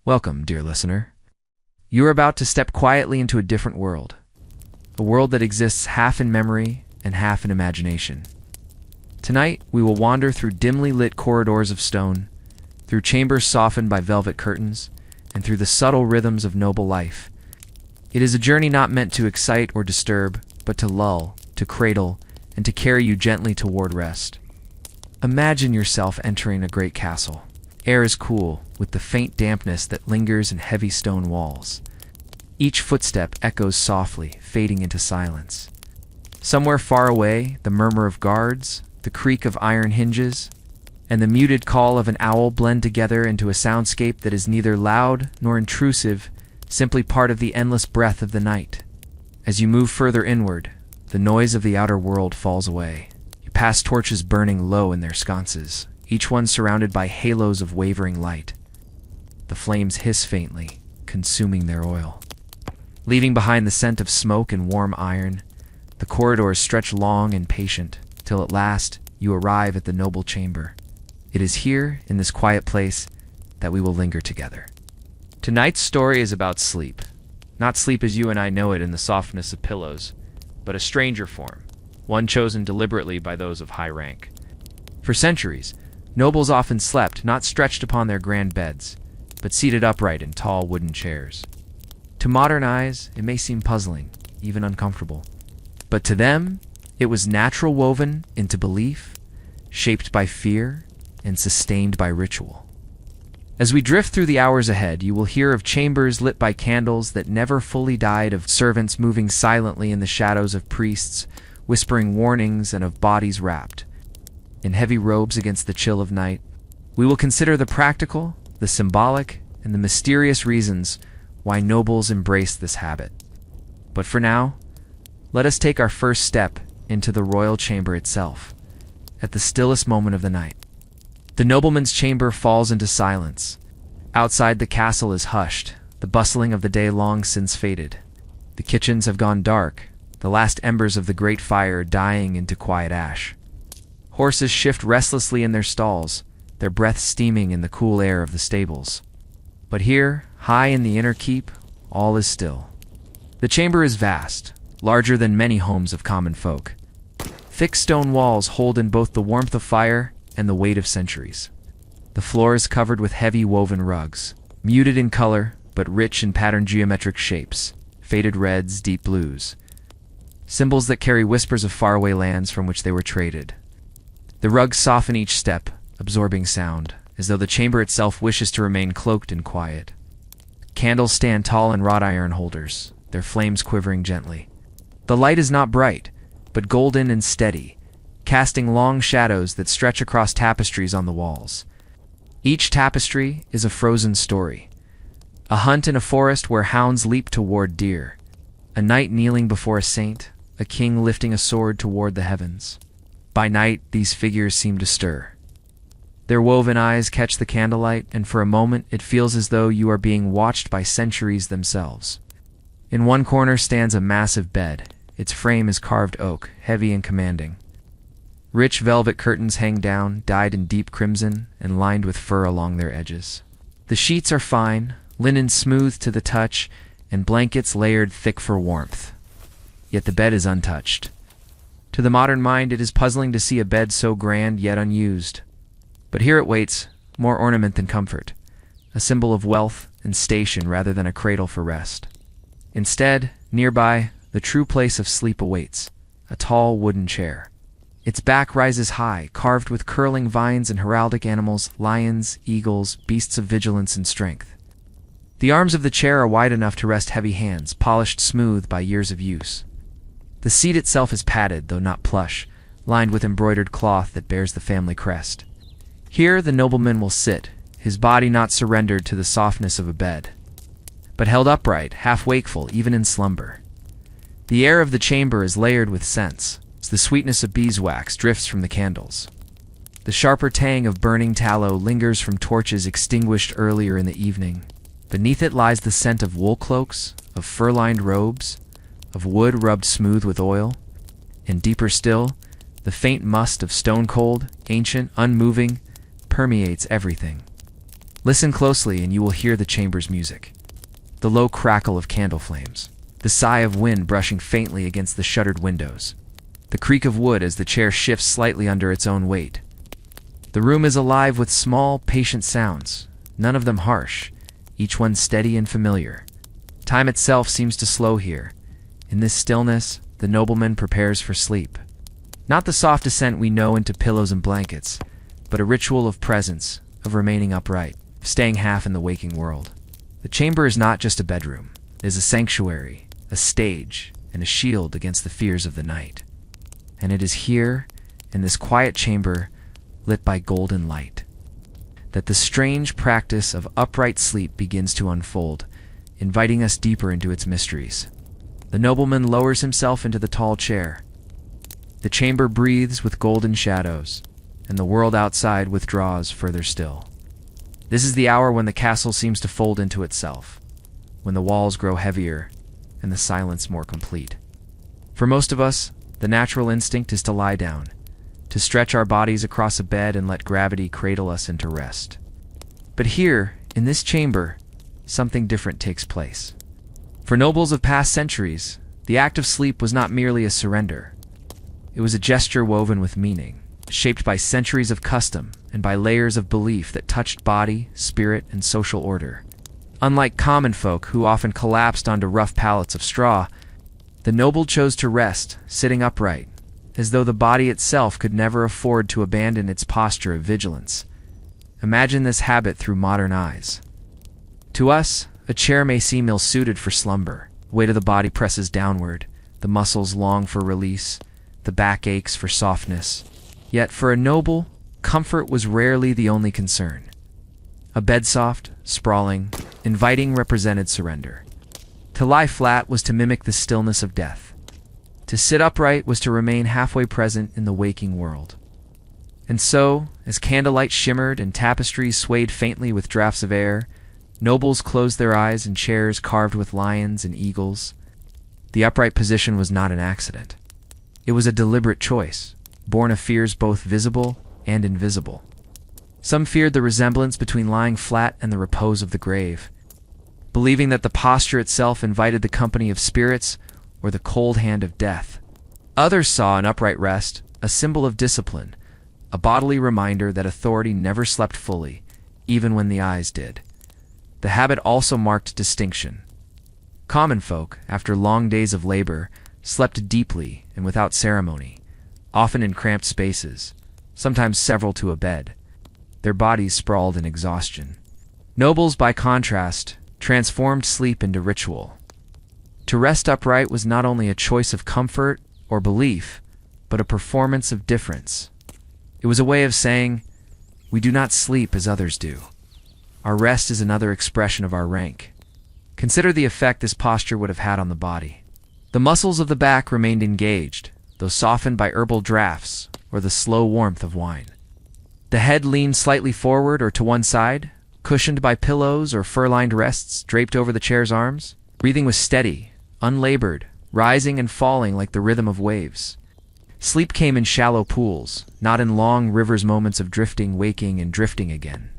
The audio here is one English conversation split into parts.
Welcome, dear listener. You are about to step quietly into a different world, a world that exists half in memory and half in imagination. Tonight, we will wander through dimly lit corridors of stone, through chambers softened by velvet curtains, and through the subtle rhythms of noble life. It is a journey not meant to excite or disturb, but to lull, to cradle, and to carry you gently toward rest. Imagine yourself entering a great castle. Air is cool, with the faint dampness that lingers in heavy stone walls. Each footstep echoes softly, fading into silence. Somewhere far away, the murmur of guards, the creak of iron hinges, and the muted call of an owl blend together into a soundscape that is neither loud nor intrusive, simply part of the endless breath of the night. As you move further inward, the noise of the outer world falls away. You pass torches burning low in their sconces, each one surrounded by halos of wavering light. The flames hiss faintly, consuming their oil. Leaving behind the scent of smoke and warm iron, the corridors stretch long and patient, till at last you arrive at the noble chamber. It is here, in this quiet place, that we will linger together. Tonight's story is about sleep. Not sleep as you and I know it in the softness of pillows, but a stranger form, one chosen deliberately by those of high rank. For centuries, nobles often slept not stretched upon their grand beds, but seated upright in tall wooden chairs. To modern eyes, it may seem puzzling, even uncomfortable. But to them, it was natural, woven into belief, shaped by fear, and sustained by ritual. As we drift through the hours ahead, you will hear of chambers lit by candles that never fully died, of servants moving silently in the shadows, of priests whispering warnings, and of bodies wrapped in heavy robes against the chill of night. We will consider the practical, the symbolic, and the mysterious reasons why nobles embraced this habit. But for now, let us take our first step into the royal chamber itself, at the stillest moment of the night. The nobleman's chamber falls into silence. Outside, the castle is hushed, the bustling of the day long since faded. The kitchens have gone dark, the last embers of the great fire dying into quiet ash. Horses shift restlessly in their stalls, their breath steaming in the cool air of the stables. But here, high in the inner keep, all is still. The chamber is vast, larger than many homes of common folk. Thick stone walls hold in both the warmth of fire and the weight of centuries. The floor is covered with heavy woven rugs, muted in color but rich in patterned geometric shapes, faded reds, deep blues, symbols that carry whispers of faraway lands from which they were traded. The rugs soften each step, absorbing sound, as though the chamber itself wishes to remain cloaked in quiet. Candles stand tall in wrought iron holders, their flames quivering gently. The light is not bright, but golden and steady, casting long shadows that stretch across tapestries on the walls. Each tapestry is a frozen story. A hunt in a forest where hounds leap toward deer. A knight kneeling before a saint, a king lifting a sword toward the heavens. By night, these figures seem to stir. Their woven eyes catch the candlelight, and for a moment it feels as though you are being watched by centuries themselves. In one corner stands a massive bed. Its frame is carved oak, heavy and commanding. Rich velvet curtains hang down, dyed in deep crimson and lined with fur along their edges. The sheets are fine, linen smooth to the touch, and blankets layered thick for warmth. Yet the bed is untouched. To the modern mind, it is puzzling to see a bed so grand yet unused. But here it waits, more ornament than comfort, a symbol of wealth and station rather than a cradle for rest. Instead, nearby, the true place of sleep awaits, a tall wooden chair. Its back rises high, carved with curling vines and heraldic animals, lions, eagles, beasts of vigilance and strength. The arms of the chair are wide enough to rest heavy hands, polished smooth by years of use. The seat itself is padded, though not plush, lined with embroidered cloth that bears the family crest. Here the nobleman will sit, his body not surrendered to the softness of a bed, but held upright, half wakeful, even in slumber. The air of the chamber is layered with scents. The sweetness of beeswax drifts from the candles. The sharper tang of burning tallow lingers from torches extinguished earlier in the evening. Beneath it lies the scent of wool cloaks, of fur-lined robes, of wood rubbed smooth with oil, and deeper still, the faint must of stone-cold, ancient, unmoving, permeates everything. Listen closely and you will hear the chamber's music. The low crackle of candle flames, the sigh of wind brushing faintly against the shuttered windows, the creak of wood as the chair shifts slightly under its own weight. The room is alive with small, patient sounds, none of them harsh, each one steady and familiar. Time itself seems to slow here. In this stillness, the nobleman prepares for sleep. Not the soft descent we know into pillows and blankets, but a ritual of presence, of remaining upright, of staying half in the waking world. The chamber is not just a bedroom. It is a sanctuary, a stage, and a shield against the fears of the night. And it is here, in this quiet chamber, lit by golden light, that the strange practice of upright sleep begins to unfold, inviting us deeper into its mysteries. The nobleman lowers himself into the tall chair. The chamber breathes with golden shadows, and the world outside withdraws further still. This is the hour when the castle seems to fold into itself, when the walls grow heavier and the silence more complete. For most of us, the natural instinct is to lie down, to stretch our bodies across a bed and let gravity cradle us into rest. But here, in this chamber, something different takes place. For nobles of past centuries, the act of sleep was not merely a surrender. It was a gesture woven with meaning, shaped by centuries of custom and by layers of belief that touched body, spirit, and social order. Unlike common folk who often collapsed onto rough pallets of straw, the noble chose to rest, sitting upright, as though the body itself could never afford to abandon its posture of vigilance. Imagine this habit through modern eyes. To us, a chair may seem ill-suited for slumber. The weight of the body presses downward, the muscles long for release, the back aches for softness. Yet for a noble, comfort was rarely the only concern. A bed soft, sprawling, inviting represented surrender. To lie flat was to mimic the stillness of death. To sit upright was to remain halfway present in the waking world. And so, as candlelight shimmered and tapestries swayed faintly with draughts of air, nobles closed their eyes in chairs carved with lions and eagles. The upright position was not an accident. It was a deliberate choice, born of fears both visible and invisible. Some feared the resemblance between lying flat and the repose of the grave, believing that the posture itself invited the company of spirits or the cold hand of death. Others saw in upright rest a symbol of discipline, a bodily reminder that authority never slept fully, even when the eyes did. The habit also marked distinction. Common folk, after long days of labor, slept deeply and without ceremony, often in cramped spaces, sometimes several to a bed, their bodies sprawled in exhaustion. Nobles, by contrast, transformed sleep into ritual. To rest upright was not only a choice of comfort or belief, but a performance of difference. It was a way of saying, we do not sleep as others do. Our rest is another expression of our rank. Consider the effect this posture would have had on the body. The muscles of the back remained engaged, though softened by herbal draughts or the slow warmth of wine. The head leaned slightly forward or to one side, cushioned by pillows or fur-lined rests draped over the chair's arms. Breathing was steady, unlabored, rising and falling like the rhythm of waves. Sleep came in shallow pools, not in long rivers, moments of drifting, waking, and drifting again.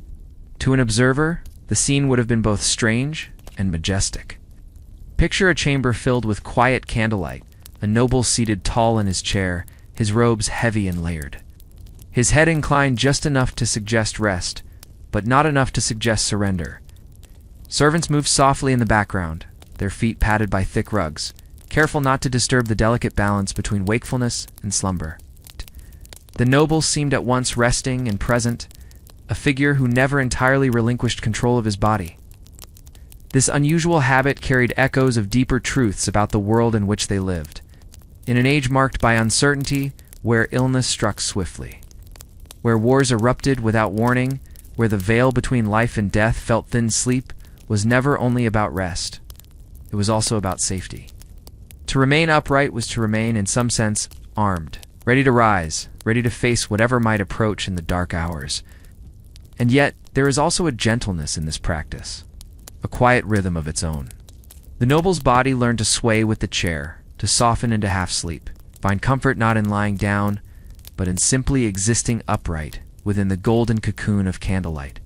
To an observer, the scene would have been both strange and majestic. Picture a chamber filled with quiet candlelight, a noble seated tall in his chair, his robes heavy and layered. His head inclined just enough to suggest rest, but not enough to suggest surrender. Servants moved softly in the background, their feet padded by thick rugs, careful not to disturb the delicate balance between wakefulness and slumber. The noble seemed at once resting and present, a figure who never entirely relinquished control of his body. This unusual habit carried echoes of deeper truths about the world in which they lived. In an age marked by uncertainty, where illness struck swiftly, where wars erupted without warning, where the veil between life and death felt thin, sleep was never only about rest. It was also about safety. To remain upright was to remain, in some sense, armed, ready to rise, ready to face whatever might approach in the dark hours. And yet, there is also a gentleness in this practice, a quiet rhythm of its own. The noble's body learned to sway with the chair, to soften into half-sleep, find comfort not in lying down, but in simply existing upright within the golden cocoon of candlelight.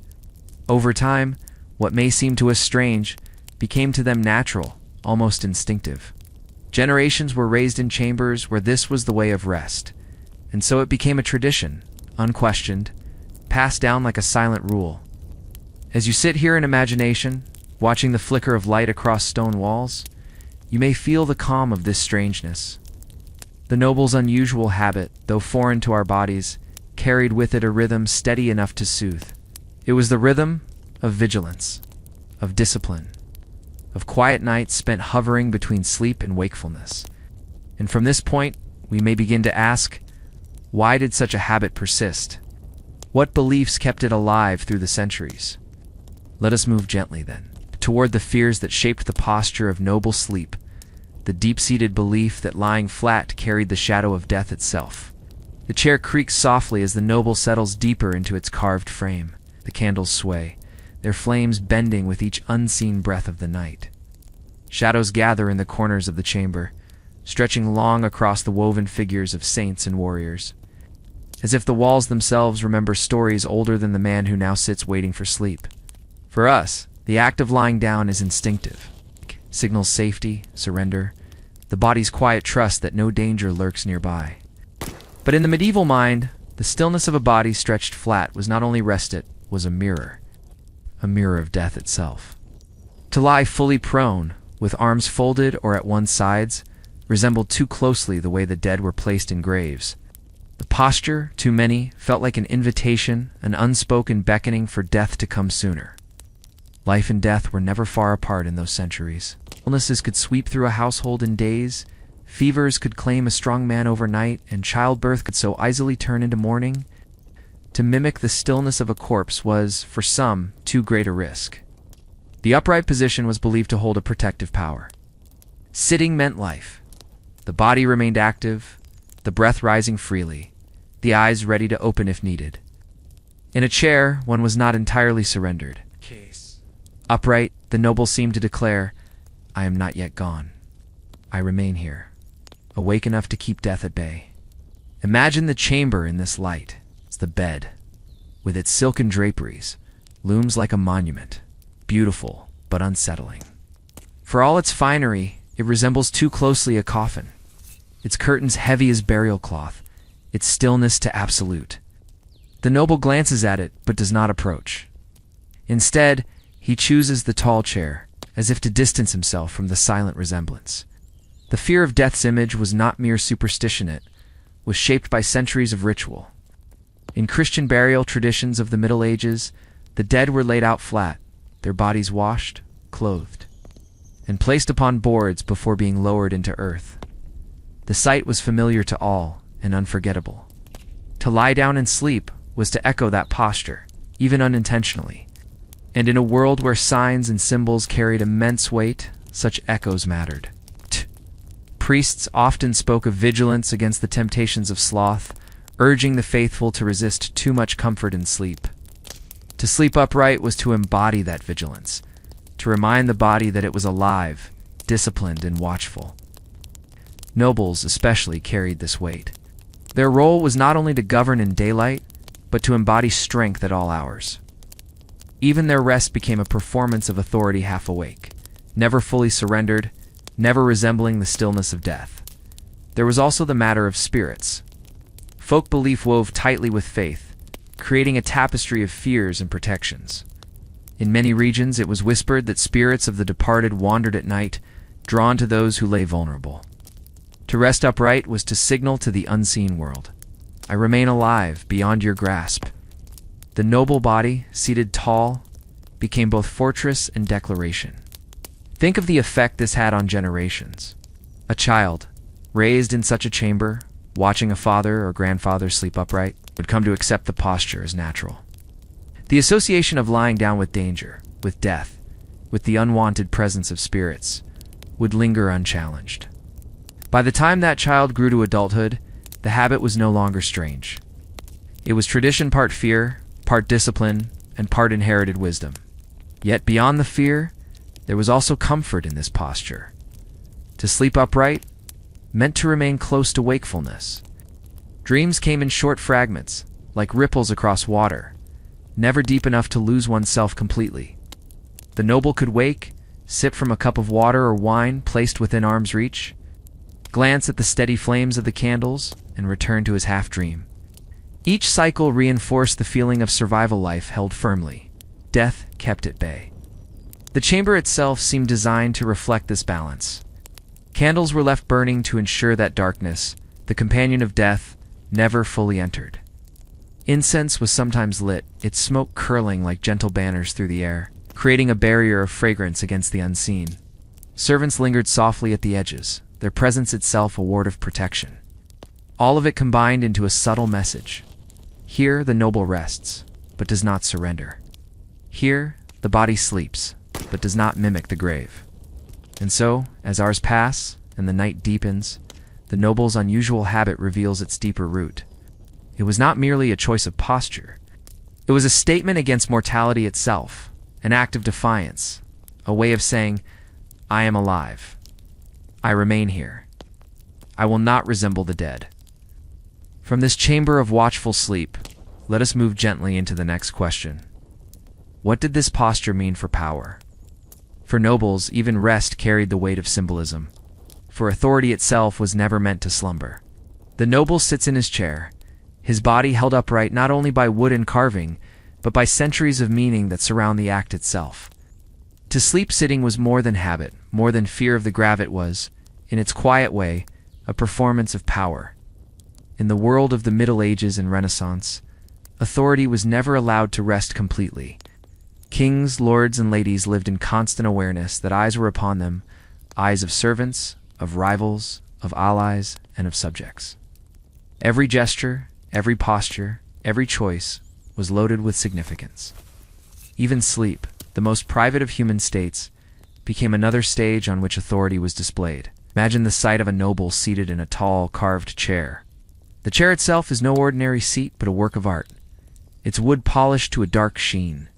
Over time, what may seem to us strange became to them natural, almost instinctive. Generations were raised in chambers where this was the way of rest, and so it became a tradition, unquestioned, passed down like a silent rule. As you sit here in imagination, watching the flicker of light across stone walls, you may feel the calm of this strangeness. The noble's unusual habit, though foreign to our bodies, carried with it a rhythm steady enough to soothe. It was the rhythm of vigilance, of discipline, of quiet nights spent hovering between sleep and wakefulness. And from this point, we may begin to ask, why did such a habit persist? What beliefs kept it alive through the centuries? Let us move gently, then, toward the fears that shaped the posture of noble sleep, the deep-seated belief that lying flat carried the shadow of death itself. The chair creaks softly as the noble settles deeper into its carved frame. The candles sway, their flames bending with each unseen breath of the night. Shadows gather in the corners of the chamber, stretching long across the woven figures of saints and warriors, as if the walls themselves remember stories older than the man who now sits waiting for sleep. For us, the act of lying down is instinctive. It signals safety, surrender, the body's quiet trust that no danger lurks nearby. But in the medieval mind, the stillness of a body stretched flat was not only rest, it was a mirror of death itself. To lie fully prone, with arms folded or at one's sides, resembled too closely the way the dead were placed in graves. The posture, to many, felt like an invitation, an unspoken beckoning for death to come sooner. Life and death were never far apart in those centuries. Illnesses could sweep through a household in days, fevers could claim a strong man overnight, and childbirth could so easily turn into mourning. To mimic the stillness of a corpse was, for some, too great a risk. The upright position was believed to hold a protective power. Sitting meant life. The body remained active, the breath rising freely, the eyes ready to open if needed. In a chair, one was not entirely surrendered. Upright, the noble seemed to declare, "I am not yet gone. I remain here, awake enough to keep death at bay." Imagine the chamber in this light. The bed, with its silken draperies, looms like a monument, beautiful but unsettling. For all its finery, it resembles too closely a coffin, its curtains heavy as burial cloth, its stillness to absolute. The noble glances at it, but does not approach. Instead, he chooses the tall chair, as if to distance himself from the silent resemblance. The fear of death's image was not mere superstition, it was shaped by centuries of ritual. In Christian burial traditions of the Middle Ages, the dead were laid out flat, their bodies washed, clothed, and placed upon boards before being lowered into earth. The sight was familiar to all and unforgettable. To lie down and sleep was to echo that posture, even unintentionally. And in a world where signs and symbols carried immense weight, such echoes mattered. Priests often spoke of vigilance against the temptations of sloth, urging the faithful to resist too much comfort in sleep. To sleep upright was to embody that vigilance, to remind the body that it was alive, disciplined, and watchful. Nobles especially carried this weight. Their role was not only to govern in daylight, but to embody strength at all hours. Even their rest became a performance of authority half awake, never fully surrendered, never resembling the stillness of death. There was also the matter of spirits. Folk belief wove tightly with faith, creating a tapestry of fears and protections. In many regions, it was whispered that spirits of the departed wandered at night, drawn to those who lay vulnerable. To rest upright was to signal to the unseen world, "I remain alive, beyond your grasp." The noble body, seated tall, became both fortress and declaration. Think of the effect this had on generations. A child, raised in such a chamber, watching a father or grandfather sleep upright, would come to accept the posture as natural. The association of lying down with danger, with death, with the unwanted presence of spirits, would linger unchallenged. By the time that child grew to adulthood, the habit was no longer strange. It was tradition, part fear, part discipline, and part inherited wisdom. Yet beyond the fear, there was also comfort in this posture. To sleep upright meant to remain close to wakefulness. Dreams came in short fragments, like ripples across water, never deep enough to lose oneself completely. The noble could wake, sip from a cup of water or wine placed within arm's reach, glance at the steady flames of the candles, and return to his half-dream. Each cycle reinforced the feeling of survival life held firmly. Death kept at bay. The chamber itself seemed designed to reflect this balance. Candles were left burning to ensure that darkness, the companion of death, never fully entered. Incense was sometimes lit, its smoke curling like gentle banners through the air, creating a barrier of fragrance against the unseen. Servants lingered softly at the edges, their presence itself a ward of protection. All of it combined into a subtle message. Here the noble rests, but does not surrender. Here the body sleeps, but does not mimic the grave. And so, as hours pass and the night deepens, the noble's unusual habit reveals its deeper root. It was not merely a choice of posture. It was a statement against mortality itself, an act of defiance, a way of saying, I am alive. I remain here. I will not resemble the dead. From this chamber of watchful sleep, let us move gently into the next question. What did this posture mean for power? For nobles, even rest carried the weight of symbolism. For authority itself was never meant to slumber. The noble sits in his chair, his body held upright not only by wood and carving, but by centuries of meaning that surround the act itself. To sleep sitting was more than habit, more than fear of the grave. It was, in its quiet way, a performance of power. In the world of the Middle Ages and Renaissance, authority was never allowed to rest completely. Kings, lords, and ladies lived in constant awareness that eyes were upon them, eyes of servants, of rivals, of allies, and of subjects. Every gesture, every posture, every choice was loaded with significance. Even sleep, the most private of human states, became another stage on which authority was displayed. Imagine the sight of a noble seated in a tall, carved chair. The chair itself is no ordinary seat, but a work of art. Its wood polished to a dark sheen,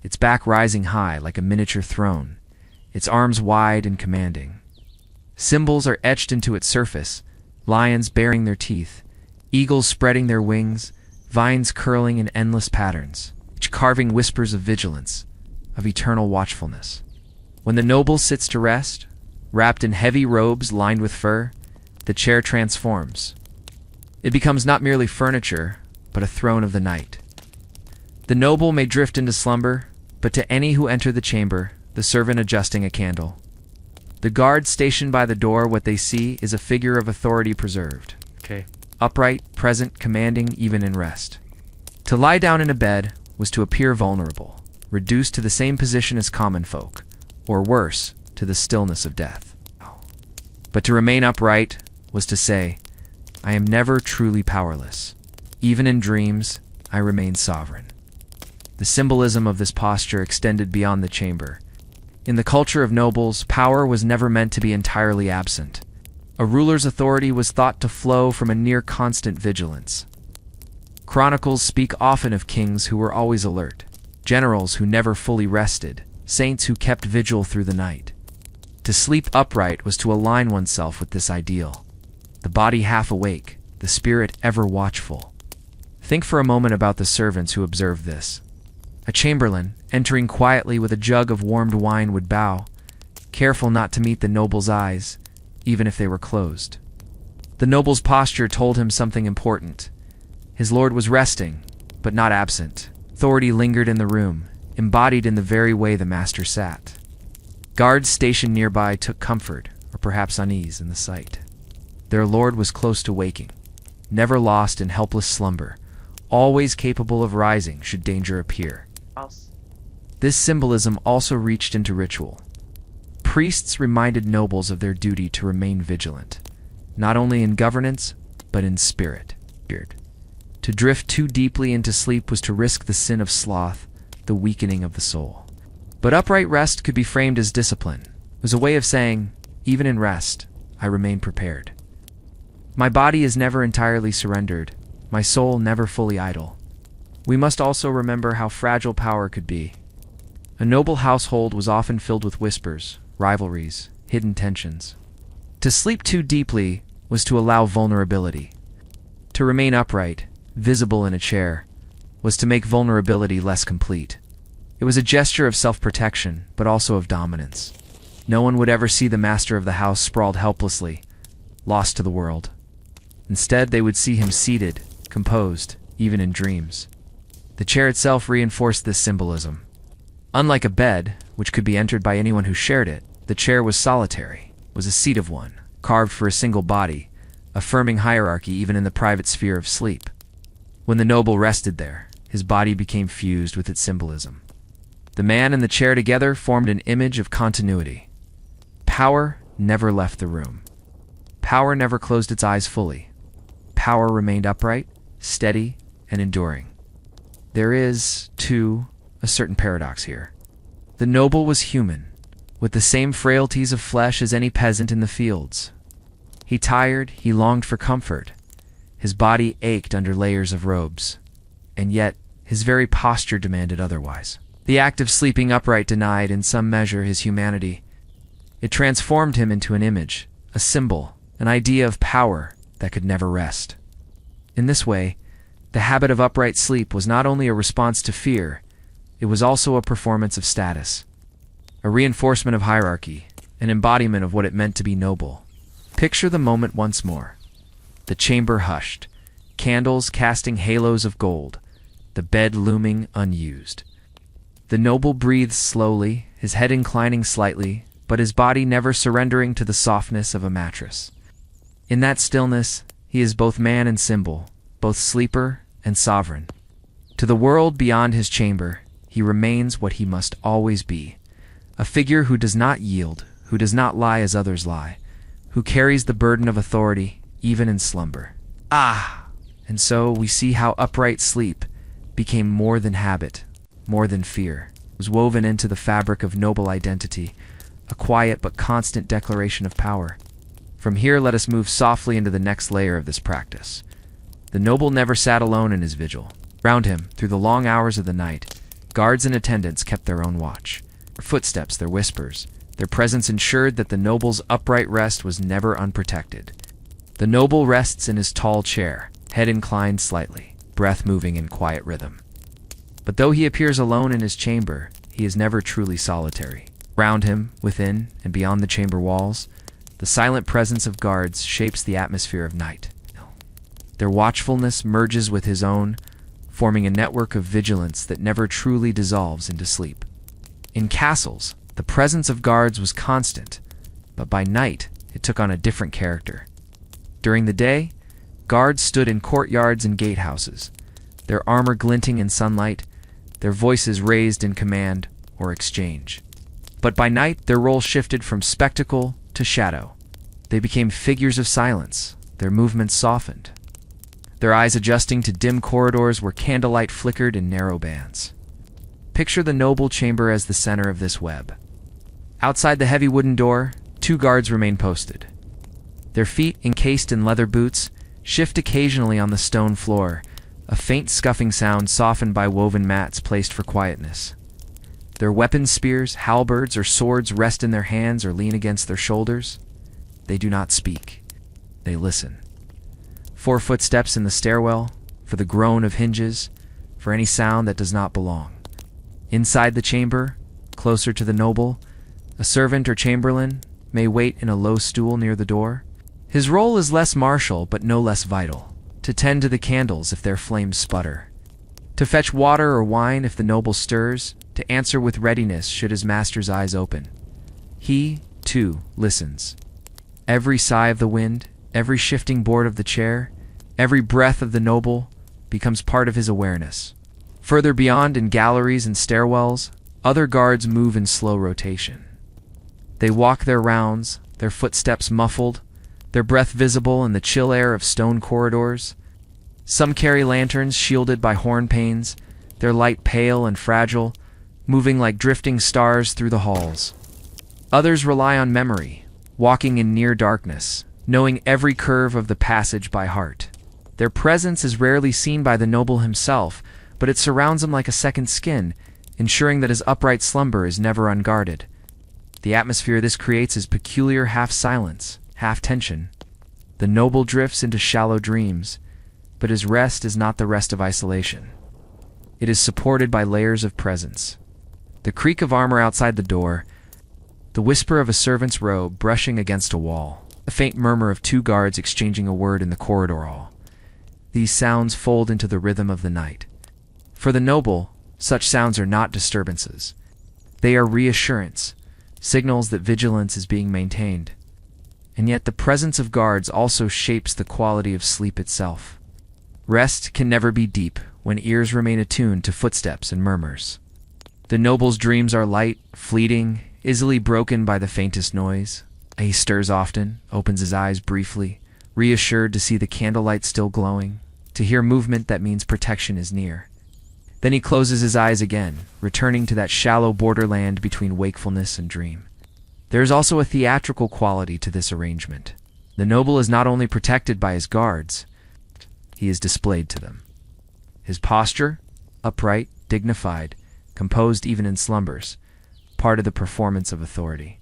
its back rising high like a miniature throne, its arms wide and commanding. Symbols are etched into its surface, lions baring their teeth, eagles spreading their wings, vines curling in endless patterns. Each carving whispers of vigilance, of eternal watchfulness. When the noble sits to rest, wrapped in heavy robes lined with fur, the chair transforms. It becomes not merely furniture, but a throne of the night. The noble may drift into slumber, but to any who enter the chamber, the servant adjusting a candle, the guard stationed by the door, what they see is a figure of authority preserved. Upright, present, commanding, even in rest. To lie down in a bed was to appear vulnerable, reduced to the same position as common folk, or worse, to the stillness of death. But to remain upright was to say, I am never truly powerless. Even in dreams, I remain sovereign. The symbolism of this posture extended beyond the chamber. In the culture of nobles, power was never meant to be entirely absent. A ruler's authority was thought to flow from a near-constant vigilance. Chronicles speak often of kings who were always alert, generals who never fully rested, saints who kept vigil through the night. To sleep upright was to align oneself with this ideal. The body half awake, the spirit ever watchful. Think for a moment about the servants who observed this. A chamberlain, entering quietly with a jug of warmed wine, would bow, careful not to meet the noble's eyes, even if they were closed. The noble's posture told him something important. His lord was resting, but not absent. Authority lingered in the room, embodied in the very way the master sat. Guards stationed nearby took comfort, or perhaps unease, in the sight. Their lord was close to waking, never lost in helpless slumber, always capable of rising should danger appear. This symbolism also reached into ritual. Priests reminded nobles of their duty to remain vigilant, not only in governance, but in spirit. To drift too deeply into sleep was to risk the sin of sloth, the weakening of the soul. But upright rest could be framed as discipline. It was a way of saying, even in rest, I remain prepared. My body is never entirely surrendered, my soul never fully idle. We must also remember how fragile power could be. A noble household was often filled with whispers, rivalries, hidden tensions. To sleep too deeply was to allow vulnerability. To remain upright, visible in a chair, was to make vulnerability less complete. It was a gesture of self-protection, but also of dominance. No one would ever see the master of the house sprawled helplessly, lost to the world. Instead, they would see him seated, composed, even in dreams. The chair itself reinforced this symbolism. Unlike a bed, which could be entered by anyone who shared it, the chair was solitary, was a seat of one, carved for a single body, affirming hierarchy even in the private sphere of sleep. When the noble rested there, his body became fused with its symbolism. The man and the chair together formed an image of continuity. Power never left the room. Power never closed its eyes fully. Power remained upright, steady, and enduring. There is, too, a certain paradox here. The noble was human, with the same frailties of flesh as any peasant in the fields. He tired, he longed for comfort. His body ached under layers of robes. And yet, his very posture demanded otherwise. The act of sleeping upright denied, in some measure, his humanity. It transformed him into an image, a symbol, an idea of power that could never rest. In this way, the habit of upright sleep was not only a response to fear, it was also a performance of status, a reinforcement of hierarchy, an embodiment of what it meant to be noble. Picture the moment once more. The chamber hushed, candles casting halos of gold, the bed looming unused. The noble breathed slowly, his head inclining slightly, but his body never surrendering to the softness of a mattress. In that stillness, he is both man and symbol, both sleeper and sovereign. To the world beyond his chamber, he remains what he must always be, a figure who does not yield, who does not lie as others lie, who carries the burden of authority even in slumber. And so we see how upright sleep became more than habit, more than fear. It was woven into the fabric of noble identity, a quiet but constant declaration of power. From here, let us move softly into the next layer of this practice. The noble never sat alone in his vigil. Round him, through the long hours of the night, guards and attendants kept their own watch. Their footsteps, their whispers, their presence ensured that the noble's upright rest was never unprotected. The noble rests in his tall chair, head inclined slightly, breath moving in quiet rhythm. But though he appears alone in his chamber, he is never truly solitary. Round him, within and beyond the chamber walls, the silent presence of guards shapes the atmosphere of night. Their watchfulness merges with his own, forming a network of vigilance that never truly dissolves into sleep. In castles, the presence of guards was constant, but by night it took on a different character. During the day, guards stood in courtyards and gatehouses, their armor glinting in sunlight, their voices raised in command or exchange. But by night, their role shifted from spectacle to shadow. They became figures of silence, their movements softened, their eyes adjusting to dim corridors where candlelight flickered in narrow bands. Picture the noble chamber as the center of this web. Outside the heavy wooden door, 2 guards remain posted. Their feet, encased in leather boots, shift occasionally on the stone floor, a faint scuffing sound softened by woven mats placed for quietness. Their weapons, spears, halberds, or swords rest in their hands or lean against their shoulders. They do not speak. They listen. 4 footsteps in the stairwell, for the groan of hinges, for any sound that does not belong. Inside the chamber, closer to the noble, a servant or chamberlain may wait in a low stool near the door. His role is less martial but no less vital, to tend to the candles if their flames sputter, to fetch water or wine if the noble stirs, to answer with readiness should his master's eyes open. He, too, listens. Every sigh of the wind, every shifting board of the chair, every breath of the noble becomes part of his awareness. Further beyond, in galleries and stairwells, other guards move in slow rotation. They walk their rounds, their footsteps muffled, their breath visible in the chill air of stone corridors. Some carry lanterns shielded by horn panes, their light pale and fragile, moving like drifting stars through the halls. Others rely on memory, walking in near darkness, knowing every curve of the passage by heart. Their presence is rarely seen by the noble himself, but it surrounds him like a second skin, ensuring that his upright slumber is never unguarded. The atmosphere this creates is peculiar half-silence, half-tension. The noble drifts into shallow dreams, but his rest is not the rest of isolation. It is supported by layers of presence. The creak of armor outside the door, the whisper of a servant's robe brushing against a wall, a faint murmur of two guards exchanging a word in the corridor hall. These sounds fold into the rhythm of the night. For the noble, such sounds are not disturbances. They are reassurance, signals that vigilance is being maintained. And yet the presence of guards also shapes the quality of sleep itself. Rest can never be deep when ears remain attuned to footsteps and murmurs. The noble's dreams are light, fleeting, easily broken by the faintest noise. He stirs often, opens his eyes briefly, reassured to see the candlelight still glowing, to hear movement that means protection is near. Then he closes his eyes again, returning to that shallow borderland between wakefulness and dream. There is also a theatrical quality to this arrangement. The noble is not only protected by his guards, he is displayed to them. His posture, upright, dignified, composed even in slumbers, part of the performance of authority.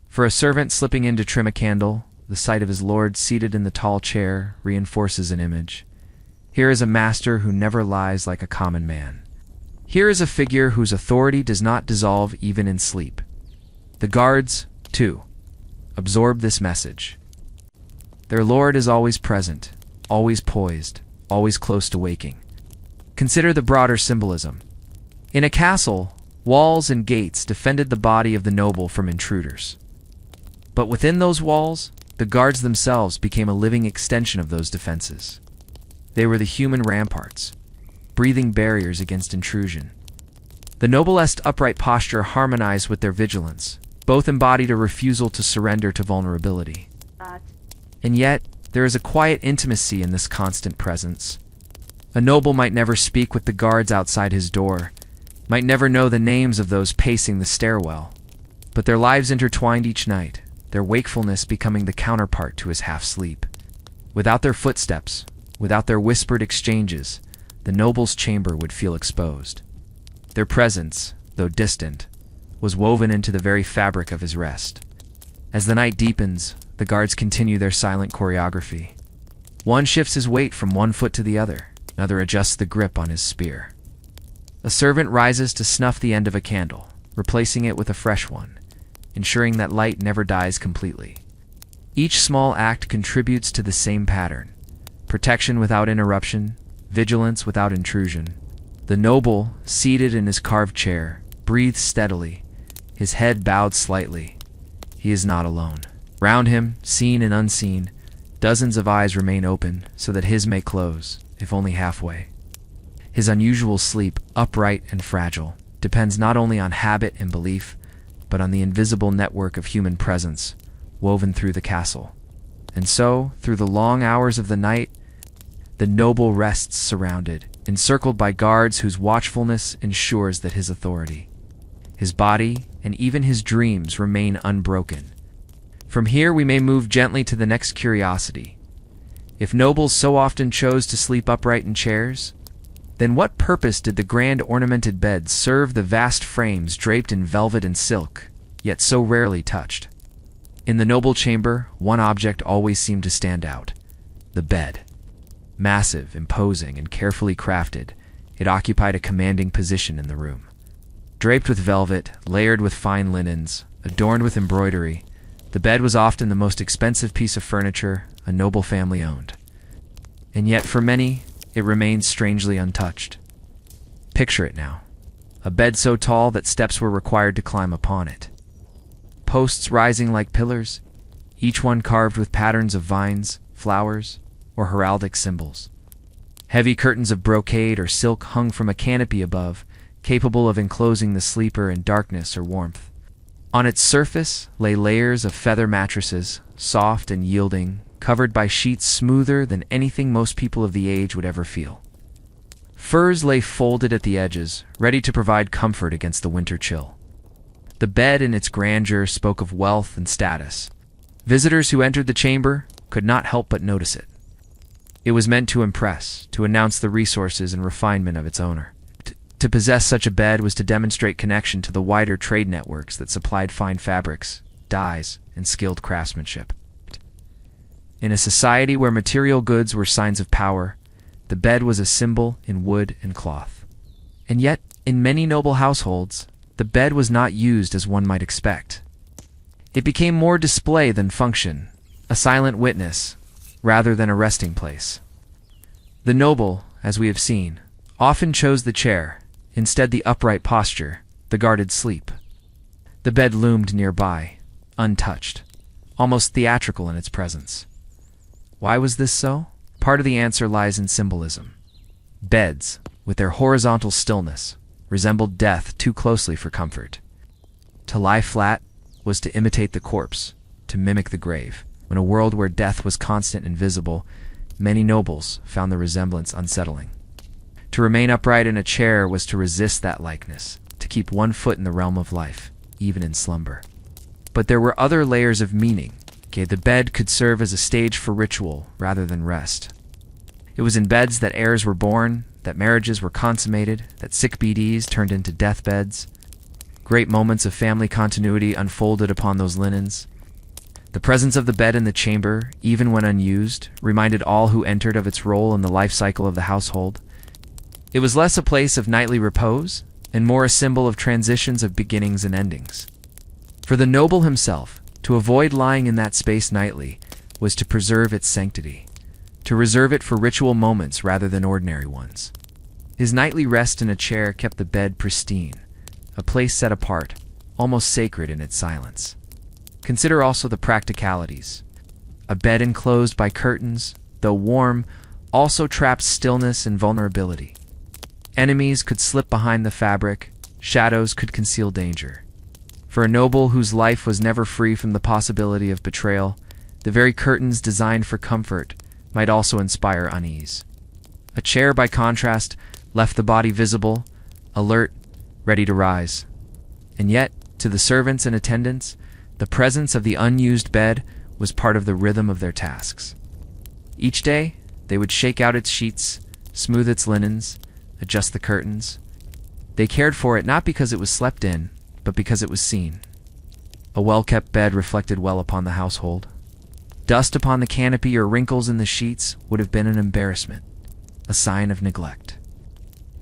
For a servant slipping in to trim a candle, the sight of his lord seated in the tall chair reinforces an image. Here is a master who never lies like a common man. Here is a figure whose authority does not dissolve even in sleep. The guards, too, absorb this message. Their lord is always present, always poised, always close to waking. Consider the broader symbolism. In a castle, walls and gates defended the body of the noble from intruders. But within those walls, the guards themselves became a living extension of those defenses. They were the human ramparts, breathing barriers against intrusion. The noblest upright posture harmonized with their vigilance. Both embodied a refusal to surrender to vulnerability. And yet, there is a quiet intimacy in this constant presence. A noble might never speak with the guards outside his door, might never know the names of those pacing the stairwell, but their lives intertwined each night, their wakefulness becoming the counterpart to his half-sleep. Without their footsteps, without their whispered exchanges, the noble's chamber would feel exposed. Their presence, though distant, was woven into the very fabric of his rest. As the night deepens, the guards continue their silent choreography. One shifts his weight from one foot to the other, another adjusts the grip on his spear. A servant rises to snuff the end of a candle, replacing it with a fresh one, ensuring that light never dies completely. Each small act contributes to the same pattern: protection without interruption, vigilance without intrusion. The noble, seated in his carved chair, breathes steadily, his head bowed slightly. He is not alone. Round him, seen and unseen, dozens of eyes remain open so that his may close, if only halfway. His unusual sleep, upright and fragile, depends not only on habit and belief, but on the invisible network of human presence woven through the castle. And so, through the long hours of the night, the noble rests surrounded, encircled by guards whose watchfulness ensures that his authority, his body, and even his dreams remain unbroken. From here we may move gently to the next curiosity. If nobles so often chose to sleep upright in chairs, then what purpose did the grand ornamented beds serve the vast frames draped in velvet and silk, yet so rarely touched? In the noble chamber, one object always seemed to stand out: the bed. Massive, imposing, and carefully crafted, it occupied a commanding position in the room. Draped with velvet, layered with fine linens, adorned with embroidery, the bed was often the most expensive piece of furniture a noble family owned. And yet, for many, it remains strangely untouched. Picture it now. A bed so tall that steps were required to climb upon it. Posts rising like pillars, each one carved with patterns of vines, flowers, or heraldic symbols. Heavy curtains of brocade or silk hung from a canopy above, capable of enclosing the sleeper in darkness or warmth. On its surface lay layers of feather mattresses, soft and yielding, covered by sheets smoother than anything most people of the age would ever feel. Furs lay folded at the edges, ready to provide comfort against the winter chill. The bed in its grandeur spoke of wealth and status. Visitors who entered the chamber could not help but notice it. It was meant to impress, to announce the resources and refinement of its owner. To possess such a bed was to demonstrate connection to the wider trade networks that supplied fine fabrics, dyes, and skilled craftsmanship. In a society where material goods were signs of power, the bed was a symbol in wood and cloth. And yet, in many noble households, the bed was not used as one might expect. It became more display than function, a silent witness, rather than a resting place. The noble, as we have seen, often chose the chair, instead the upright posture, the guarded sleep. The bed loomed nearby, untouched, almost theatrical in its presence. Why was this so? Part of the answer lies in symbolism. Beds, with their horizontal stillness, resembled death too closely for comfort. To lie flat was to imitate the corpse, to mimic the grave. In a world where death was constant and visible, many nobles found the resemblance unsettling. To remain upright in a chair was to resist that likeness, to keep one foot in the realm of life, even in slumber. But there were other layers of meaning. The bed could serve as a stage for ritual rather than rest. It was in beds that heirs were born, that marriages were consummated, that sick BDs turned into deathbeds. Great moments of family continuity unfolded upon those linens. The presence of the bed in the chamber, even when unused, reminded all who entered of its role in the life cycle of the household. It was less a place of nightly repose, and more a symbol of transitions of beginnings and endings. For the noble himself, to avoid lying in that space nightly was to preserve its sanctity, to reserve it for ritual moments rather than ordinary ones. His nightly rest in a chair kept the bed pristine, a place set apart, almost sacred in its silence. Consider also the practicalities. A bed enclosed by curtains, though warm, also traps stillness and vulnerability. Enemies could slip behind the fabric, shadows could conceal danger. For a noble whose life was never free from the possibility of betrayal, the very curtains designed for comfort might also inspire unease. A chair, by contrast, left the body visible, alert, ready to rise. And yet, to the servants and attendants, the presence of the unused bed was part of the rhythm of their tasks. Each day, they would shake out its sheets, smooth its linens, adjust the curtains. They cared for it not because it was slept in, but because it was seen. A well-kept bed reflected well upon the household. Dust upon the canopy or wrinkles in the sheets would have been an embarrassment, a sign of neglect.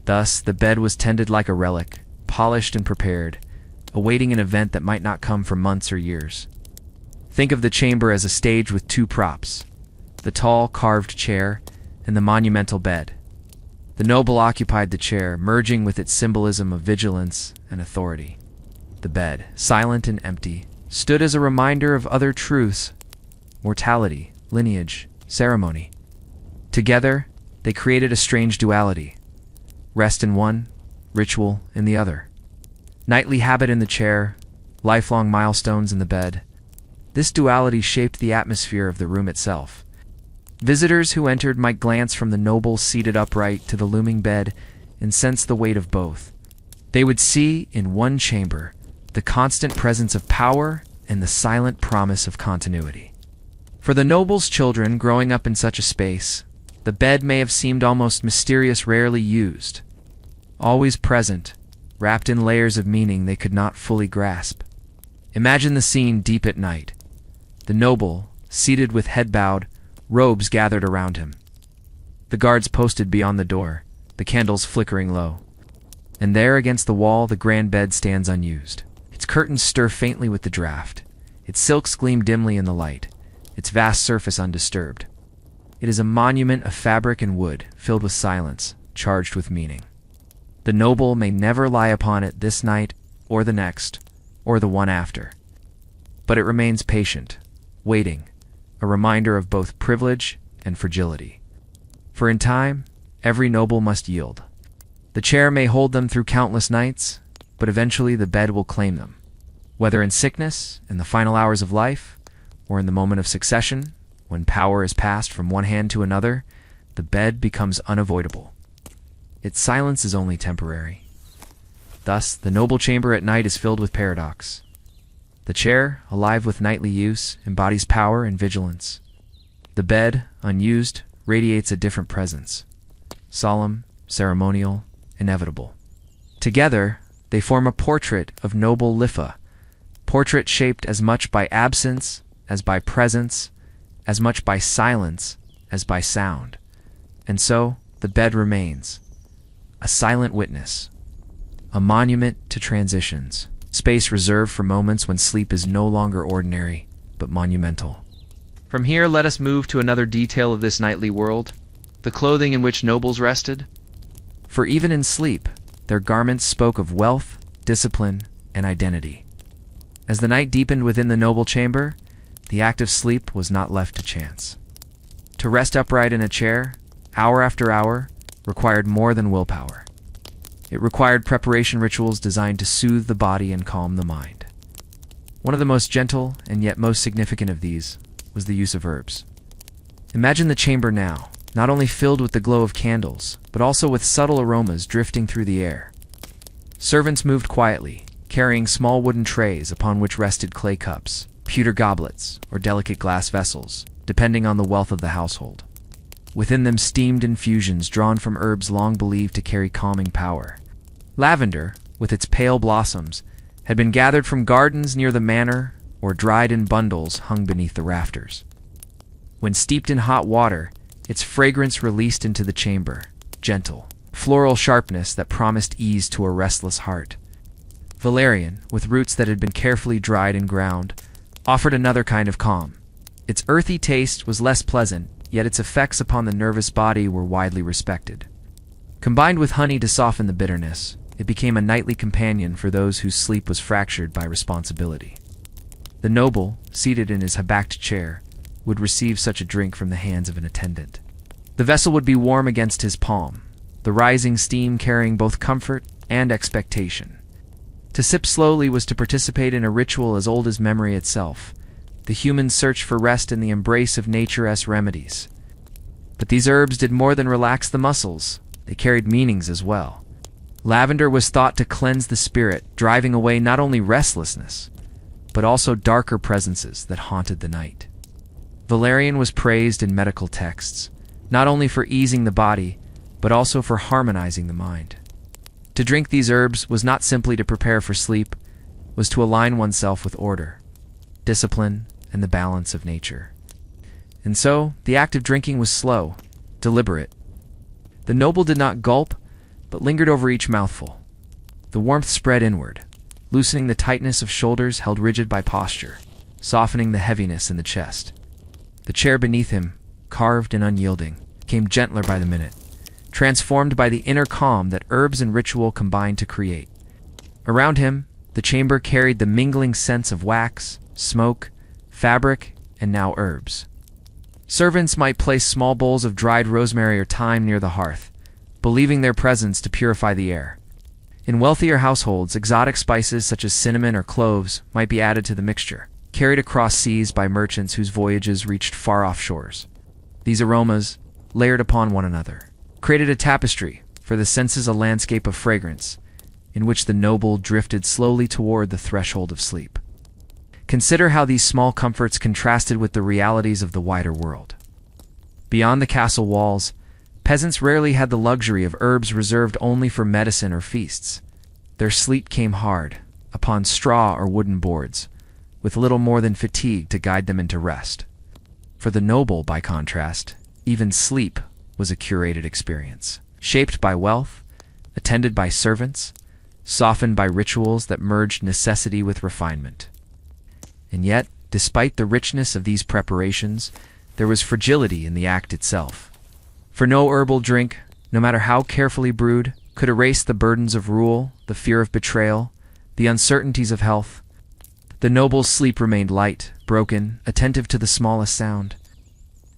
Thus, the bed was tended like a relic, polished and prepared, awaiting an event that might not come for months or years. Think of the chamber as a stage with two props, the tall, carved chair and the monumental bed. The noble occupied the chair, merging with its symbolism of vigilance and authority. The bed, silent and empty, stood as a reminder of other truths: mortality, lineage, ceremony. Together, they created a strange duality: rest in one, ritual in the other. Nightly habit in the chair, lifelong milestones in the bed. This duality shaped the atmosphere of the room itself. Visitors who entered might glance from the noble seated upright to the looming bed and sense the weight of both. They would see, in one chamber, the constant presence of power and the silent promise of continuity. For the noble's children growing up in such a space, the bed may have seemed almost mysterious, rarely used. Always present, wrapped in layers of meaning they could not fully grasp. Imagine the scene deep at night. The noble, seated with head bowed, robes gathered around him. The guards posted beyond the door, the candles flickering low. And there against the wall the grand bed stands unused. Its curtains stir faintly with the draught. Its silks gleam dimly in the light, its vast surface undisturbed. It is a monument of fabric and wood, filled with silence, charged with meaning. The noble may never lie upon it this night, or the next, or the one after. But it remains patient, waiting, a reminder of both privilege and fragility. For in time, every noble must yield. The chair may hold them through countless nights, but eventually the bed will claim them. Whether in sickness, in the final hours of life, or in the moment of succession, when power is passed from one hand to another, the bed becomes unavoidable. Its silence is only temporary. Thus, the noble chamber at night is filled with paradox. The chair, alive with nightly use, embodies power and vigilance. The bed, unused, radiates a different presence: solemn, ceremonial, inevitable. Together, they form a portrait of noble Lifa, portrait shaped as much by absence as by presence, as much by silence as by sound. And so, the bed remains, a silent witness, a monument to transitions, space reserved for moments when sleep is no longer ordinary, but monumental. From here, let us move to another detail of this nightly world, the clothing in which nobles rested. For even in sleep, their garments spoke of wealth, discipline, and identity. As the night deepened within the noble chamber, the act of sleep was not left to chance. To rest upright in a chair, hour after hour, required more than willpower. It required preparation rituals designed to soothe the body and calm the mind. One of the most gentle and yet most significant of these was the use of herbs. Imagine the chamber now, not only filled with the glow of candles, but also with subtle aromas drifting through the air. Servants moved quietly, carrying small wooden trays upon which rested clay cups, pewter goblets, or delicate glass vessels, depending on the wealth of the household. Within them steamed infusions drawn from herbs long believed to carry calming power. Lavender, with its pale blossoms, had been gathered from gardens near the manor or dried in bundles hung beneath the rafters. When steeped in hot water, its fragrance released into the chamber, gentle, floral sharpness that promised ease to a restless heart. Valerian, with roots that had been carefully dried and ground, offered another kind of calm. Its earthy taste was less pleasant, yet its effects upon the nervous body were widely respected. Combined with honey to soften the bitterness, it became a nightly companion for those whose sleep was fractured by responsibility. The noble, seated in his habacked chair, would receive such a drink from the hands of an attendant. The vessel would be warm against his palm, the rising steam carrying both comfort and expectation. To sip slowly was to participate in a ritual as old as memory itself, the human search for rest in the embrace of nature's remedies. But these herbs did more than relax the muscles, they carried meanings as well. Lavender was thought to cleanse the spirit, driving away not only restlessness, but also darker presences that haunted the night. Valerian was praised in medical texts, not only for easing the body, but also for harmonizing the mind. To drink these herbs was not simply to prepare for sleep, was to align oneself with order, discipline, and the balance of nature. And so, the act of drinking was slow, deliberate. The noble did not gulp, but lingered over each mouthful. The warmth spread inward, loosening the tightness of shoulders held rigid by posture, softening the heaviness in the chest. The chair beneath him, carved and unyielding, came gentler by the minute, transformed by the inner calm that herbs and ritual combined to create. Around him, the chamber carried the mingling scents of wax, smoke, fabric, and now herbs. Servants might place small bowls of dried rosemary or thyme near the hearth, believing their presence to purify the air. In wealthier households, exotic spices such as cinnamon or cloves might be added to the mixture, carried across seas by merchants whose voyages reached far-off shores. These aromas, layered upon one another, created a tapestry, for the senses a landscape of fragrance, in which the noble drifted slowly toward the threshold of sleep. Consider how these small comforts contrasted with the realities of the wider world. Beyond the castle walls, peasants rarely had the luxury of herbs reserved only for medicine or feasts. Their sleep came hard, upon straw or wooden boards, with little more than fatigue to guide them into rest. For the noble, by contrast, even sleep was a curated experience, shaped by wealth, attended by servants, softened by rituals that merged necessity with refinement. And yet, despite the richness of these preparations, there was fragility in the act itself. For no herbal drink, no matter how carefully brewed, could erase the burdens of rule, the fear of betrayal, the uncertainties of health. The noble's sleep remained light, broken, attentive to the smallest sound.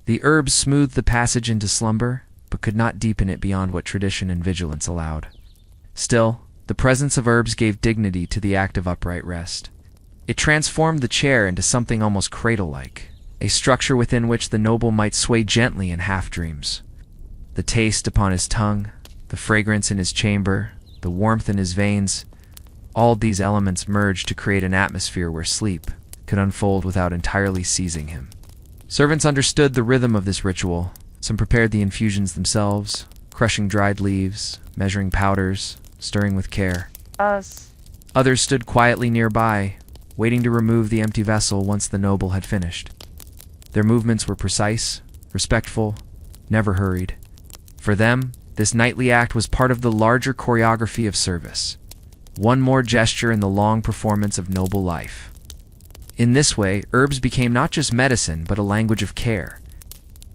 The herbs smoothed the passage into slumber, but could not deepen it beyond what tradition and vigilance allowed. Still, the presence of herbs gave dignity to the act of upright rest. It transformed the chair into something almost cradle-like, a structure within which the noble might sway gently in half-dreams. The taste upon his tongue, the fragrance in his chamber, the warmth in his veins, all these elements merged to create an atmosphere where sleep could unfold without entirely seizing him. Servants understood the rhythm of this ritual. Some prepared the infusions themselves, crushing dried leaves, measuring powders, stirring with care. Others stood quietly nearby, waiting to remove the empty vessel once the noble had finished. Their movements were precise, respectful, never hurried. For them, this nightly act was part of the larger choreography of service, one more gesture in the long performance of noble life. In this way, herbs became not just medicine, but a language of care.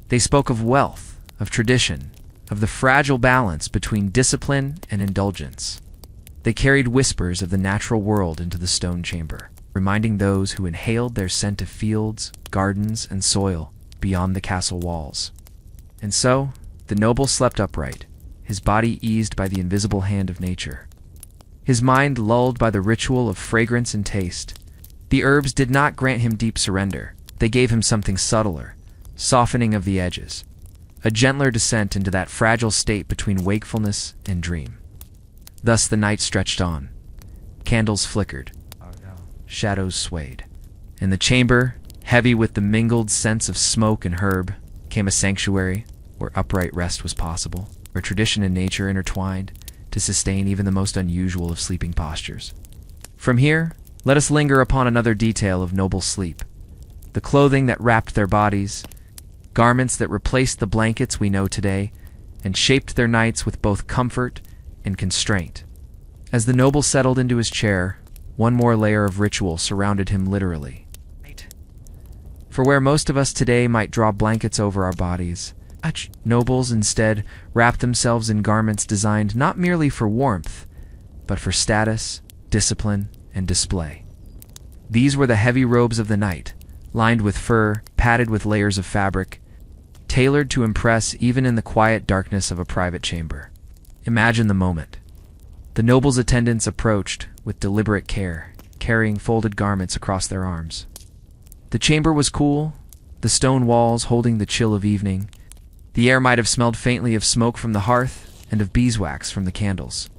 They spoke of wealth, of tradition, of the fragile balance between discipline and indulgence. They carried whispers of the natural world into the stone chamber, reminding those who inhaled their scent of fields, gardens, and soil beyond the castle walls. And so, the noble slept upright, his body eased by the invisible hand of nature, his mind lulled by the ritual of fragrance and taste. The herbs did not grant him deep surrender. They gave him something subtler, softening of the edges, a gentler descent into that fragile state between wakefulness and dream. Thus the night stretched on. Candles flickered, shadows swayed, and the chamber, heavy with the mingled scents of smoke and herb, became a sanctuary where upright rest was possible, where tradition and nature intertwined to sustain even the most unusual of sleeping postures. From here, let us linger upon another detail of noble sleep: the clothing that wrapped their bodies, garments that replaced the blankets we know today and shaped their nights with both comfort and constraint. As the noble settled into his chair, one more layer of ritual surrounded him literally. For where most of us today might draw blankets over our bodies, nobles instead wrapped themselves in garments designed not merely for warmth, but for status, discipline, and display. These were the heavy robes of the night, lined with fur, padded with layers of fabric, tailored to impress even in the quiet darkness of a private chamber. Imagine the moment. The noble's attendants approached with deliberate care, carrying folded garments across their arms. The chamber was cool, the stone walls holding the chill of evening. The air might have smelled faintly of smoke from the hearth and of beeswax from the candles,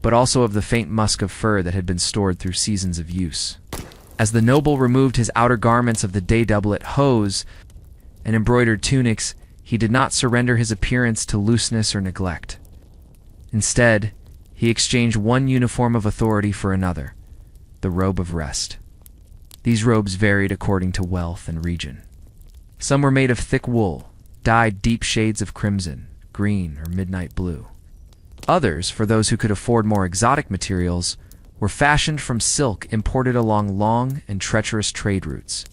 but also of the faint musk of fur that had been stored through seasons of use. As the noble removed his outer garments of the day doublet, hose, and embroidered tunics, he did not surrender his appearance to looseness or neglect. Instead, he exchanged one uniform of authority for another, the robe of rest. These robes varied according to wealth and region. Some were made of thick wool, dyed deep shades of crimson, green, or midnight blue. Others, for those who could afford more exotic materials, were fashioned from silk imported along long and treacherous trade routes,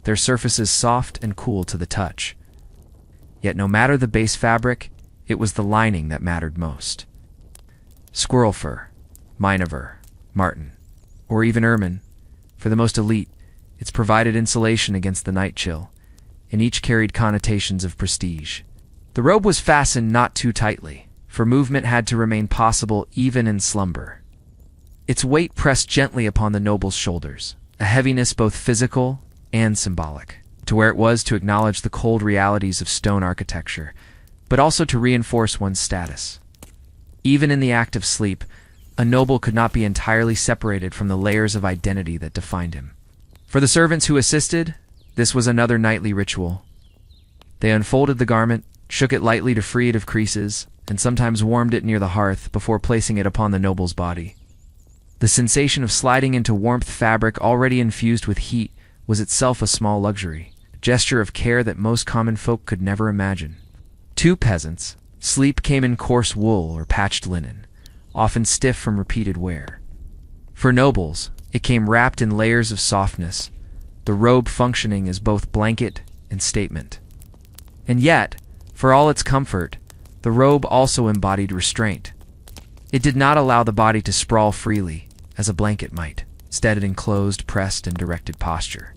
their surfaces soft and cool to the touch. Yet no matter the base fabric, it was the lining that mattered most. Squirrel fur, miniver, marten, or even ermine, for the most elite, it's provided insulation against the night chill, and each carried connotations of prestige. The robe was fastened not too tightly, for movement had to remain possible even in slumber. Its weight pressed gently upon the noble's shoulders, a heaviness both physical and symbolic, to where it was to acknowledge the cold realities of stone architecture, but also to reinforce one's status. Even in the act of sleep, a noble could not be entirely separated from the layers of identity that defined him. For the servants who assisted, this was another nightly ritual. They unfolded the garment, shook it lightly to free it of creases, and sometimes warmed it near the hearth before placing it upon the noble's body. The sensation of sliding into warmth fabric already infused with heat was itself a small luxury, a gesture of care that most common folk could never imagine. To peasants, sleep came in coarse wool or patched linen, often stiff from repeated wear. For nobles, it came wrapped in layers of softness, the robe functioning as both blanket and statement. And yet, for all its comfort, the robe also embodied restraint. It did not allow the body to sprawl freely, as a blanket might. Instead, it enclosed, pressed, and directed posture.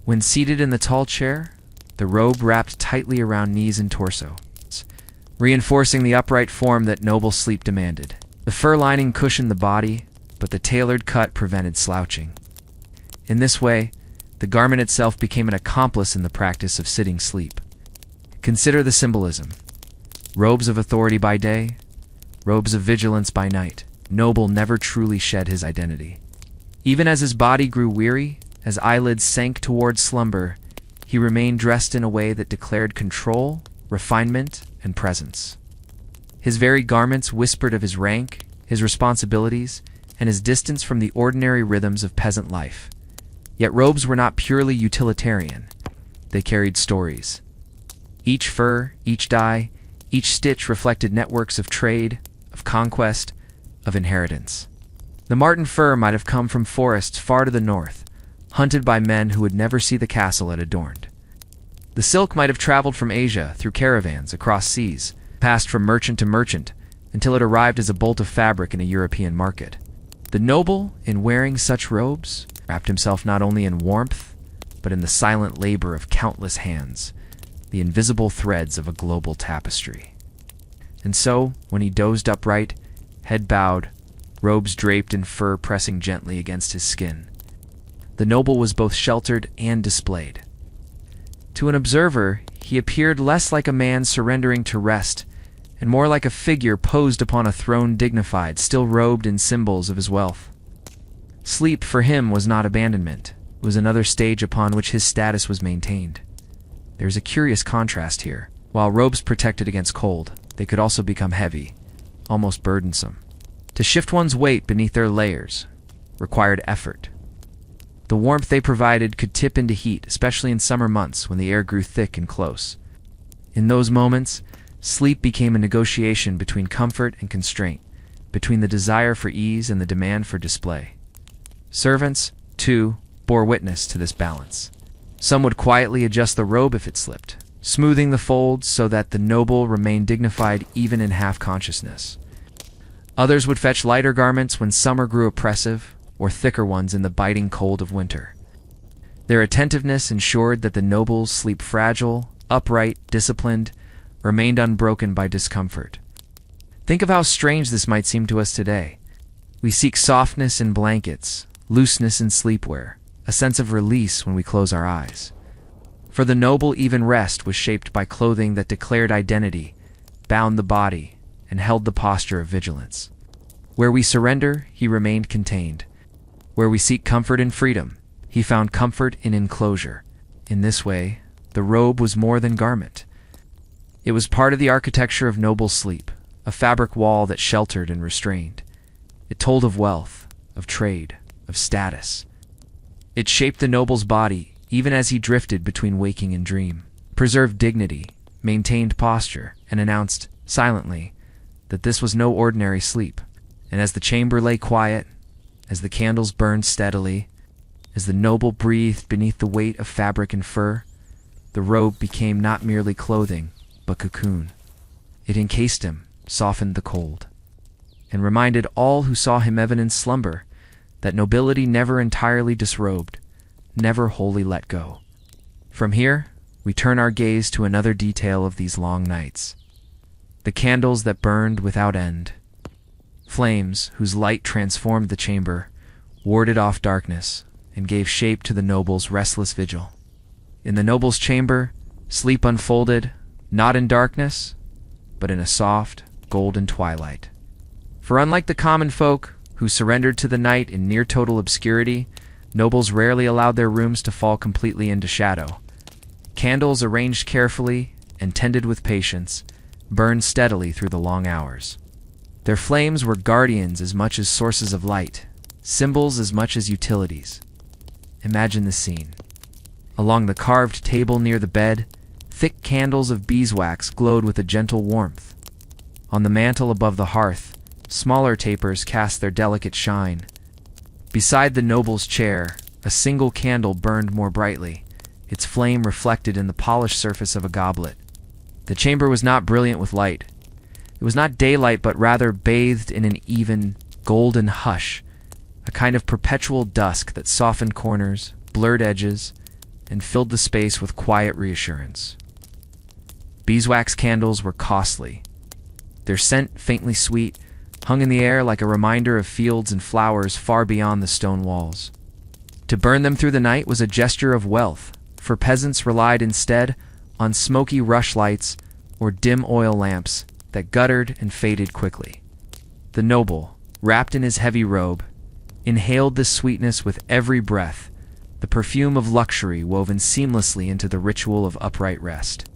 When seated in the tall chair, the robe wrapped tightly around knees and torso, reinforcing the upright form that noble sleep demanded. The fur lining cushioned the body, but the tailored cut prevented slouching. In this way, the garment itself became an accomplice in the practice of sitting sleep. Consider the symbolism. Robes of authority by day, robes of vigilance by night. Noble never truly shed his identity. Even as his body grew weary, as eyelids sank toward slumber, he remained dressed in a way that declared control, refinement, and presence. His very garments whispered of his rank, his responsibilities, and his distance from the ordinary rhythms of peasant life. Yet robes were not purely utilitarian. They carried stories. Each fur, each dye, each stitch reflected networks of trade, of conquest, of inheritance. The marten fur might have come from forests far to the north, hunted by men who would never see the castle it adorned. The silk might have traveled from Asia through caravans across seas, passed from merchant to merchant, until it arrived as a bolt of fabric in a European market. The noble, in wearing such robes, wrapped himself not only in warmth, but in the silent labor of countless hands, the invisible threads of a global tapestry. And so, when he dozed upright, head bowed, robes draped in fur pressing gently against his skin, the noble was both sheltered and displayed. To an observer, he appeared less like a man surrendering to rest, and more like a figure posed upon a throne dignified, still robed in symbols of his wealth. Sleep for him was not abandonment, it was another stage upon which his status was maintained. There is a curious contrast here. While robes protected against cold, they could also become heavy, almost burdensome. To shift one's weight beneath their layers required effort. The warmth they provided could tip into heat, especially in summer months when the air grew thick and close. In those moments, sleep became a negotiation between comfort and constraint, between the desire for ease and the demand for display. Servants, too, bore witness to this balance. Some would quietly adjust the robe if it slipped, smoothing the folds so that the noble remained dignified even in half-consciousness. Others would fetch lighter garments when summer grew oppressive, or thicker ones in the biting cold of winter. Their attentiveness ensured that the noble's sleep fragile, upright, disciplined, remained unbroken by discomfort. Think of how strange this might seem to us today. We seek softness in blankets, looseness in sleepwear, a sense of release when we close our eyes. For the noble, even rest was shaped by clothing that declared identity, bound the body, and held the posture of vigilance. Where we surrender, he remained contained. Where we seek comfort and freedom, he found comfort in enclosure. In this way, the robe was more than garment. It was part of the architecture of noble sleep, a fabric wall that sheltered and restrained. It told of wealth, of trade, of status. It shaped the noble's body, even as he drifted between waking and dream, preserved dignity, maintained posture, and announced, silently, that this was no ordinary sleep. And as the chamber lay quiet, as the candles burned steadily, as the noble breathed beneath the weight of fabric and fur, the robe became not merely clothing, but cocoon. It encased him, softened the cold, and reminded all who saw him even in slumber that nobility never entirely disrobed, never wholly let go. From here, we turn our gaze to another detail of these long nights. The candles that burned without end, flames whose light transformed the chamber, warded off darkness, and gave shape to the noble's restless vigil. In the noble's chamber, sleep unfolded, not in darkness, but in a soft, golden twilight. For unlike the common folk, who surrendered to the night in near total obscurity, nobles rarely allowed their rooms to fall completely into shadow. Candles arranged carefully and tended with patience burned steadily through the long hours. Their flames were guardians as much as sources of light, symbols as much as utilities. Imagine the scene. Along the carved table near the bed, thick candles of beeswax glowed with a gentle warmth. On the mantel above the hearth, smaller tapers cast their delicate shine. Beside the noble's chair, a single candle burned more brightly, its flame reflected in the polished surface of a goblet. The chamber was not brilliant with light. It was not daylight, but rather bathed in an even, golden hush, a kind of perpetual dusk that softened corners, blurred edges, and filled the space with quiet reassurance. Beeswax candles were costly. Their scent, faintly sweet, hung in the air like a reminder of fields and flowers far beyond the stone walls. To burn them through the night was a gesture of wealth, for peasants relied instead on smoky rushlights or dim oil lamps that guttered and faded quickly. The noble, wrapped in his heavy robe, inhaled this sweetness with every breath, the perfume of luxury woven seamlessly into the ritual of upright rest.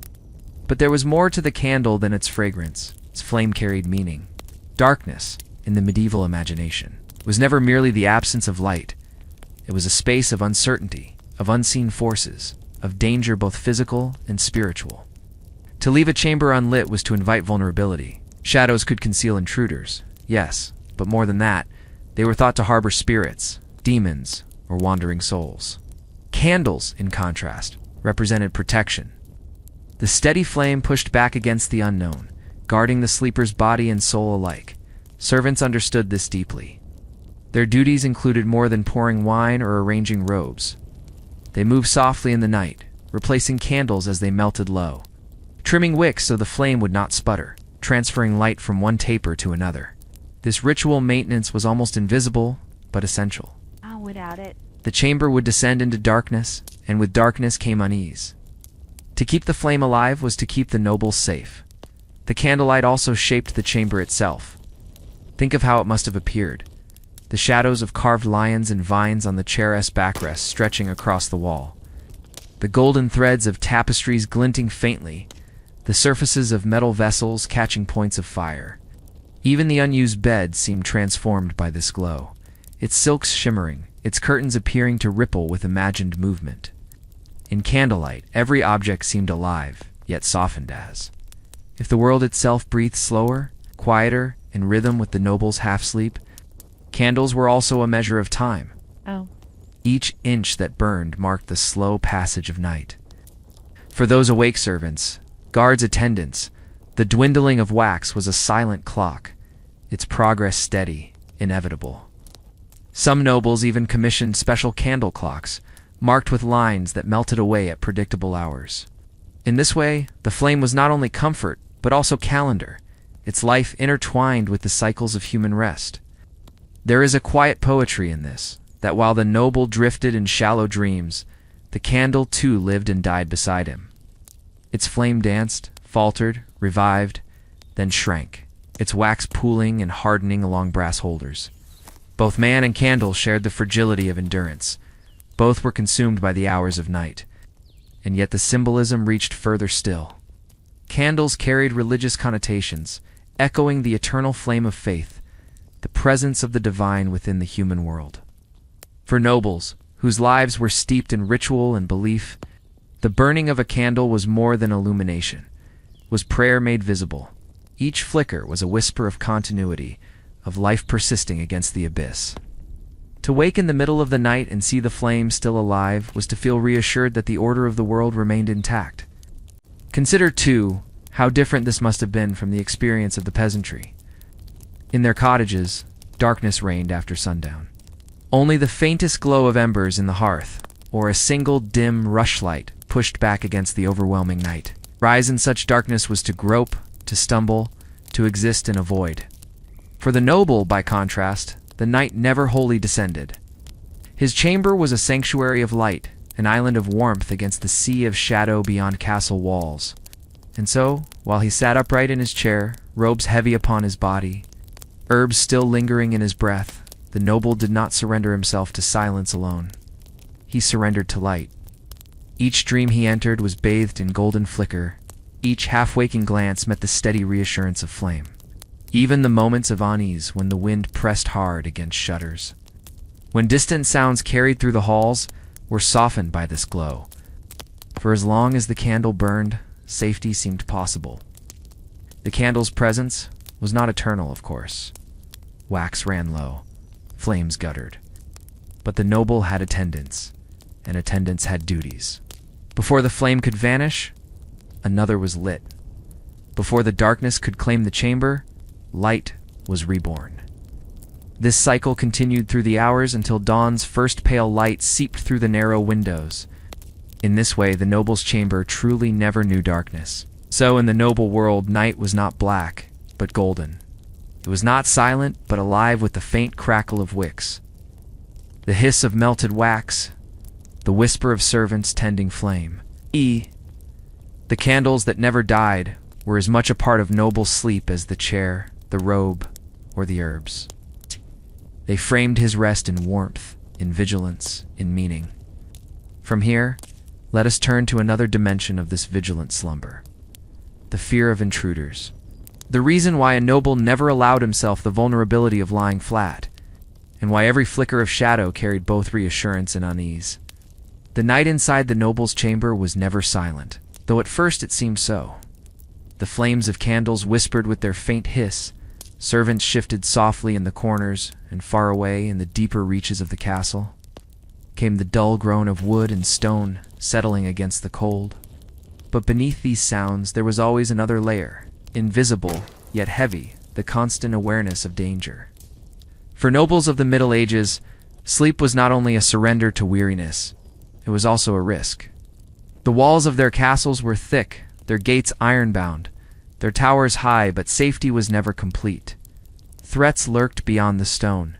But there was more to the candle than its fragrance. Its flame carried meaning. Darkness, in the medieval imagination, was never merely the absence of light. It was a space of uncertainty, of unseen forces, of danger both physical and spiritual. To leave a chamber unlit was to invite vulnerability. Shadows could conceal intruders, yes, but more than that, They were thought to harbor spirits, demons, or wandering souls. Candles, in contrast, represented protection. The steady flame pushed back against the unknown, guarding the sleeper's body and soul alike. Servants understood this deeply. Their duties included more than pouring wine or arranging robes. They moved softly in the night, replacing candles as they melted low, trimming wicks so the flame would not sputter, transferring light from one taper to another. This ritual maintenance was almost invisible, but essential. Without it, The chamber would descend into darkness, and with darkness came unease. To keep the flame alive was to keep the nobles safe. The candlelight also shaped the chamber itself. Think of how it must have appeared. The shadows of carved lions and vines on the chair's backrest stretching across the wall. The golden threads of tapestries glinting faintly, the surfaces of metal vessels catching points of fire. Even the unused bed seemed transformed by this glow, its silks shimmering, its curtains appearing to ripple with imagined movement. In candlelight, every object seemed alive, yet softened as if the world itself breathed slower, quieter, in rhythm with the nobles' half-sleep. Candles were also a measure of time. Each inch that burned marked the slow passage of night. For those awake servants, guards, attendants, the dwindling of wax was a silent clock, its progress steady, inevitable. Some nobles even commissioned special candle clocks, marked with lines that melted away at predictable hours. In this way, the flame was not only comfort, but also calendar, its life intertwined with the cycles of human rest. There is a quiet poetry in this, that while the noble drifted in shallow dreams, the candle too lived and died beside him. Its flame danced, faltered, revived, then shrank, its wax pooling and hardening along brass holders. Both man and candle shared the fragility of endurance. Both were consumed by the hours of night. And yet the symbolism reached further still. Candles carried religious connotations, echoing the eternal flame of faith, the presence of the divine within the human world. For nobles, whose lives were steeped in ritual and belief, the burning of a candle was more than illumination, was prayer made visible. Each flicker was a whisper of continuity, of life persisting against the abyss. To wake in the middle of the night and see the flame still alive was to feel reassured that the order of the world remained intact. Consider, too, how different this must have been from the experience of the peasantry. In their cottages, darkness reigned after sundown. Only the faintest glow of embers in the hearth, or a single dim rushlight, pushed back against the overwhelming night. Rise in such darkness was to grope, to stumble, to exist in a void. For the noble, by contrast, the night never wholly descended. His chamber was a sanctuary of light, an island of warmth against the sea of shadow beyond castle walls. And so, while he sat upright in his chair, robes heavy upon his body, herbs still lingering in his breath, the noble did not surrender himself to silence alone. He surrendered to light. Each dream he entered was bathed in golden flicker. Each half-waking glance met the steady reassurance of flame. Even the moments of unease when the wind pressed hard against shutters, when distant sounds carried through the halls, were softened by this glow. For as long as the candle burned, safety seemed possible. The candle's presence was not eternal, of course. Wax ran low, flames guttered. But the noble had attendants, and attendants had duties. Before the flame could vanish, another was lit. Before the darkness could claim the chamber, light was reborn. This cycle continued through the hours until dawn's first pale light seeped through the narrow windows. In this way, the noble's chamber truly never knew darkness. So in the noble world, night was not black, but golden. It was not silent, but alive with the faint crackle of wicks, the hiss of melted wax, the whisper of servants tending flame. The candles that never died were as much a part of noble sleep as the chair, the robe, or the herbs. They framed his rest in warmth, in vigilance, in meaning. From here, let us turn to another dimension of this vigilant slumber: the fear of intruders. The reason why a noble never allowed himself the vulnerability of lying flat, and why every flicker of shadow carried both reassurance and unease. The night inside the noble's chamber was never silent, though at first it seemed so. The flames of candles whispered with their faint hiss, Servants shifted softly in the corners, and far away in the deeper reaches of the castle came the dull groan of wood and stone settling against the cold. But beneath these sounds there was always another layer, invisible yet heavy, the constant awareness of danger. For nobles of the Middle Ages, sleep was not only a surrender to weariness, it was also a risk. The walls of their castles were thick, their gates iron-bound, their towers high, but safety was never complete. Threats lurked beyond the stone.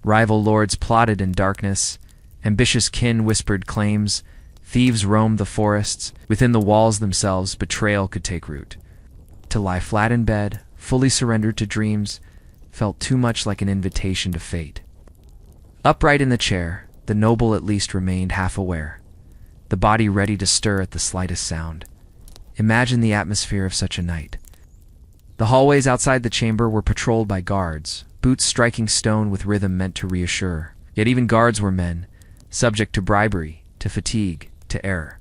Rival lords plotted in darkness, ambitious kin whispered claims, thieves roamed the forests. Within the walls themselves, betrayal could take root. To lie flat in bed, fully surrendered to dreams, felt too much like an invitation to fate. Upright in the chair, the noble at least remained half aware, the body ready to stir at the slightest sound. Imagine the atmosphere of such a night. The hallways outside the chamber were patrolled by guards, boots striking stone with rhythm meant to reassure. Yet even guards were men, subject to bribery, to fatigue, to error.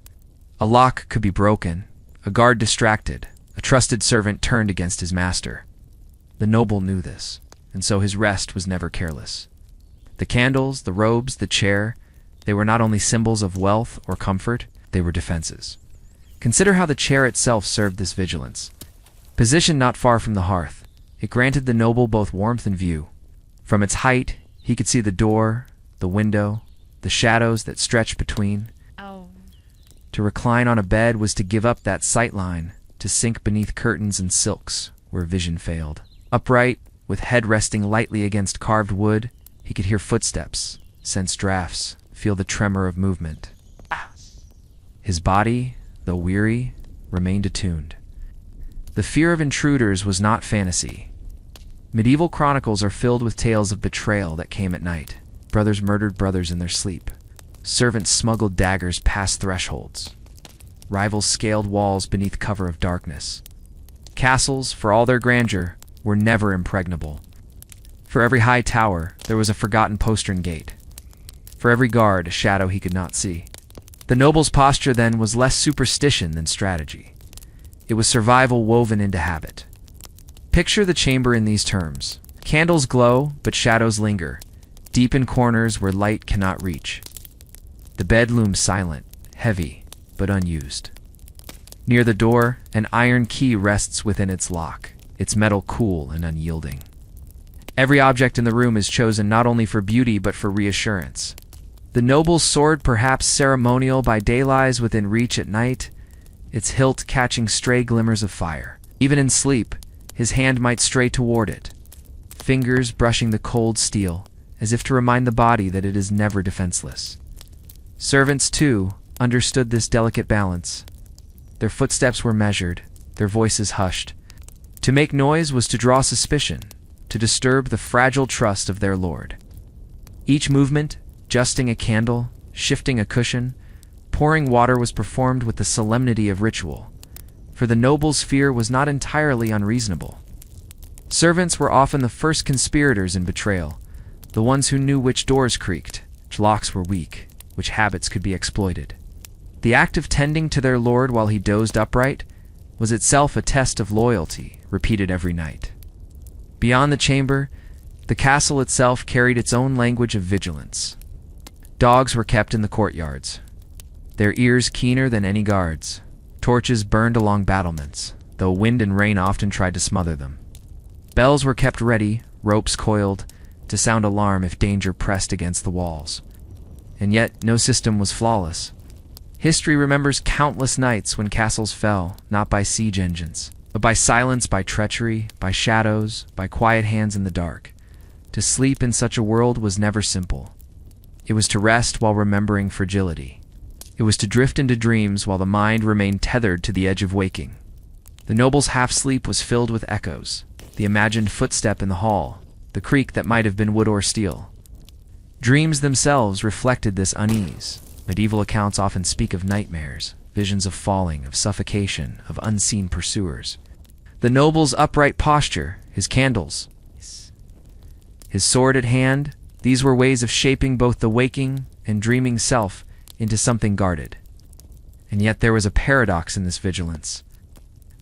A lock could be broken, a guard distracted, a trusted servant turned against his master. The noble knew this, and so his rest was never careless. The candles, the robes, the chair, they were not only symbols of wealth or comfort, they were defenses. Consider how the chair itself served this vigilance. Positioned not far from the hearth, it granted the noble both warmth and view. From its height, he could see the door, the window, the shadows that stretched between. To recline on a bed was to give up that sight line, to sink beneath curtains and silks where vision failed. Upright, with head resting lightly against carved wood, he could hear footsteps, sense drafts, feel the tremor of movement. His body, though weary, remained attuned. The fear of intruders was not fantasy. Medieval chronicles are filled with tales of betrayal that came at night. Brothers murdered brothers in their sleep. Servants smuggled daggers past thresholds. Rivals scaled walls beneath cover of darkness. Castles, for all their grandeur, were never impregnable. For every high tower, there was a forgotten postern gate. For every guard, a shadow he could not see. The noble's posture, then, was less superstition than strategy. It was survival woven into habit. Picture the chamber in these terms. Candles glow, but shadows linger, deep in corners where light cannot reach. The bed looms silent, heavy, but unused. Near the door, an iron key rests within its lock, its metal cool and unyielding. Every object in the room is chosen not only for beauty but for reassurance. The noble's sword, perhaps ceremonial by day, lies within reach at night, its hilt catching stray glimmers of fire. Even in sleep, his hand might stray toward it, fingers brushing the cold steel, as if to remind the body that it is never defenseless. Servants, too, understood this delicate balance. Their footsteps were measured, their voices hushed. To make noise was to draw suspicion, to disturb the fragile trust of their lord. Each movement, adjusting a candle, shifting a cushion, pouring water, was performed with the solemnity of ritual, for the noble's fear was not entirely unreasonable. Servants were often the first conspirators in betrayal, the ones who knew which doors creaked, which locks were weak, which habits could be exploited. The act of tending to their lord while he dozed upright was itself a test of loyalty, repeated every night. Beyond the chamber, the castle itself carried its own language of vigilance. Dogs were kept in the courtyards, their ears keener than any guards. Torches burned along battlements, though wind and rain often tried to smother them. Bells were kept ready, ropes coiled, to sound alarm if danger pressed against the walls. And yet no system was flawless. History remembers countless nights when castles fell, not by siege engines, but by silence, by treachery, by shadows, by quiet hands in the dark. To sleep in such a world was never simple. It was to rest while remembering fragility. It was to drift into dreams while the mind remained tethered to the edge of waking. The noble's half-sleep was filled with echoes, the imagined footstep in the hall, the creak that might have been wood or steel. Dreams themselves reflected this unease. Medieval accounts often speak of nightmares, visions of falling, of suffocation, of unseen pursuers. The noble's upright posture, his candles, his sword at hand, these were ways of shaping both the waking and dreaming self into something guarded. And yet there was a paradox in this vigilance.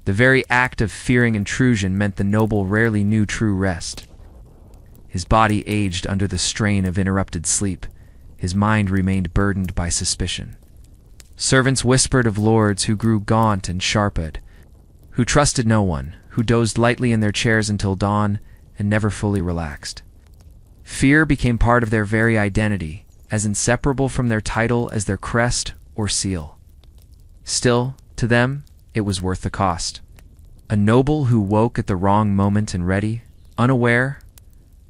The very act of fearing intrusion meant the noble rarely knew true rest. His body aged under the strain of interrupted sleep. His mind remained burdened by suspicion. Servants whispered of lords who grew gaunt and sharp-eyed, who trusted no one, who dozed lightly in their chairs until dawn and never fully relaxed. Fear became part of their very identity, as inseparable from their title as their crest or seal. Still, to them, it was worth the cost. A noble who woke at the wrong moment and ready, unaware,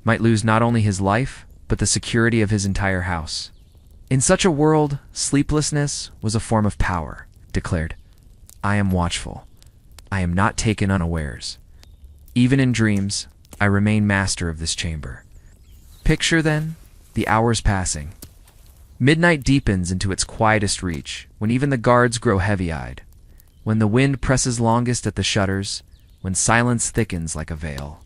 might lose not only his life, but the security of his entire house. In such a world, sleeplessness was a form of power, declared. I am watchful. I am not taken unawares. Even in dreams, I remain master of this chamber. Picture, then, the hours passing. Midnight deepens into its quietest reach, when even the guards grow heavy-eyed, when the wind presses longest at the shutters, when silence thickens like a veil.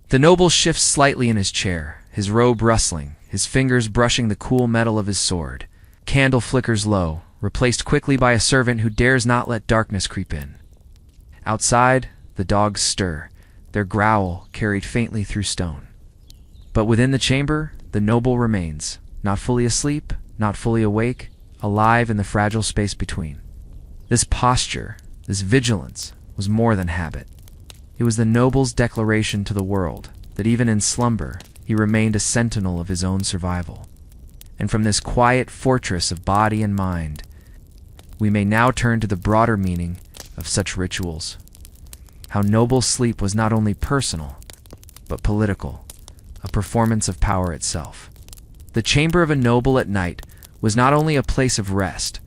The noble shifts slightly in his chair, his robe rustling, his fingers brushing the cool metal of his sword. Candle flickers low, replaced quickly by a servant who dares not let darkness creep in. Outside, the dogs stir, their growl carried faintly through stone. But within the chamber, the noble remains, not fully asleep, not fully awake, alive in the fragile space between. This posture, this vigilance, was more than habit. It was the noble's declaration to the world that even in slumber, he remained a sentinel of his own survival. And from this quiet fortress of body and mind, we may now turn to the broader meaning of such rituals. How noble sleep was not only personal, but political, a performance of power itself. The chamber of a noble at night was not only a place of rest,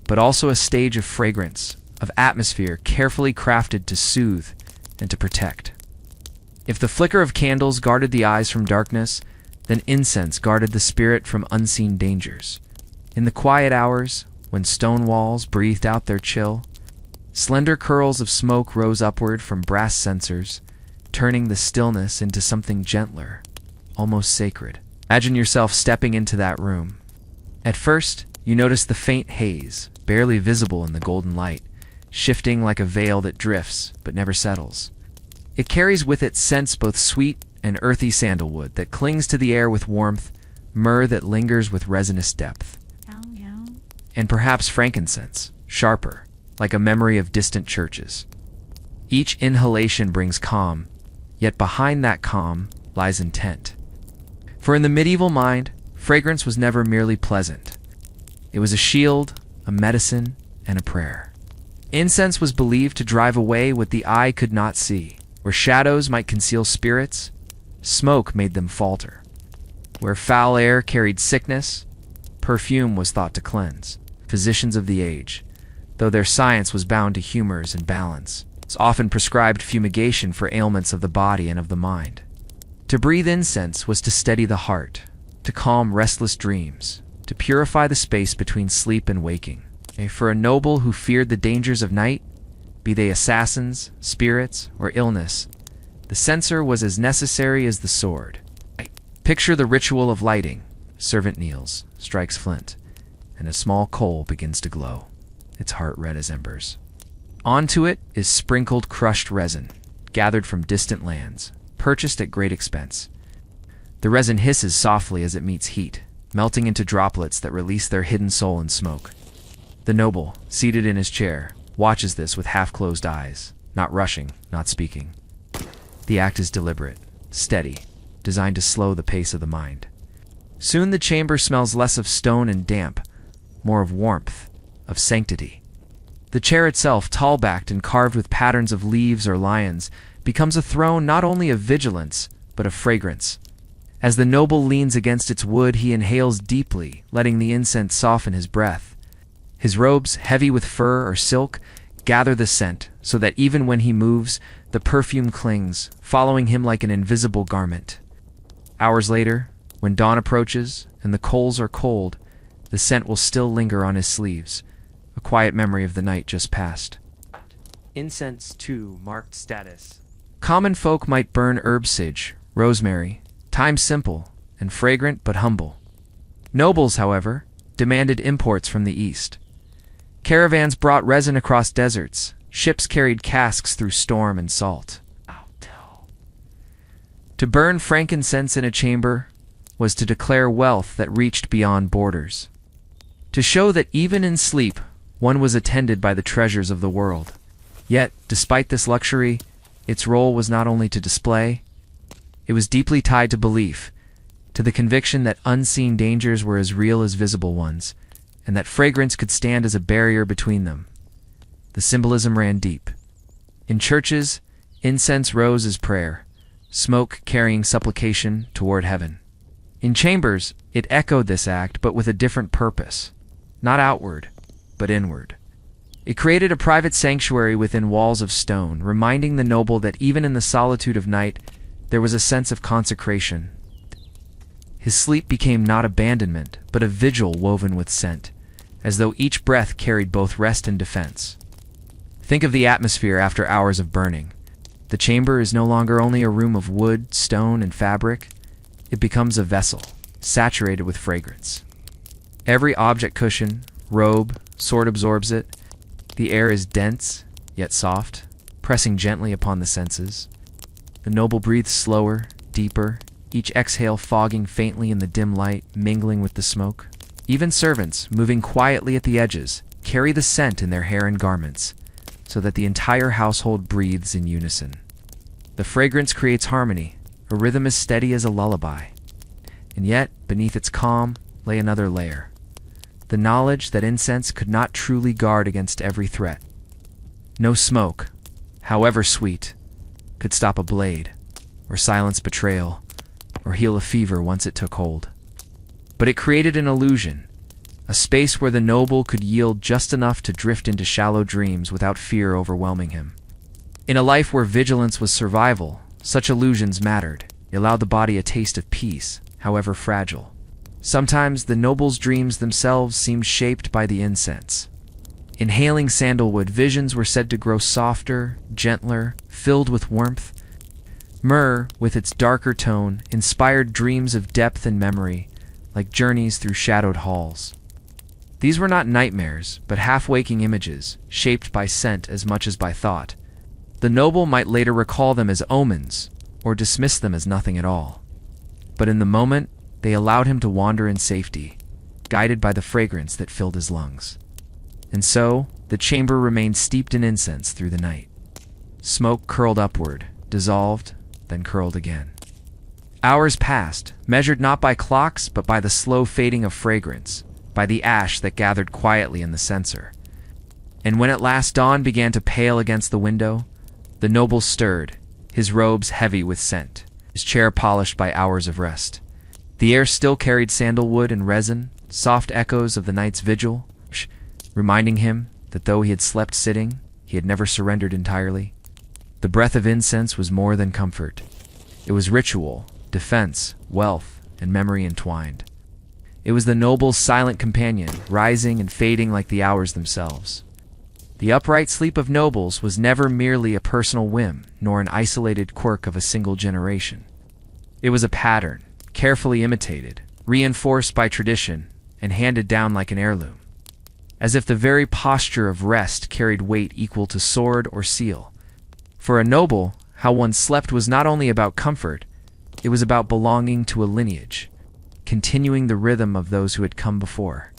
but also a stage of fragrance, of atmosphere carefully crafted to soothe and to protect. If the flicker of candles guarded the eyes from darkness, then incense guarded the spirit from unseen dangers. In the quiet hours, when stone walls breathed out their chill, slender curls of smoke rose upward from brass censers, turning the stillness into something gentler, almost sacred. Imagine yourself stepping into that room. At first, you notice the faint haze, barely visible in the golden light, shifting like a veil that drifts but never settles. It carries with it scents both sweet and earthy sandalwood that clings to the air with warmth, myrrh that lingers with resinous depth, and perhaps frankincense, sharper, like a memory of distant churches. Each inhalation brings calm, yet behind that calm lies intent. For in the medieval mind, fragrance was never merely pleasant. It was a shield, a medicine, and a prayer. Incense was believed to drive away what the eye could not see. Where shadows might conceal spirits, smoke made them falter. Where foul air carried sickness, perfume was thought to cleanse. Physicians of the age, though their science was bound to humors and balance, often prescribed fumigation for ailments of the body and of the mind. To breathe incense was to steady the heart, to calm restless dreams, to purify the space between sleep and waking. For a noble who feared the dangers of night, be they assassins, spirits, or illness, the censer was as necessary as the sword. Picture the ritual of lighting. Servant kneels, strikes flint, and a small coal begins to glow, its heart red as embers. Onto it is sprinkled crushed resin, gathered from distant lands, purchased at great expense. The resin hisses softly as it meets heat, melting into droplets that release their hidden soul in smoke. The noble, seated in his chair, watches this with half-closed eyes, not rushing, not speaking. The act is deliberate, steady, designed to slow the pace of the mind. Soon the chamber smells less of stone and damp, more of warmth, of sanctity. The chair itself, tall-backed and carved with patterns of leaves or lions, becomes a throne not only of vigilance, but of fragrance. As the noble leans against its wood, he inhales deeply, letting the incense soften his breath. His robes, heavy with fur or silk, gather the scent, so that even when he moves, the perfume clings, following him like an invisible garment. Hours later, when dawn approaches and the coals are cold, the scent will still linger on his sleeves, a quiet memory of the night just past. Incense, too, marked status. Common folk might burn herb sage, rosemary, thyme simple and fragrant but humble. Nobles, however, demanded imports from the east. Caravans brought resin across deserts, ships carried casks through storm and salt. To burn frankincense in a chamber was to declare wealth that reached beyond borders, to show that even in sleep one was attended by the treasures of the world. Yet, despite this luxury, its role was not only to display, it was deeply tied to belief, to the conviction that unseen dangers were as real as visible ones, and that fragrance could stand as a barrier between them. The symbolism ran deep. In churches, incense rose as prayer, smoke carrying supplication toward heaven. In chambers, it echoed this act, but with a different purpose, not outward, but inward. It created a private sanctuary within walls of stone, reminding the noble that even in the solitude of night, there was a sense of consecration. His sleep became not abandonment, but a vigil woven with scent, as though each breath carried both rest and defense. Think of the atmosphere after hours of burning. The chamber is no longer only a room of wood, stone, and fabric. It becomes a vessel, saturated with fragrance. Every object, cushion, robe, sword absorbs it. The air is dense, yet soft, pressing gently upon the senses. The noble breathes slower, deeper, each exhale fogging faintly in the dim light, mingling with the smoke. Even servants, moving quietly at the edges, carry the scent in their hair and garments, so that the entire household breathes in unison. The fragrance creates harmony, a rhythm as steady as a lullaby. And yet, beneath its calm, lay another layer. The knowledge that incense could not truly guard against every threat. No smoke, however sweet, could stop a blade, or silence betrayal, or heal a fever once it took hold. But it created an illusion, a space where the noble could yield just enough to drift into shallow dreams without fear overwhelming him. In a life where vigilance was survival, such illusions mattered. They allowed the body a taste of peace, however fragile. Sometimes the noble's dreams themselves seemed shaped by the incense. Inhaling sandalwood, visions were said to grow softer, gentler, filled with warmth. Myrrh, with its darker tone, inspired dreams of depth and memory, like journeys through shadowed halls. These were not nightmares, but half-waking images, shaped by scent as much as by thought. The noble might later recall them as omens, or dismiss them as nothing at all. But in the moment, they allowed him to wander in safety, guided by the fragrance that filled his lungs. And so, the chamber remained steeped in incense through the night. Smoke curled upward, dissolved, then curled again. Hours passed, measured not by clocks, but by the slow fading of fragrance, by the ash that gathered quietly in the censer. And when at last dawn began to pale against the window, the noble stirred, his robes heavy with scent, his chair polished by hours of rest. The air still carried sandalwood and resin, soft echoes of the night's vigil, reminding him that though he had slept sitting, he had never surrendered entirely. The breath of incense was more than comfort. It was ritual, defense, wealth, and memory entwined. It was the noble's silent companion, rising and fading like the hours themselves. The upright sleep of nobles was never merely a personal whim, nor an isolated quirk of a single generation. It was a pattern, carefully imitated, reinforced by tradition, and handed down like an heirloom. As if the very posture of rest carried weight equal to sword or seal. For a noble, how one slept was not only about comfort, it was about belonging to a lineage, continuing the rhythm of those who had come before.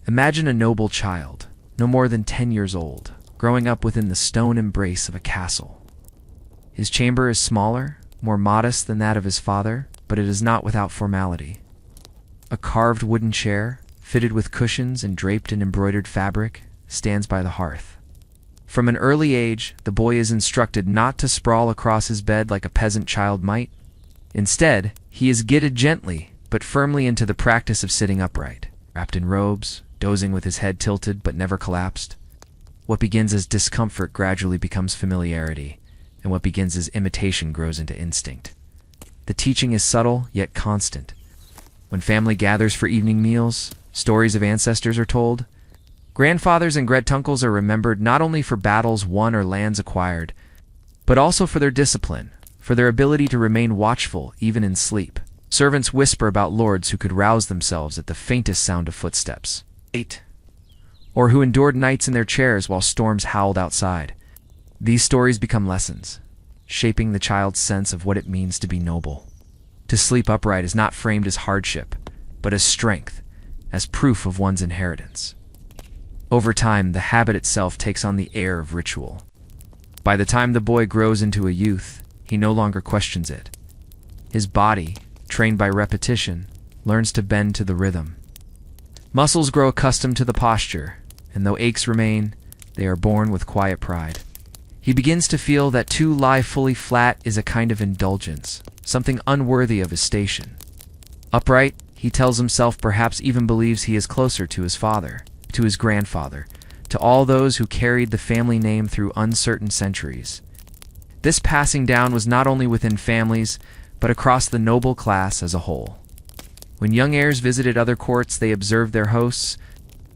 Imagine a noble child, no more than 10 years old, growing up within the stone embrace of a castle. His chamber is smaller, more modest than that of his father, but it is not without formality. A carved wooden chair, fitted with cushions and draped in embroidered fabric, stands by the hearth. From an early age, the boy is instructed not to sprawl across his bed like a peasant child might. Instead, he is guided gently, but firmly into the practice of sitting upright, wrapped in robes, dozing with his head tilted but never collapsed. What begins as discomfort gradually becomes familiarity, and what begins as imitation grows into instinct. The teaching is subtle, yet constant. When family gathers for evening meals, stories of ancestors are told. Grandfathers and great-uncles are remembered not only for battles won or lands acquired, but also for their discipline, for their ability to remain watchful even in sleep. Servants whisper about lords who could rouse themselves at the faintest sound of footsteps. 8. Or who endured nights in their chairs while storms howled outside. These stories become lessons, shaping the child's sense of what it means to be noble. To sleep upright is not framed as hardship, but as strength, as proof of one's inheritance. Over time, the habit itself takes on the air of ritual. By the time the boy grows into a youth, he no longer questions it. His body, trained by repetition, learns to bend to the rhythm. Muscles grow accustomed to the posture, and though aches remain, they are born with quiet pride. He begins to feel that to lie fully flat is a kind of indulgence, something unworthy of his station. Upright, he tells himself, perhaps even believes he is closer to his father, to his grandfather, to all those who carried the family name through uncertain centuries. This passing down was not only within families, but across the noble class as a whole. When young heirs visited other courts, they observed their hosts.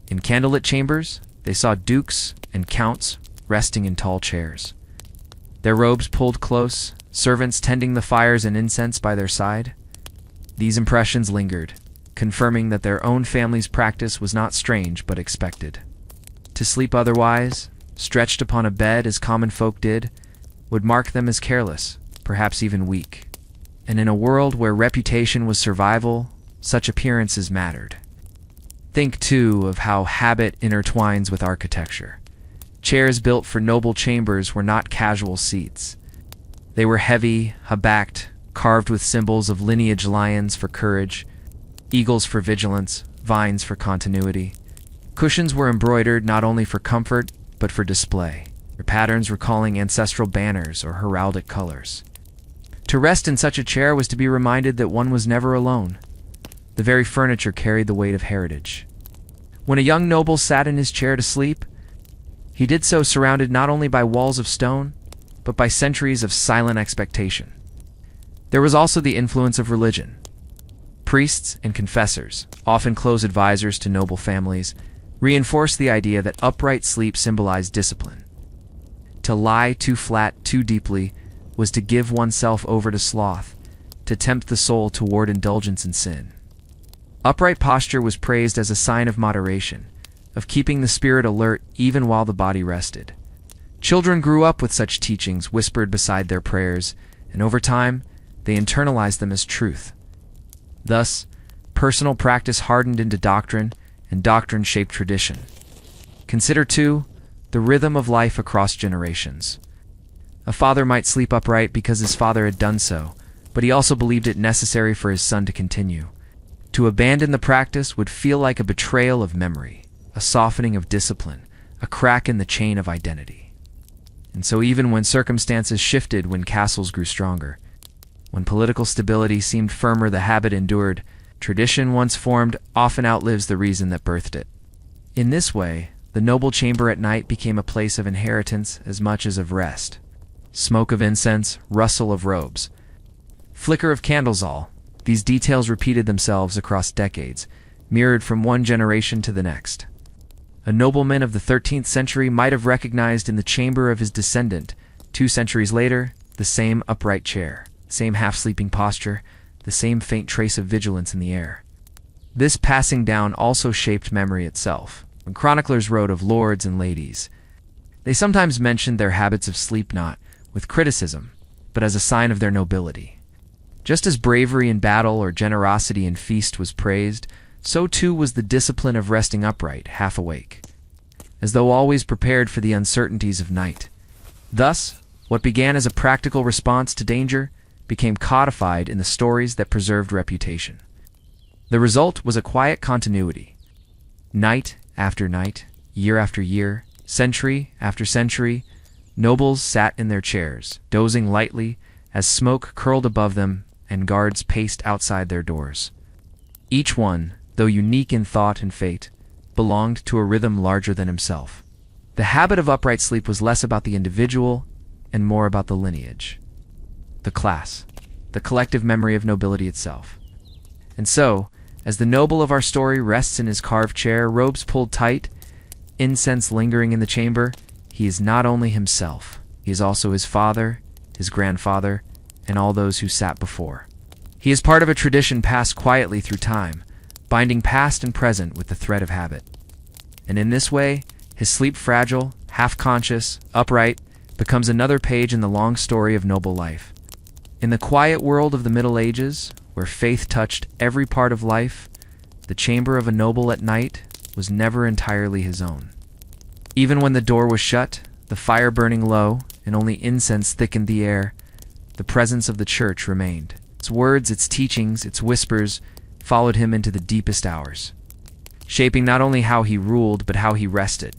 In candlelit chambers, they saw dukes and counts resting in tall chairs. Their robes pulled close, servants tending the fires and incense by their side. These impressions lingered, confirming that their own family's practice was not strange but expected. To sleep otherwise, stretched upon a bed as common folk did, would mark them as careless, perhaps even weak. And in a world where reputation was survival, such appearances mattered. Think, too, of how habit intertwines with architecture. Chairs built for noble chambers were not casual seats. They were heavy, hub-backed, carved with symbols of lineage: lions for courage, eagles for vigilance, vines for continuity. Cushions were embroidered not only for comfort, but for display, their patterns recalling ancestral banners or heraldic colors. To rest in such a chair was to be reminded that one was never alone. The very furniture carried the weight of heritage. When a young noble sat in his chair to sleep, he did so surrounded not only by walls of stone, but by centuries of silent expectation. There was also the influence of religion. Priests and confessors, often close advisors to noble families, reinforced the idea that upright sleep symbolized discipline. To lie too flat, too deeply, was to give oneself over to sloth, to tempt the soul toward indulgence and sin. Upright posture was praised as a sign of moderation, of keeping the spirit alert even while the body rested. Children grew up with such teachings whispered beside their prayers, and over time, they internalized them as truth. Thus, personal practice hardened into doctrine, and doctrine shaped tradition. Consider, too, the rhythm of life across generations. A father might sleep upright because his father had done so, but he also believed it necessary for his son to continue. To abandon the practice would feel like a betrayal of memory, a softening of discipline, a crack in the chain of identity. And so even when circumstances shifted, when castles grew stronger, when political stability seemed firmer, the habit endured. Tradition once formed often outlives the reason that birthed it. In this way, the noble chamber at night became a place of inheritance as much as of rest. Smoke of incense, rustle of robes, flicker of candles, all these details repeated themselves across decades, mirrored from one generation to the next. A nobleman of the 13th century might have recognized in the chamber of his descendant, 2 centuries later, the same upright chair, same half-sleeping posture, the same faint trace of vigilance in the air. This passing down also shaped memory itself. When chroniclers wrote of lords and ladies, they sometimes mentioned their habits of sleep not with criticism, but as a sign of their nobility. Just as bravery in battle or generosity in feast was praised, so too was the discipline of resting upright, half awake, as though always prepared for the uncertainties of night. Thus, what began as a practical response to danger became codified in the stories that preserved reputation. The result was a quiet continuity. Night after night, year after year, century after century, nobles sat in their chairs, dozing lightly as smoke curled above them and guards paced outside their doors. Each one, though unique in thought and fate, belonged to a rhythm larger than himself. The habit of upright sleep was less about the individual and more about the lineage, the class, the collective memory of nobility itself. And so, as the noble of our story rests in his carved chair, robes pulled tight, incense lingering in the chamber, he is not only himself, he is also his father, his grandfather, and all those who sat before. He is part of a tradition passed quietly through time, binding past and present with the thread of habit. And in this way, his sleep fragile, half-conscious, upright, becomes another page in the long story of noble life. In the quiet world of the Middle Ages, where faith touched every part of life, the chamber of a noble at night was never entirely his own. Even when the door was shut, the fire burning low, and only incense thickened the air, the presence of the church remained. Its words, its teachings, its whispers followed him into the deepest hours, shaping not only how he ruled but how he rested.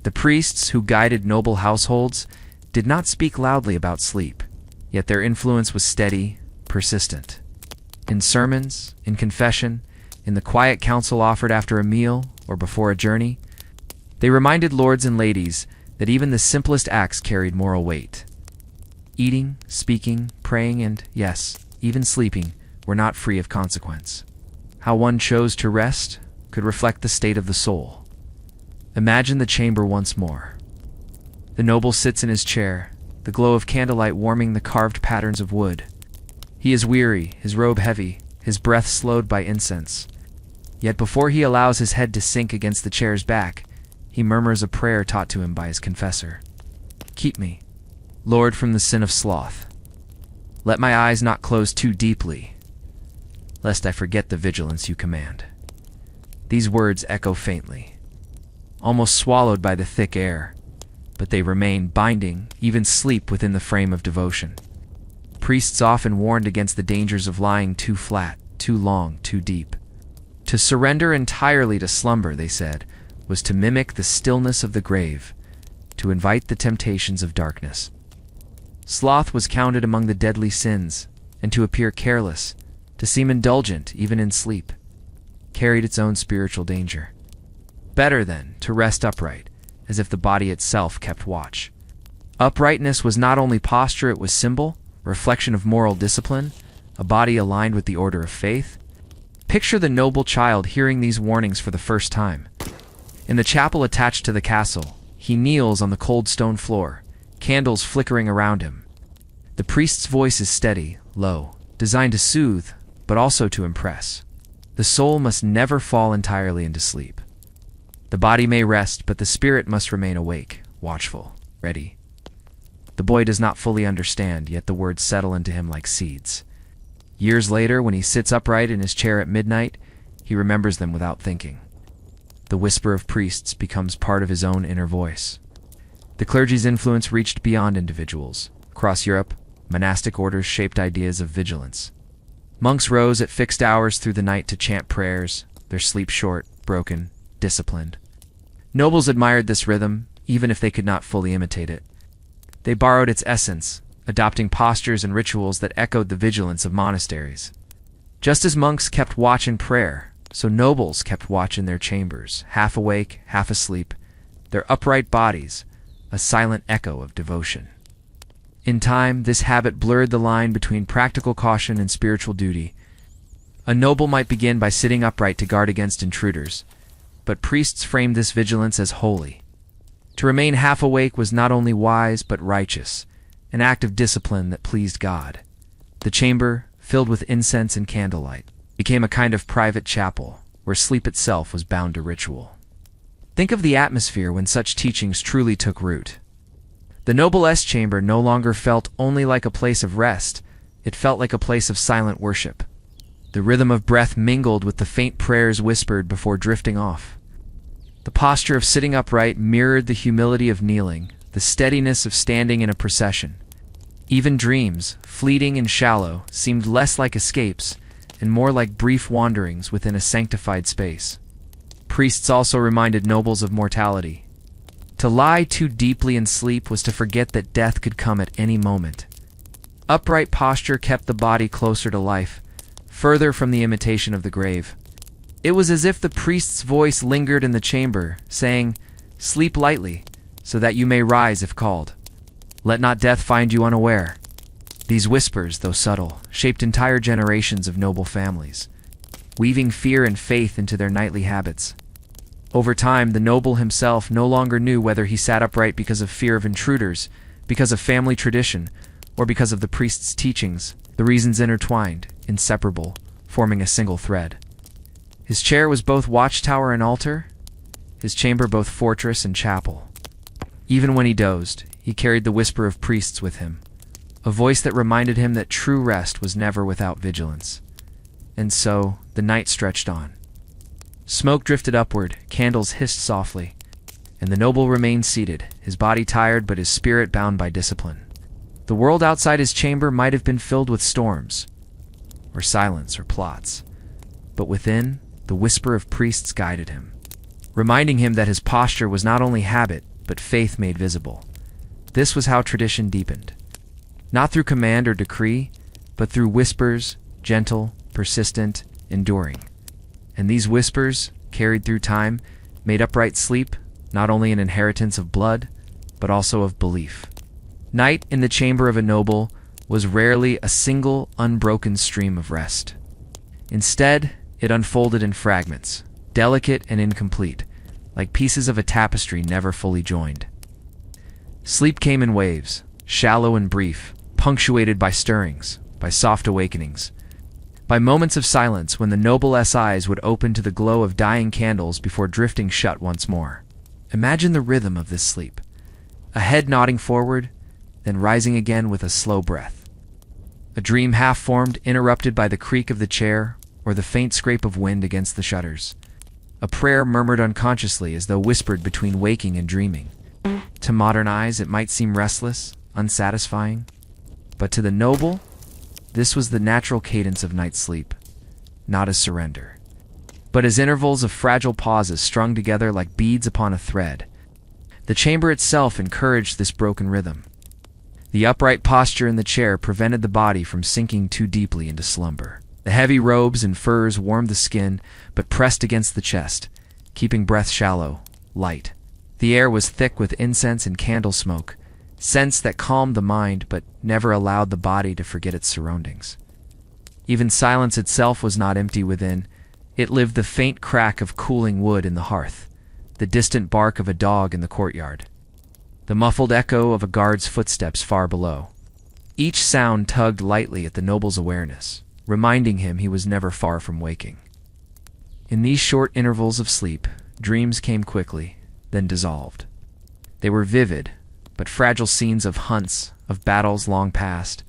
The priests who guided noble households did not speak loudly about sleep, yet their influence was steady, persistent. In sermons, in confession, in the quiet counsel offered after a meal or before a journey, they reminded lords and ladies that even the simplest acts carried moral weight. Eating, speaking, praying, and, yes, even sleeping were not free of consequence. How one chose to rest could reflect the state of the soul. Imagine the chamber once more. The noble sits in his chair, the glow of candlelight warming the carved patterns of wood. He is weary, his robe heavy, his breath slowed by incense. Yet before he allows his head to sink against the chair's back, he murmurs a prayer taught to him by his confessor. Keep me, Lord, from the sin of sloth. Let my eyes not close too deeply, lest I forget the vigilance you command. These words echo faintly, almost swallowed by the thick air, but they remain binding, even sleep within the frame of devotion. Priests often warned against the dangers of lying too flat, too long, too deep. To surrender entirely to slumber, they said, was to mimic the stillness of the grave, to invite the temptations of darkness. Sloth was counted among the deadly sins, and to appear careless, to seem indulgent even in sleep, carried its own spiritual danger. Better, then, to rest upright, as if the body itself kept watch. Uprightness was not only posture, it was symbol, reflection of moral discipline, a body aligned with the order of faith. Picture the noble child hearing these warnings for the first time. In the chapel attached to the castle, he kneels on the cold stone floor, candles flickering around him. The priest's voice is steady, low, designed to soothe, but also to impress. The soul must never fall entirely into sleep. The body may rest, but the spirit must remain awake, watchful, ready. The boy does not fully understand, yet the words settle into him like seeds. Years later, when he sits upright in his chair at midnight, he remembers them without thinking. The whisper of priests becomes part of his own inner voice. The clergy's influence reached beyond individuals. Across Europe, monastic orders shaped ideas of vigilance. Monks rose at fixed hours through the night to chant prayers, their sleep short, broken, disciplined. Nobles admired this rhythm, even if they could not fully imitate it. They borrowed its essence, adopting postures and rituals that echoed the vigilance of monasteries. Just as monks kept watch in prayer, so nobles kept watch in their chambers, half awake, half asleep, their upright bodies, a silent echo of devotion. In time, this habit blurred the line between practical caution and spiritual duty. A noble might begin by sitting upright to guard against intruders, but priests framed this vigilance as holy. To remain half awake was not only wise but righteous, an act of discipline that pleased God. The chamber, filled with incense and candlelight, became a kind of private chapel, where sleep itself was bound to ritual. Think of the atmosphere when such teachings truly took root. The noblesse chamber no longer felt only like a place of rest, it felt like a place of silent worship. The rhythm of breath mingled with the faint prayers whispered before drifting off. The posture of sitting upright mirrored the humility of kneeling, the steadiness of standing in a procession. Even dreams, fleeting and shallow, seemed less like escapes and more like brief wanderings within a sanctified space. Priests also reminded nobles of mortality. To lie too deeply in sleep was to forget that death could come at any moment. Upright posture kept the body closer to life, further from the imitation of the grave. It was as if the priest's voice lingered in the chamber, saying, "Sleep lightly, so that you may rise if called. Let not death find you unaware." These whispers, though subtle, shaped entire generations of noble families, weaving fear and faith into their nightly habits. Over time, the noble himself no longer knew whether he sat upright because of fear of intruders, because of family tradition, or because of the priest's teachings, the reasons intertwined, inseparable, forming a single thread. His chair was both watchtower and altar, his chamber both fortress and chapel. Even when he dozed, he carried the whisper of priests with him, a voice that reminded him that true rest was never without vigilance. And so, the night stretched on. Smoke drifted upward, candles hissed softly, and the noble remained seated, his body tired but his spirit bound by discipline. The world outside his chamber might have been filled with storms, or silence, or plots, but within, the whisper of priests guided him, reminding him that his posture was not only habit, but faith made visible. This was how tradition deepened. Not through command or decree, but through whispers, gentle, persistent, enduring. And these whispers, carried through time, made upright sleep not only an inheritance of blood, but also of belief. Night in the chamber of a noble was rarely a single, unbroken stream of rest. Instead, it unfolded in fragments, delicate and incomplete, like pieces of a tapestry never fully joined. Sleep came in waves, shallow and brief, punctuated by stirrings, by soft awakenings, by moments of silence when the noble's eyes would open to the glow of dying candles before drifting shut once more. Imagine the rhythm of this sleep, a head nodding forward, then rising again with a slow breath. A dream half-formed, interrupted by the creak of the chair or the faint scrape of wind against the shutters. A prayer murmured unconsciously as though whispered between waking and dreaming. To modern eyes, it might seem restless, unsatisfying, but to the noble, this was the natural cadence of night sleep, not as surrender, but as intervals of fragile pauses strung together like beads upon a thread. The chamber itself encouraged this broken rhythm. The upright posture in the chair prevented the body from sinking too deeply into slumber. The heavy robes and furs warmed the skin, but pressed against the chest, keeping breath shallow, light. The air was thick with incense and candle smoke, scents that calmed the mind but never allowed the body to forget its surroundings. Even silence itself was not empty within. It lived the faint crack of cooling wood in the hearth, the distant bark of a dog in the courtyard, the muffled echo of a guard's footsteps far below. Each sound tugged lightly at the noble's awareness, reminding him he was never far from waking. In these short intervals of sleep, dreams came quickly, then dissolved. They were vivid, but fragile scenes of hunts, of battles long past,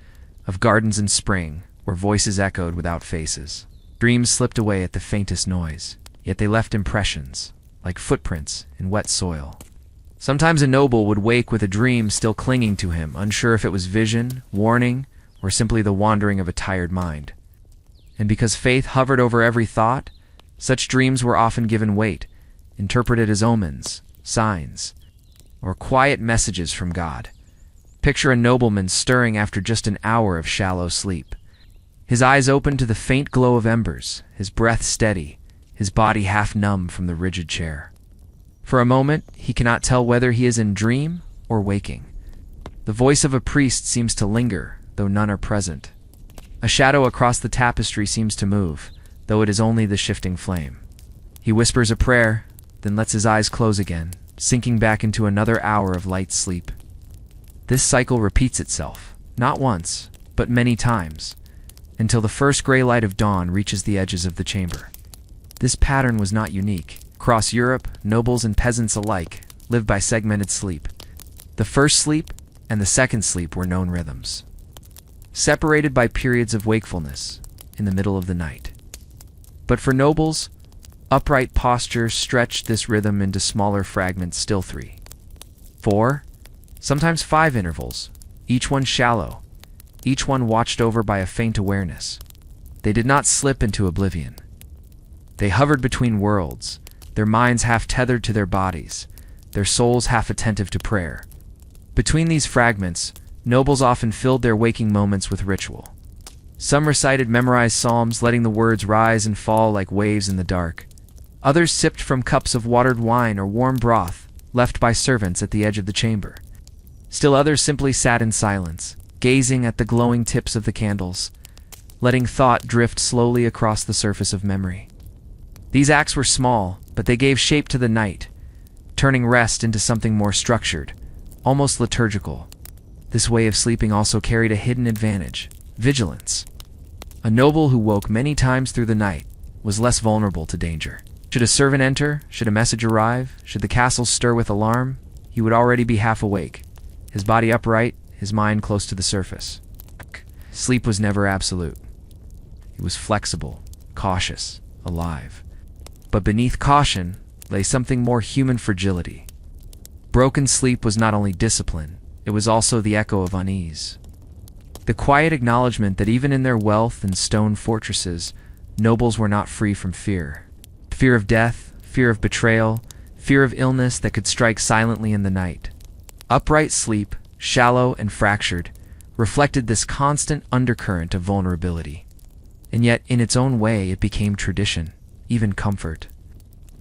of gardens in spring, where voices echoed without faces. Dreams slipped away at the faintest noise, yet they left impressions, like footprints in wet soil. Sometimes a noble would wake with a dream still clinging to him, unsure if it was vision, warning, or simply the wandering of a tired mind. And because faith hovered over every thought, such dreams were often given weight, interpreted as omens, signs, or quiet messages from God. Picture a nobleman stirring after just an hour of shallow sleep. His eyes open to the faint glow of embers, his breath steady, his body half numb from the rigid chair. For a moment, he cannot tell whether he is in dream or waking. The voice of a priest seems to linger, though none are present. A shadow across the tapestry seems to move, though it is only the shifting flame. He whispers a prayer, then lets his eyes close again, sinking back into another hour of light sleep. This cycle repeats itself, not once, but many times, until the first gray light of dawn reaches the edges of the chamber. This pattern was not unique. Across Europe, nobles and peasants alike lived by segmented sleep. The first sleep and the second sleep were known rhythms, separated by periods of wakefulness in the middle of the night. But for nobles, upright posture stretched this rhythm into smaller fragments, still 3, 4, sometimes 5 intervals, each one shallow, each one watched over by a faint awareness. They did not slip into oblivion. They hovered between worlds, their minds half tethered to their bodies, their souls half attentive to prayer. Between these fragments, nobles often filled their waking moments with ritual. Some recited memorized psalms, letting the words rise and fall like waves in the dark. Others sipped from cups of watered wine or warm broth left by servants at the edge of the chamber. Still others simply sat in silence, gazing at the glowing tips of the candles, letting thought drift slowly across the surface of memory. These acts were small, but they gave shape to the night, turning rest into something more structured, almost liturgical. This way of sleeping also carried a hidden advantage: vigilance. A noble who woke many times through the night was less vulnerable to danger. Should a servant enter, should a message arrive, should the castle stir with alarm, he would already be half awake, his body upright, his mind close to the surface. Sleep was never absolute. It was flexible, cautious, alive. But beneath caution lay something more human: fragility. Broken sleep was not only discipline, it was also the echo of unease. The quiet acknowledgement that even in their wealth and stone fortresses, nobles were not free from fear. Fear of death, fear of betrayal, fear of illness that could strike silently in the night. Upright sleep, shallow and fractured, reflected this constant undercurrent of vulnerability. And yet, in its own way, it became tradition, even comfort.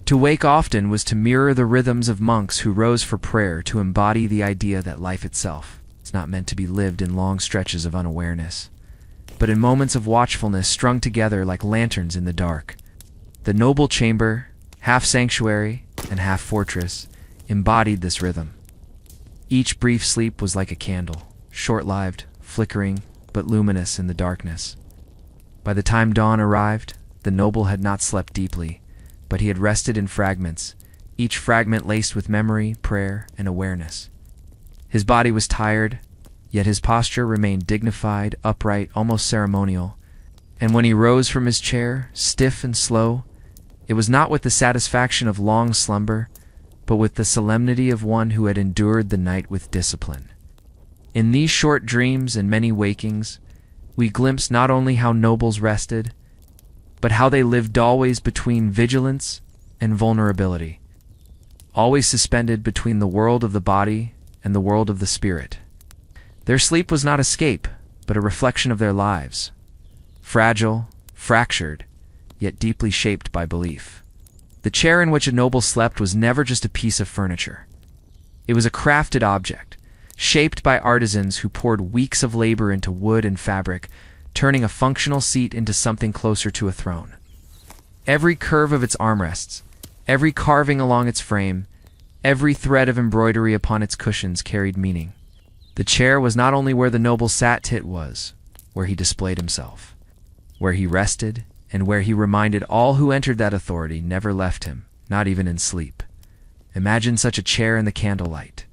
To wake often was to mirror the rhythms of monks who rose for prayer, to embody the idea that life itself is not meant to be lived in long stretches of unawareness, but in moments of watchfulness strung together like lanterns in the dark. The noble chamber, half sanctuary and half fortress, embodied this rhythm. Each brief sleep was like a candle, short-lived, flickering, but luminous in the darkness. By the time dawn arrived, the noble had not slept deeply, but he had rested in fragments, each fragment laced with memory, prayer, and awareness. His body was tired, yet his posture remained dignified, upright, almost ceremonial, and when he rose from his chair, stiff and slow, it was not with the satisfaction of long slumber, but with the solemnity of one who had endured the night with discipline. In these short dreams and many wakings, we glimpse not only how nobles rested, but how they lived always between vigilance and vulnerability, always suspended between the world of the body and the world of the spirit. Their sleep was not escape, but a reflection of their lives, fragile, fractured, yet deeply shaped by belief. The chair in which a noble slept was never just a piece of furniture. It was a crafted object, shaped by artisans who poured weeks of labor into wood and fabric, turning a functional seat into something closer to a throne. Every curve of its armrests, every carving along its frame, every thread of embroidery upon its cushions carried meaning. The chair was not only where the noble sat, it was where he displayed himself, where he rested, and where he reminded all who entered that authority never left him, not even in sleep. Imagine such a chair in the candlelight,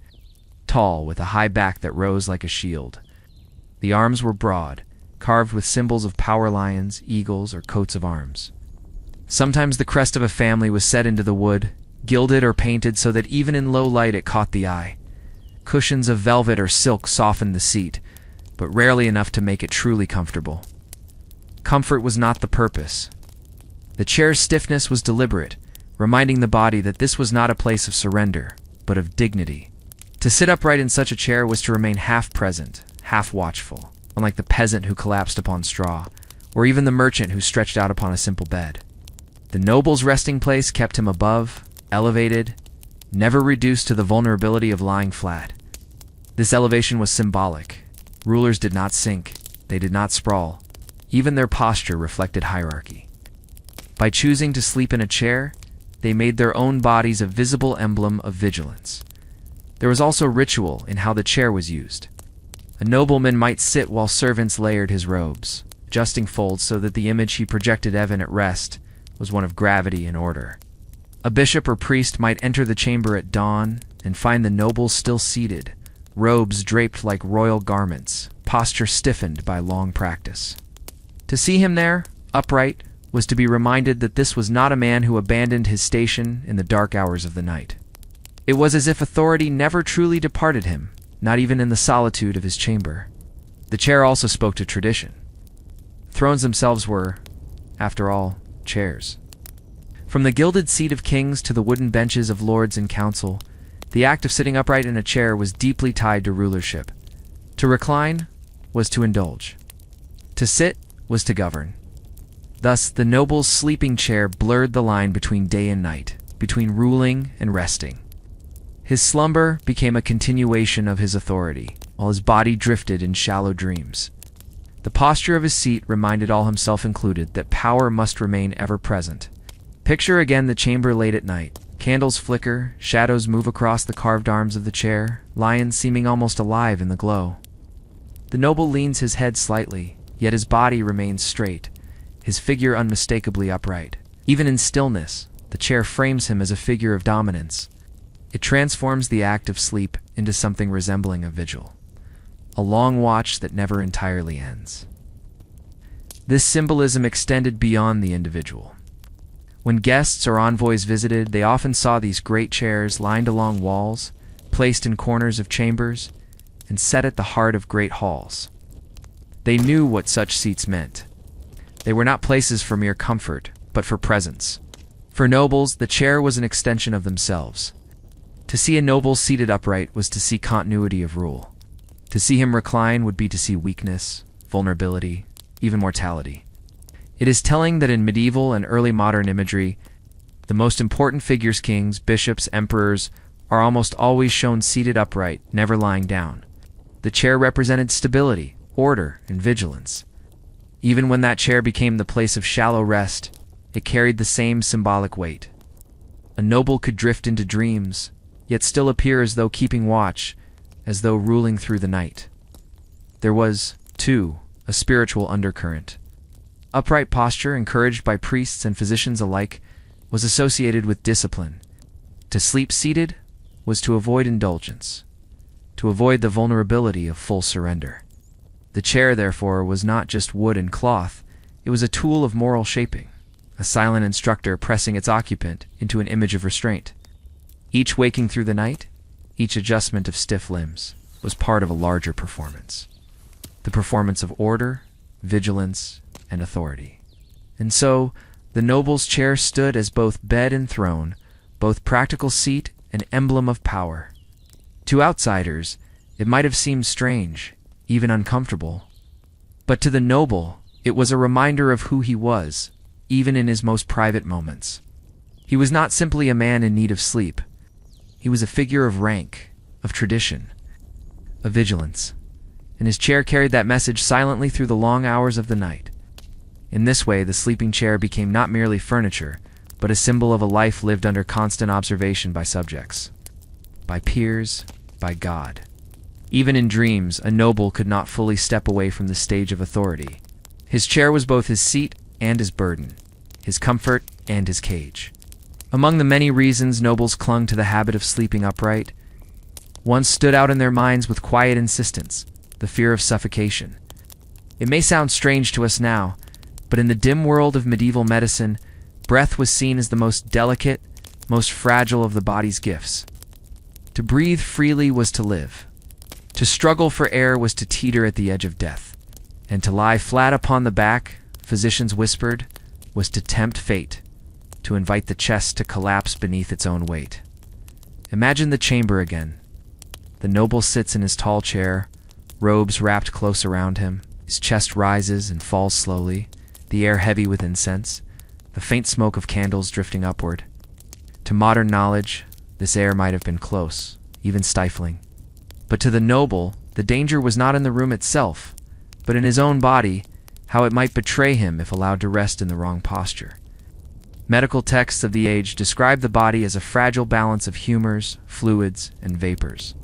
tall, with a high back that rose like a shield. The arms were broad, carved with symbols of power: lions, eagles, or coats of arms. Sometimes the crest of a family was set into the wood, gilded or painted so that even in low light it caught the eye. Cushions of velvet or silk softened the seat, but rarely enough to make it truly comfortable. Comfort was not the purpose. The chair's stiffness was deliberate, reminding the body that this was not a place of surrender, but of dignity. To sit upright in such a chair was to remain half present, half watchful, unlike the peasant who collapsed upon straw, or even the merchant who stretched out upon a simple bed. The noble's resting place kept him above, elevated, never reduced to the vulnerability of lying flat. This elevation was symbolic. Rulers did not sink, they did not sprawl. Even their posture reflected hierarchy. By choosing to sleep in a chair, they made their own bodies a visible emblem of vigilance. There was also ritual in how the chair was used. A nobleman might sit while servants layered his robes, adjusting folds so that the image he projected even at rest was one of gravity and order. A bishop or priest might enter the chamber at dawn and find the nobles still seated, robes draped like royal garments, posture stiffened by long practice. To see him there, upright, was to be reminded that this was not a man who abandoned his station in the dark hours of the night. It was as if authority never truly departed him, not even in the solitude of his chamber. The chair also spoke to tradition. Thrones themselves were, after all, chairs. From the gilded seat of kings to the wooden benches of lords in council, the act of sitting upright in a chair was deeply tied to rulership. To recline was to indulge. To sit was to govern. Thus, the noble's sleeping chair blurred the line between day and night, between ruling and resting. His slumber became a continuation of his authority, while his body drifted in shallow dreams. The posture of his seat reminded all, himself included, that power must remain ever present. Picture again the chamber late at night. Candles flicker, shadows move across the carved arms of the chair, lions seeming almost alive in the glow. The noble leans his head slightly, yet his body remains straight, his figure unmistakably upright. Even in stillness, the chair frames him as a figure of dominance. It transforms the act of sleep into something resembling a vigil, a long watch that never entirely ends. This symbolism extended beyond the individual. When guests or envoys visited, they often saw these great chairs lined along walls, placed in corners of chambers, and set at the heart of great halls. They knew what such seats meant. They were not places for mere comfort, but for presence. For nobles, the chair was an extension of themselves. To see a noble seated upright was to see continuity of rule. To see him recline would be to see weakness, vulnerability, even mortality. It is telling that in medieval and early modern imagery, the most important figures, kings, bishops, emperors, are almost always shown seated upright, never lying down. The chair represented stability, order, and vigilance. Even when that chair became the place of shallow rest, it carried the same symbolic weight. A noble could drift into dreams, yet still appear as though keeping watch, as though ruling through the night. There was, too, a spiritual undercurrent. Upright posture, encouraged by priests and physicians alike, was associated with discipline. To sleep seated was to avoid indulgence, to avoid the vulnerability of full surrender. The chair, therefore, was not just wood and cloth, it was a tool of moral shaping, a silent instructor pressing its occupant into an image of restraint. Each waking through the night, each adjustment of stiff limbs, was part of a larger performance. The performance of order, vigilance, and authority. And so, the noble's chair stood as both bed and throne, both practical seat and emblem of power. To outsiders, it might have seemed strange, even uncomfortable. But to the noble, it was a reminder of who he was, even in his most private moments. He was not simply a man in need of sleep. He was a figure of rank, of tradition, of vigilance. And his chair carried that message silently through the long hours of the night. In this way, the sleeping chair became not merely furniture, but a symbol of a life lived under constant observation by subjects, by peers, by God. Even in dreams, a noble could not fully step away from the stage of authority. His chair was both his seat and his burden, his comfort and his cage. Among the many reasons nobles clung to the habit of sleeping upright, one stood out in their minds with quiet insistence: the fear of suffocation. It may sound strange to us now, but in the dim world of medieval medicine, breath was seen as the most delicate, most fragile of the body's gifts. To breathe freely was to live. To struggle for air was to teeter at the edge of death. And to lie flat upon the back, physicians whispered, was to tempt fate, to invite the chest to collapse beneath its own weight. Imagine the chamber again. The noble sits in his tall chair, robes wrapped close around him. His chest rises and falls slowly, the air heavy with incense, the faint smoke of candles drifting upward. To modern knowledge, this air might have been close, even stifling. But to the noble, the danger was not in the room itself, but in his own body, how it might betray him if allowed to rest in the wrong posture. Medical texts of the age describe the body as a fragile balance of humors, fluids, and vapors.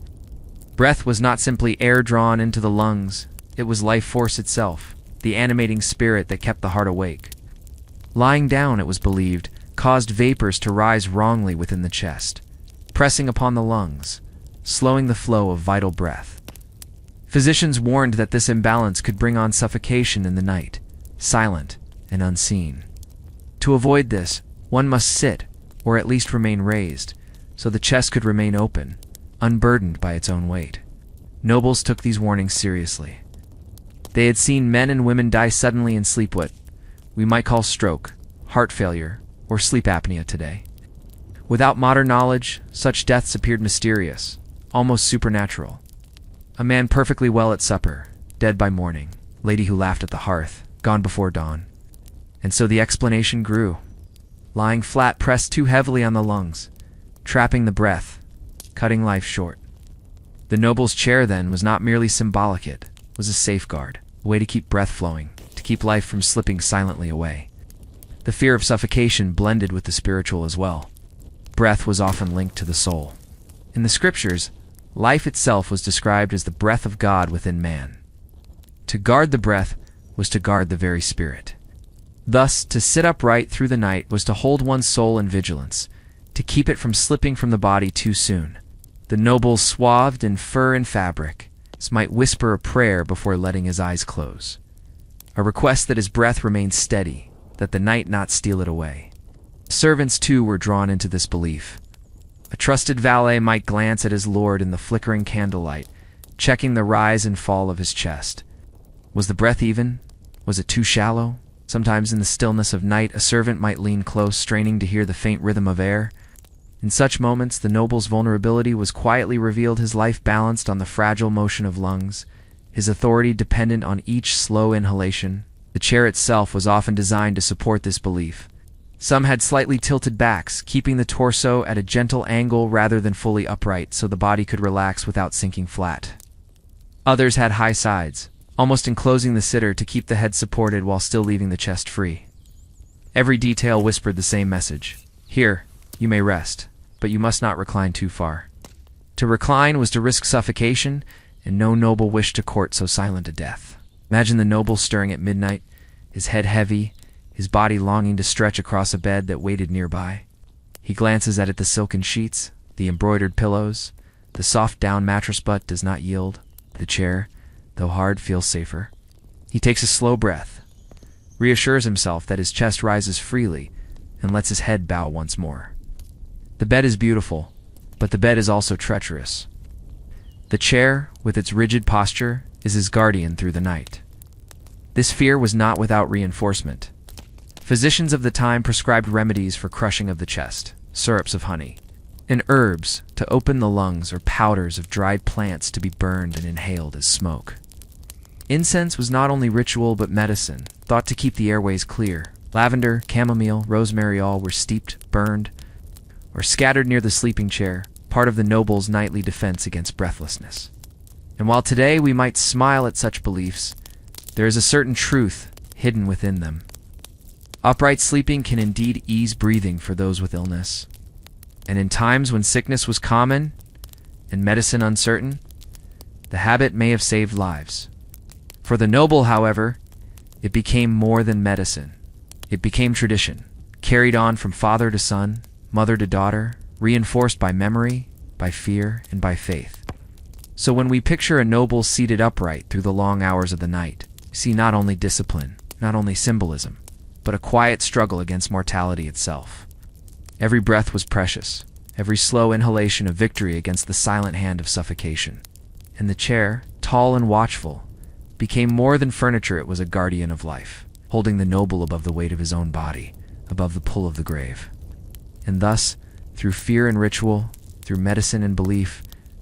Breath was not simply air drawn into the lungs, it was life force itself, the animating spirit that kept the heart awake. Lying down, it was believed, caused vapors to rise wrongly within the chest, pressing upon the lungs, slowing the flow of vital breath. Physicians warned that this imbalance could bring on suffocation in the night, silent and unseen. To avoid this, one must sit, or at least remain raised, so the chest could remain open, unburdened by its own weight. Nobles took these warnings seriously. They had seen men and women die suddenly in sleep, what we might call stroke, heart failure, or sleep apnea today. Without modern knowledge, such deaths appeared mysterious, almost supernatural. A man perfectly well at supper, dead by morning, lady who laughed at the hearth, gone before dawn. And so the explanation grew. Lying flat pressed too heavily on the lungs, trapping the breath, cutting life short. The noble's chair, then, was not merely symbolic, it was a safeguard, a way to keep breath flowing, to keep life from slipping silently away. The fear of suffocation blended with the spiritual as well. Breath was often linked to the soul. In the scriptures, life itself was described as the breath of God within man. To guard the breath was to guard the very spirit. Thus, to sit upright through the night was to hold one's soul in vigilance, to keep it from slipping from the body too soon. The noble, swathed in fur and fabric, might whisper a prayer before letting his eyes close, a request that his breath remain steady, that the night not steal it away. Servants, too, were drawn into this belief. A trusted valet might glance at his lord in the flickering candlelight, checking the rise and fall of his chest. Was the breath even? Was it too shallow? Sometimes in the stillness of night, a servant might lean close, straining to hear the faint rhythm of air. In such moments, the noble's vulnerability was quietly revealed, his life balanced on the fragile motion of lungs, his authority dependent on each slow inhalation. The chair itself was often designed to support this belief. Some had slightly tilted backs, keeping the torso at a gentle angle rather than fully upright so the body could relax without sinking flat. Others had high sides, almost enclosing the sitter to keep the head supported while still leaving the chest free. Every detail whispered the same message. Here, you may rest, but you must not recline too far. To recline was to risk suffocation, and no noble wished to court so silent a death. Imagine the noble stirring at midnight, his head heavy, his body longing to stretch across a bed that waited nearby. He glances at the silken sheets, the embroidered pillows, the soft down mattress but does not yield. The chair, though hard, feels safer. He takes a slow breath, reassures himself that his chest rises freely, and lets his head bow once more. The bed is beautiful, but the bed is also treacherous. The chair, with its rigid posture, is his guardian through the night. This fear was not without reinforcement. Physicians of the time prescribed remedies for crushing of the chest, syrups of honey, and herbs to open the lungs, or powders of dried plants to be burned and inhaled as smoke. Incense was not only ritual but medicine, thought to keep the airways clear. Lavender, chamomile, rosemary all were steeped, burned, or scattered near the sleeping chair, part of the noble's nightly defense against breathlessness. And while today we might smile at such beliefs, there is a certain truth hidden within them. Upright sleeping can indeed ease breathing for those with illness. And in times when sickness was common and medicine uncertain, the habit may have saved lives. For the noble, however, it became more than medicine. It became tradition, carried on from father to son, mother to daughter, reinforced by memory, by fear, and by faith. So when we picture a noble seated upright through the long hours of the night, we see not only discipline, not only symbolism, but a quiet struggle against mortality itself. Every breath was precious, every slow inhalation a victory against the silent hand of suffocation. And the chair, tall and watchful, became more than furniture, it was a guardian of life, holding the noble above the weight of his own body, above the pull of the grave. And thus, through fear and ritual, through medicine and belief,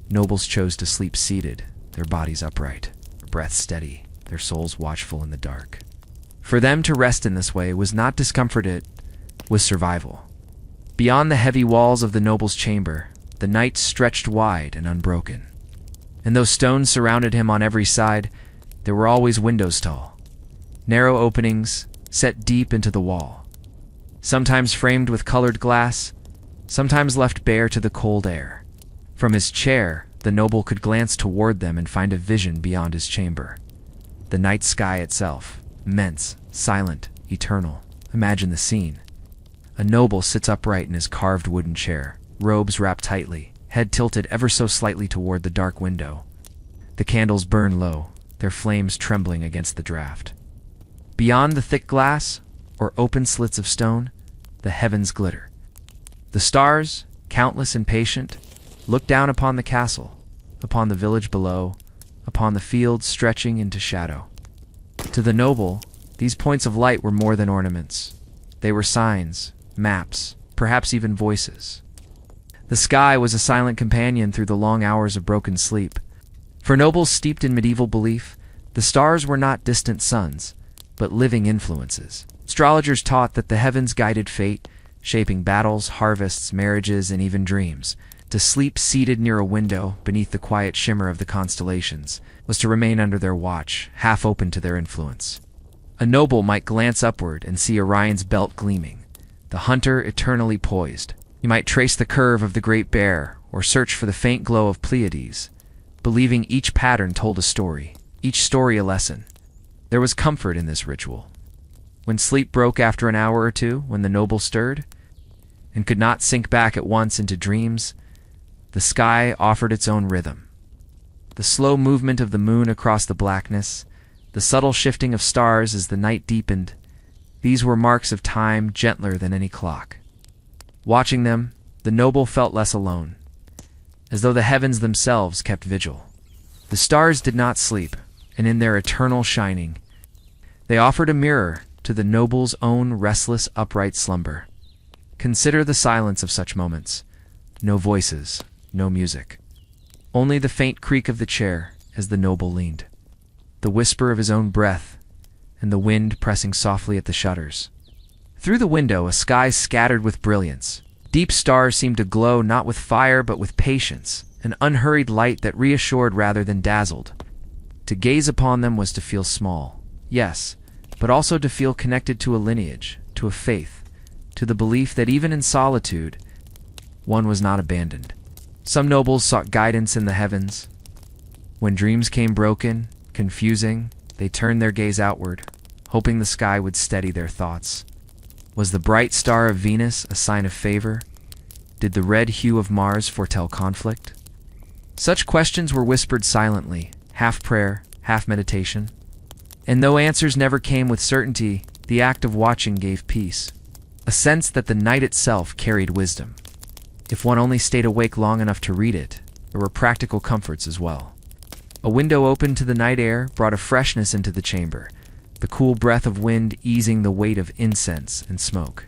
nobles chose to sleep seated, their bodies upright, their breaths steady, their souls watchful in the dark. For them to rest in this way was not discomfort, it was survival. Beyond the heavy walls of the noble's chamber, the night stretched wide and unbroken. And though stones surrounded him on every side, there were always windows tall, narrow openings set deep into the wall, sometimes framed with colored glass, sometimes left bare to the cold air. From his chair, the noble could glance toward them and find a vision beyond his chamber. The night sky itself, immense, silent, eternal. Imagine the scene. A noble sits upright in his carved wooden chair, robes wrapped tightly, head tilted ever so slightly toward the dark window. The candles burn low, their flames trembling against the draught. Beyond the thick glass, or open slits of stone, the heavens glitter. The stars, countless and patient, look down upon the castle, upon the village below, upon the fields stretching into shadow. To the noble, these points of light were more than ornaments. They were signs, maps, perhaps even voices. The sky was a silent companion through the long hours of broken sleep. For nobles steeped in medieval belief, the stars were not distant suns, but living influences. Astrologers taught that the heavens guided fate, shaping battles, harvests, marriages, and even dreams. To sleep seated near a window beneath the quiet shimmer of the constellations was to remain under their watch, half open to their influence. A noble might glance upward and see Orion's belt gleaming, the hunter eternally poised. He might trace the curve of the Great Bear or search for the faint glow of Pleiades, believing each pattern told a story, each story a lesson. There was comfort in this ritual. When sleep broke after an hour or two, when the noble stirred, and could not sink back at once into dreams, the sky offered its own rhythm. The slow movement of the moon across the blackness, the subtle shifting of stars as the night deepened, these were marks of time gentler than any clock. Watching them, the noble felt less alone, as though the heavens themselves kept vigil. The stars did not sleep, and in their eternal shining, they offered a mirror to the noble's own restless, upright slumber. Consider the silence of such moments. No voices, no music. Only the faint creak of the chair as the noble leaned, the whisper of his own breath, and the wind pressing softly at the shutters. Through the window, a sky scattered with brilliance. Deep stars seemed to glow not with fire but with patience, an unhurried light that reassured rather than dazzled. To gaze upon them was to feel small, yes, but also to feel connected to a lineage, to a faith, to the belief that even in solitude, one was not abandoned. Some nobles sought guidance in the heavens. When dreams came broken, confusing, they turned their gaze outward, hoping the sky would steady their thoughts. Was the bright star of Venus a sign of favor? Did the red hue of Mars foretell conflict? Such questions were whispered silently, half prayer, half meditation. And though answers never came with certainty, the act of watching gave peace, a sense that the night itself carried wisdom. If one only stayed awake long enough to read it, there were practical comforts as well. A window open to the night air brought a freshness into the chamber, the cool breath of wind easing the weight of incense and smoke.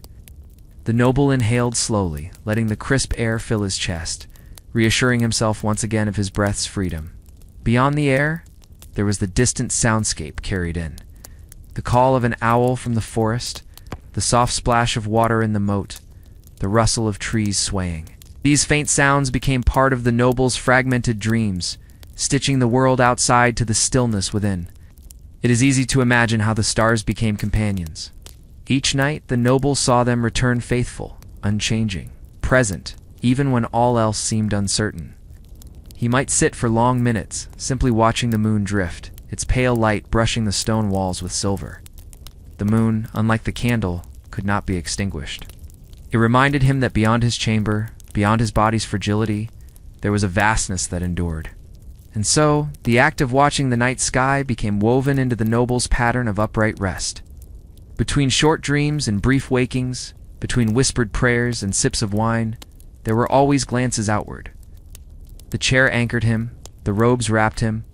The noble inhaled slowly, letting the crisp air fill his chest, reassuring himself once again of his breath's freedom. Beyond the air, there was the distant soundscape carried in. The call of an owl from the forest, the soft splash of water in the moat, the rustle of trees swaying. These faint sounds became part of the noble's fragmented dreams, stitching the world outside to the stillness within. It is easy to imagine how the stars became companions. Each night, the noble saw them return faithful, unchanging, present, even when all else seemed uncertain. He might sit for long minutes, simply watching the moon drift, its pale light brushing the stone walls with silver. The moon, unlike the candle, could not be extinguished. It reminded him that beyond his chamber, beyond his body's fragility, there was a vastness that endured. And so, the act of watching the night sky became woven into the noble's pattern of upright rest. Between short dreams and brief wakings, between whispered prayers and sips of wine, there were always glances outward. The chair anchored him, the robes wrapped him,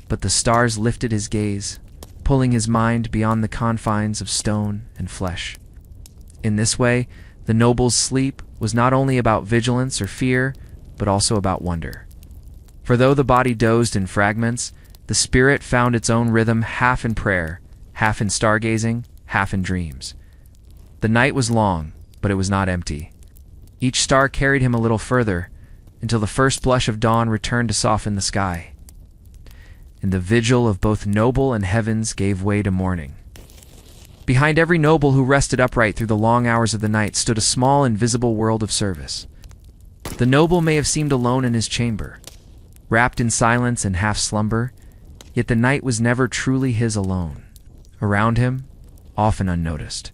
but the stars lifted his gaze, pulling his mind beyond the confines of stone and flesh. In this way, the noble's sleep was not only about vigilance or fear, but also about wonder. For though the body dozed in fragments, the spirit found its own rhythm half in prayer, half in stargazing, half in dreams. The night was long, but it was not empty. Each star carried him a little further, until the first blush of dawn returned to soften the sky. And the vigil of both noble and heavens gave way to morning. Behind every noble who rested upright through the long hours of the night stood a small invisible world of service. The noble may have seemed alone in his chamber, wrapped in silence and half-slumber, yet the night was never truly his alone. Around him, often unnoticed,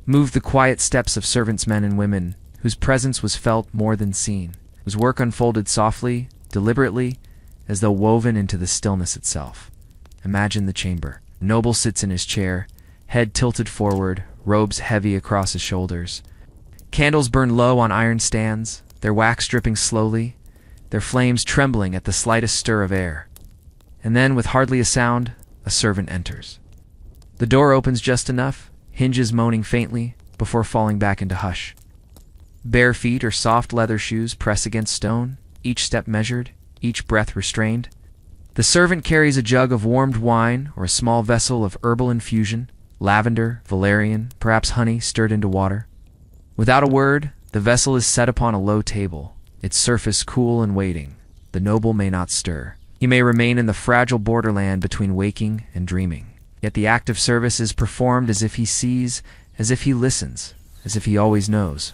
moved the quiet steps of servants, men and women, whose presence was felt more than seen, whose work unfolded softly, deliberately, as though woven into the stillness itself. Imagine the chamber. The noble sits in his chair, head tilted forward, robes heavy across his shoulders. Candles burn low on iron stands, their wax dripping slowly, their flames trembling at the slightest stir of air. And then, with hardly a sound, a servant enters. The door opens just enough, hinges moaning faintly, before falling back into hush. Bare feet or soft leather shoes press against stone, each step measured, each breath restrained. The servant carries a jug of warmed wine or a small vessel of herbal infusion, lavender, valerian, perhaps honey stirred into water. Without a word, the vessel is set upon a low table, its surface cool and waiting. The noble may not stir. He may remain in the fragile borderland between waking and dreaming. Yet the act of service is performed as if he sees, as if he listens, as if he always knows.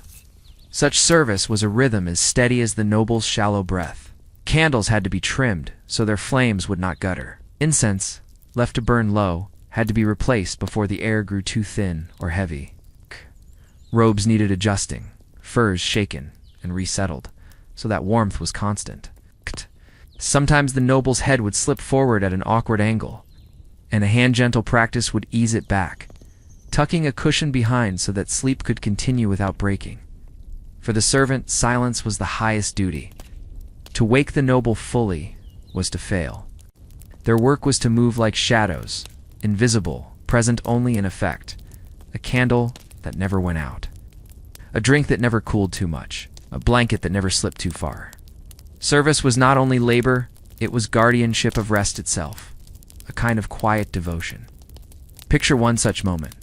Such service was a rhythm as steady as the noble's shallow breath. Candles had to be trimmed so their flames would not gutter. Incense, left to burn low, had to be replaced before the air grew too thin or heavy. Robes needed adjusting. furs shaken and resettled, so that warmth was constant. Sometimes the noble's head would slip forward at an awkward angle, and a hand-gentle practice would ease it back, tucking a cushion behind so that sleep could continue without breaking. For the servant, silence was the highest duty. To wake the noble fully was to fail. Their work was to move like shadows, invisible, present only in effect, a candle that never went out, a drink that never cooled too much, a blanket that never slipped too far. Service was not only labor, it was guardianship of rest itself, a kind of quiet devotion. Picture one such moment.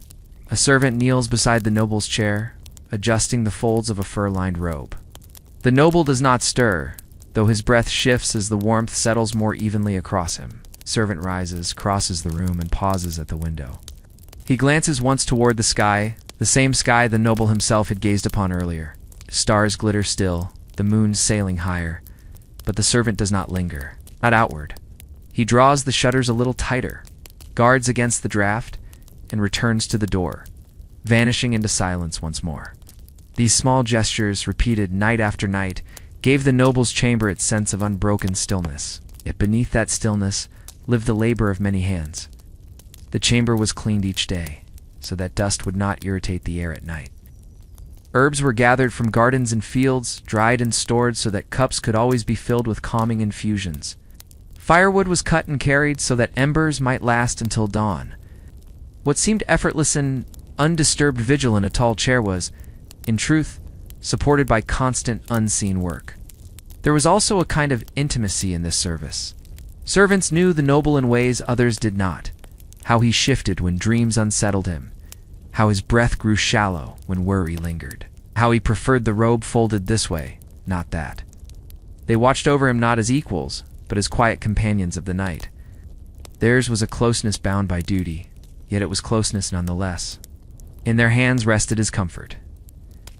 A servant kneels beside the noble's chair, adjusting the folds of a fur-lined robe. The noble does not stir, though his breath shifts as the warmth settles more evenly across him. Servant rises, crosses the room, and pauses at the window. He glances once toward the sky, the same sky the noble himself had gazed upon earlier. Stars glitter still, the moon sailing higher, but the servant does not linger, not outward. He draws the shutters a little tighter, guards against the draft, and returns to the door, vanishing into silence once more. These small gestures, repeated night after night, gave the noble's chamber its sense of unbroken stillness. Yet beneath that stillness lived the labor of many hands. The chamber was cleaned each day, so that dust would not irritate the air at night. Herbs were gathered from gardens and fields, dried and stored so that cups could always be filled with calming infusions. Firewood was cut and carried so that embers might last until dawn. What seemed effortless and undisturbed vigil in a tall chair was, in truth, supported by constant, unseen work. There was also a kind of intimacy in this service. Servants knew the noble in ways others did not, how he shifted when dreams unsettled him, how his breath grew shallow when worry lingered, how he preferred the robe folded this way, not that. They watched over him not as equals, but as quiet companions of the night. Theirs was a closeness bound by duty, yet it was closeness nonetheless. In their hands rested his comfort,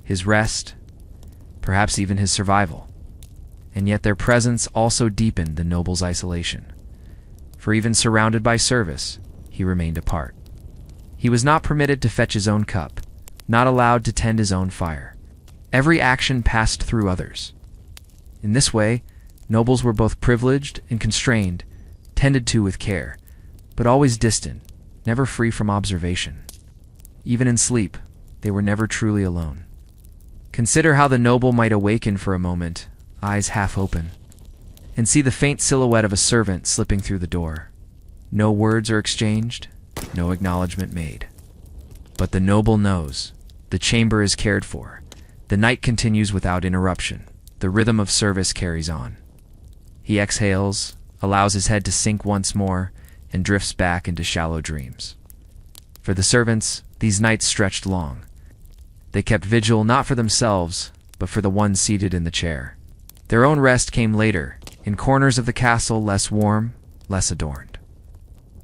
his rest, perhaps even his survival. And yet their presence also deepened the noble's isolation. For even surrounded by service, he remained apart. He was not permitted to fetch his own cup, not allowed to tend his own fire. Every action passed through others. In this way, nobles were both privileged and constrained, tended to with care, but always distant, never free from observation. Even in sleep, they were never truly alone. Consider how the noble might awaken for a moment, eyes half open, and see the faint silhouette of a servant slipping through the door. No words are exchanged, no acknowledgement made. But the noble knows. The chamber is cared for. The night continues without interruption. The rhythm of service carries on. He exhales, allows his head to sink once more, and drifts back into shallow dreams. For the servants, these nights stretched long. They kept vigil not for themselves, but for the one seated in the chair. Their own rest came later, in corners of the castle less warm, less adorned.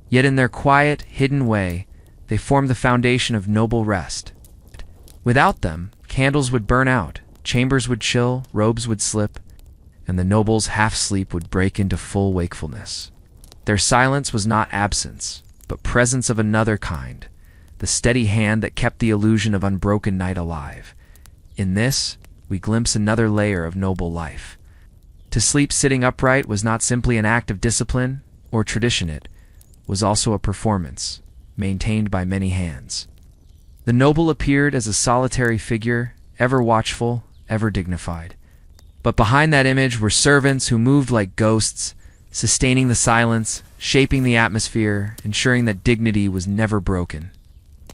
Yet in their quiet, hidden way, they formed the foundation of noble rest. Without them, candles would burn out, chambers would chill, robes would slip, and the noble's half-sleep would break into full wakefulness. Their silence was not absence, but presence of another kind, the steady hand that kept the illusion of unbroken night alive. In this, we glimpse another layer of noble life. To sleep sitting upright was not simply an act of discipline or tradition, it was also a performance, maintained by many hands. The noble appeared as a solitary figure, ever watchful, ever dignified. But behind that image were servants who moved like ghosts, sustaining the silence, shaping the atmosphere, ensuring that dignity was never broken.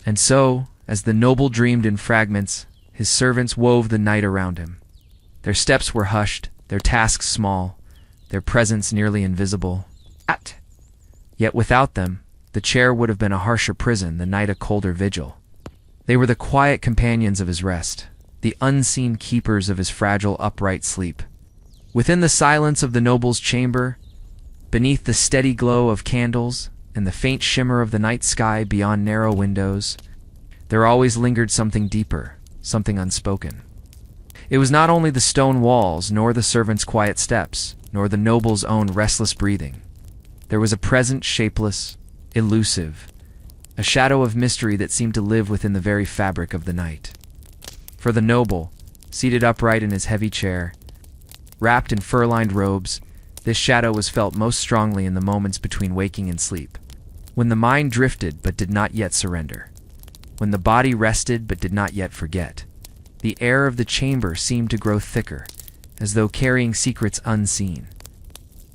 And so, as the noble dreamed in fragments, his servants wove the night around him. Their steps were hushed, their tasks small, their presence nearly invisible. Yet without them, the chair would have been a harsher prison, the night a colder vigil. They were the quiet companions of his rest, the unseen keepers of his fragile, upright sleep. Within the silence of the noble's chamber, beneath the steady glow of candles and the faint shimmer of the night sky beyond narrow windows, there always lingered something deeper, something unspoken. It was not only the stone walls, nor the servants' quiet steps, nor the noble's own restless breathing. There was a presence shapeless, elusive, a shadow of mystery that seemed to live within the very fabric of the night. For the noble, seated upright in his heavy chair. Wrapped in fur-lined robes, this shadow was felt most strongly in the moments between waking and sleep, when the mind drifted but did not yet surrender, when the body rested but did not yet forget. The air of the chamber seemed to grow thicker, as though carrying secrets unseen.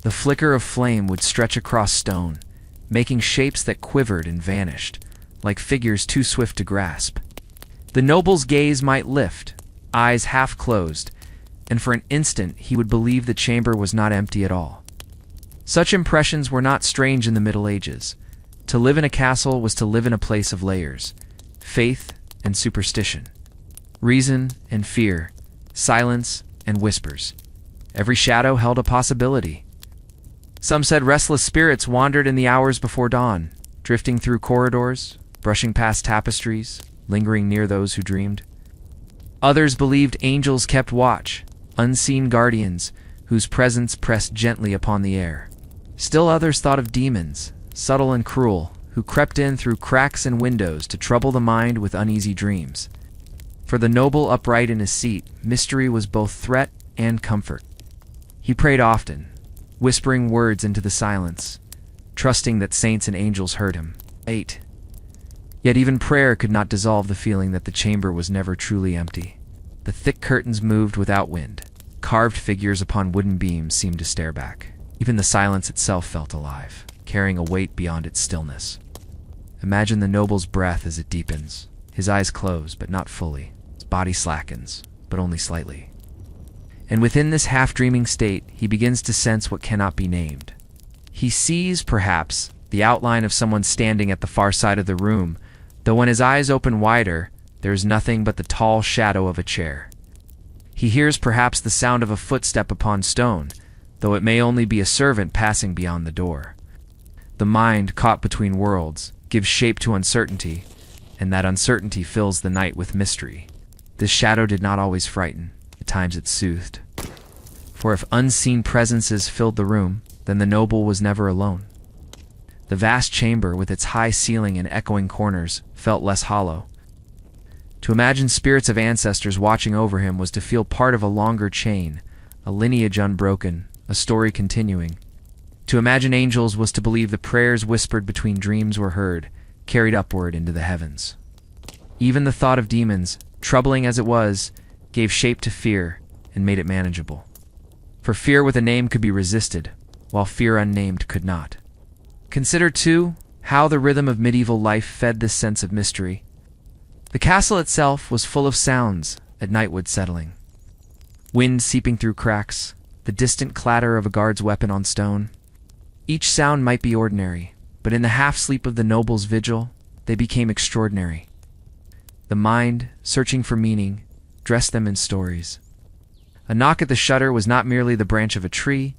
The flicker of flame would stretch across stone, making shapes that quivered and vanished, like figures too swift to grasp. The noble's gaze might lift, eyes half closed, and for an instant he would believe the chamber was not empty at all. Such impressions were not strange in the Middle Ages. To live in a castle was to live in a place of layers, faith and superstition, reason and fear, silence and whispers. Every shadow held a possibility. Some said restless spirits wandered in the hours before dawn, drifting through corridors, brushing past tapestries, lingering near those who dreamed. Others believed angels kept watch, unseen guardians whose presence pressed gently upon the air. Still others thought of demons, subtle and cruel, who crept in through cracks and windows to trouble the mind with uneasy dreams. For the noble upright in his seat, mystery was both threat and comfort. He prayed often, whispering words into the silence, trusting that saints and angels heard him. 8. Yet even prayer could not dissolve the feeling that the chamber was never truly empty. The thick curtains moved without wind. Carved figures upon wooden beams seemed to stare back. Even the silence itself felt alive, carrying a weight beyond its stillness. Imagine the noble's breath as it deepens. His eyes close, but not fully. His body slackens, but only slightly. And within this half-dreaming state, he begins to sense what cannot be named. He sees, perhaps, the outline of someone standing at the far side of the room, though when his eyes open wider, there is nothing but the tall shadow of a chair. He hears perhaps the sound of a footstep upon stone, though it may only be a servant passing beyond the door. The mind, caught between worlds, gives shape to uncertainty, and that uncertainty fills the night with mystery. This shadow did not always frighten. At times it soothed. For if unseen presences filled the room, then the noble was never alone. The vast chamber, with its high ceiling and echoing corners, felt less hollow. To imagine spirits of ancestors watching over him was to feel part of a longer chain, a lineage unbroken, a story continuing. To imagine angels was to believe the prayers whispered between dreams were heard, carried upward into the heavens. Even the thought of demons, troubling as it was, gave shape to fear and made it manageable. For fear with a name could be resisted, while fear unnamed could not. Consider, too, how the rhythm of medieval life fed this sense of mystery. The castle itself was full of sounds at nightwood settling. Wind seeping through cracks, the distant clatter of a guard's weapon on stone. Each sound might be ordinary, but in the half-sleep of the noble's vigil, they became extraordinary. The mind, searching for meaning, dressed them in stories. A knock at the shutter was not merely the branch of a tree,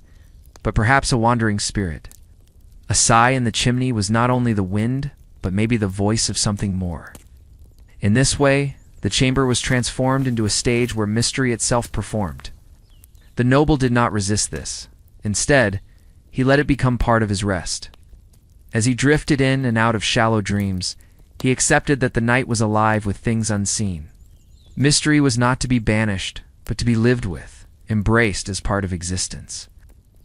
but perhaps a wandering spirit. A sigh in the chimney was not only the wind, but maybe the voice of something more. In this way, the chamber was transformed into a stage where mystery itself performed. The noble did not resist this. Instead, he let it become part of his rest. As he drifted in and out of shallow dreams, he accepted that the night was alive with things unseen. Mystery was not to be banished, but to be lived with, embraced as part of existence.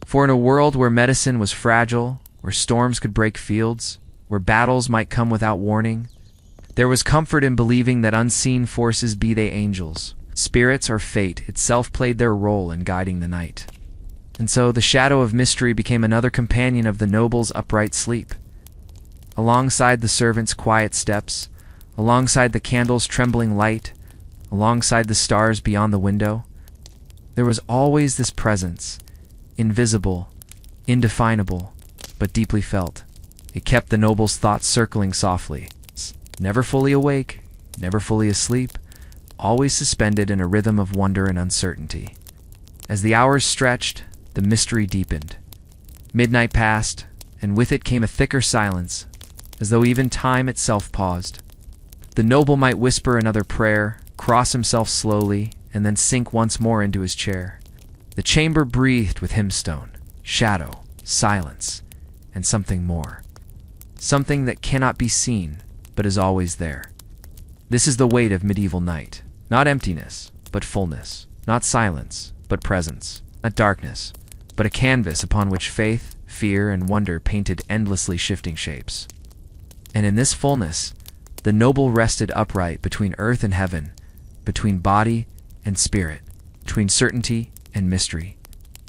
For in a world where medicine was fragile, where storms could break fields, where battles might come without warning, there was comfort in believing that unseen forces, be they angels, spirits, or fate itself, played their role in guiding the night. And so the shadow of mystery became another companion of the noble's upright sleep. Alongside the servant's quiet steps, alongside the candle's trembling light, alongside the stars beyond the window, there was always this presence, invisible, indefinable, but deeply felt. It kept the noble's thoughts circling softly, never fully awake, never fully asleep, always suspended in a rhythm of wonder and uncertainty. As the hours stretched, the mystery deepened. Midnight passed, and with it came a thicker silence, as though even time itself paused. The noble might whisper another prayer, cross himself slowly, and then sink once more into his chair. The chamber breathed with hymnstone, shadow, silence, and something more. Something that cannot be seen, but is always there. This is the weight of medieval night. Not emptiness, but fullness. Not silence, but presence. Not darkness, but a canvas upon which faith, fear, and wonder painted endlessly shifting shapes. And in this fullness, the noble rested upright between earth and heaven, between body and spirit, between certainty and mystery.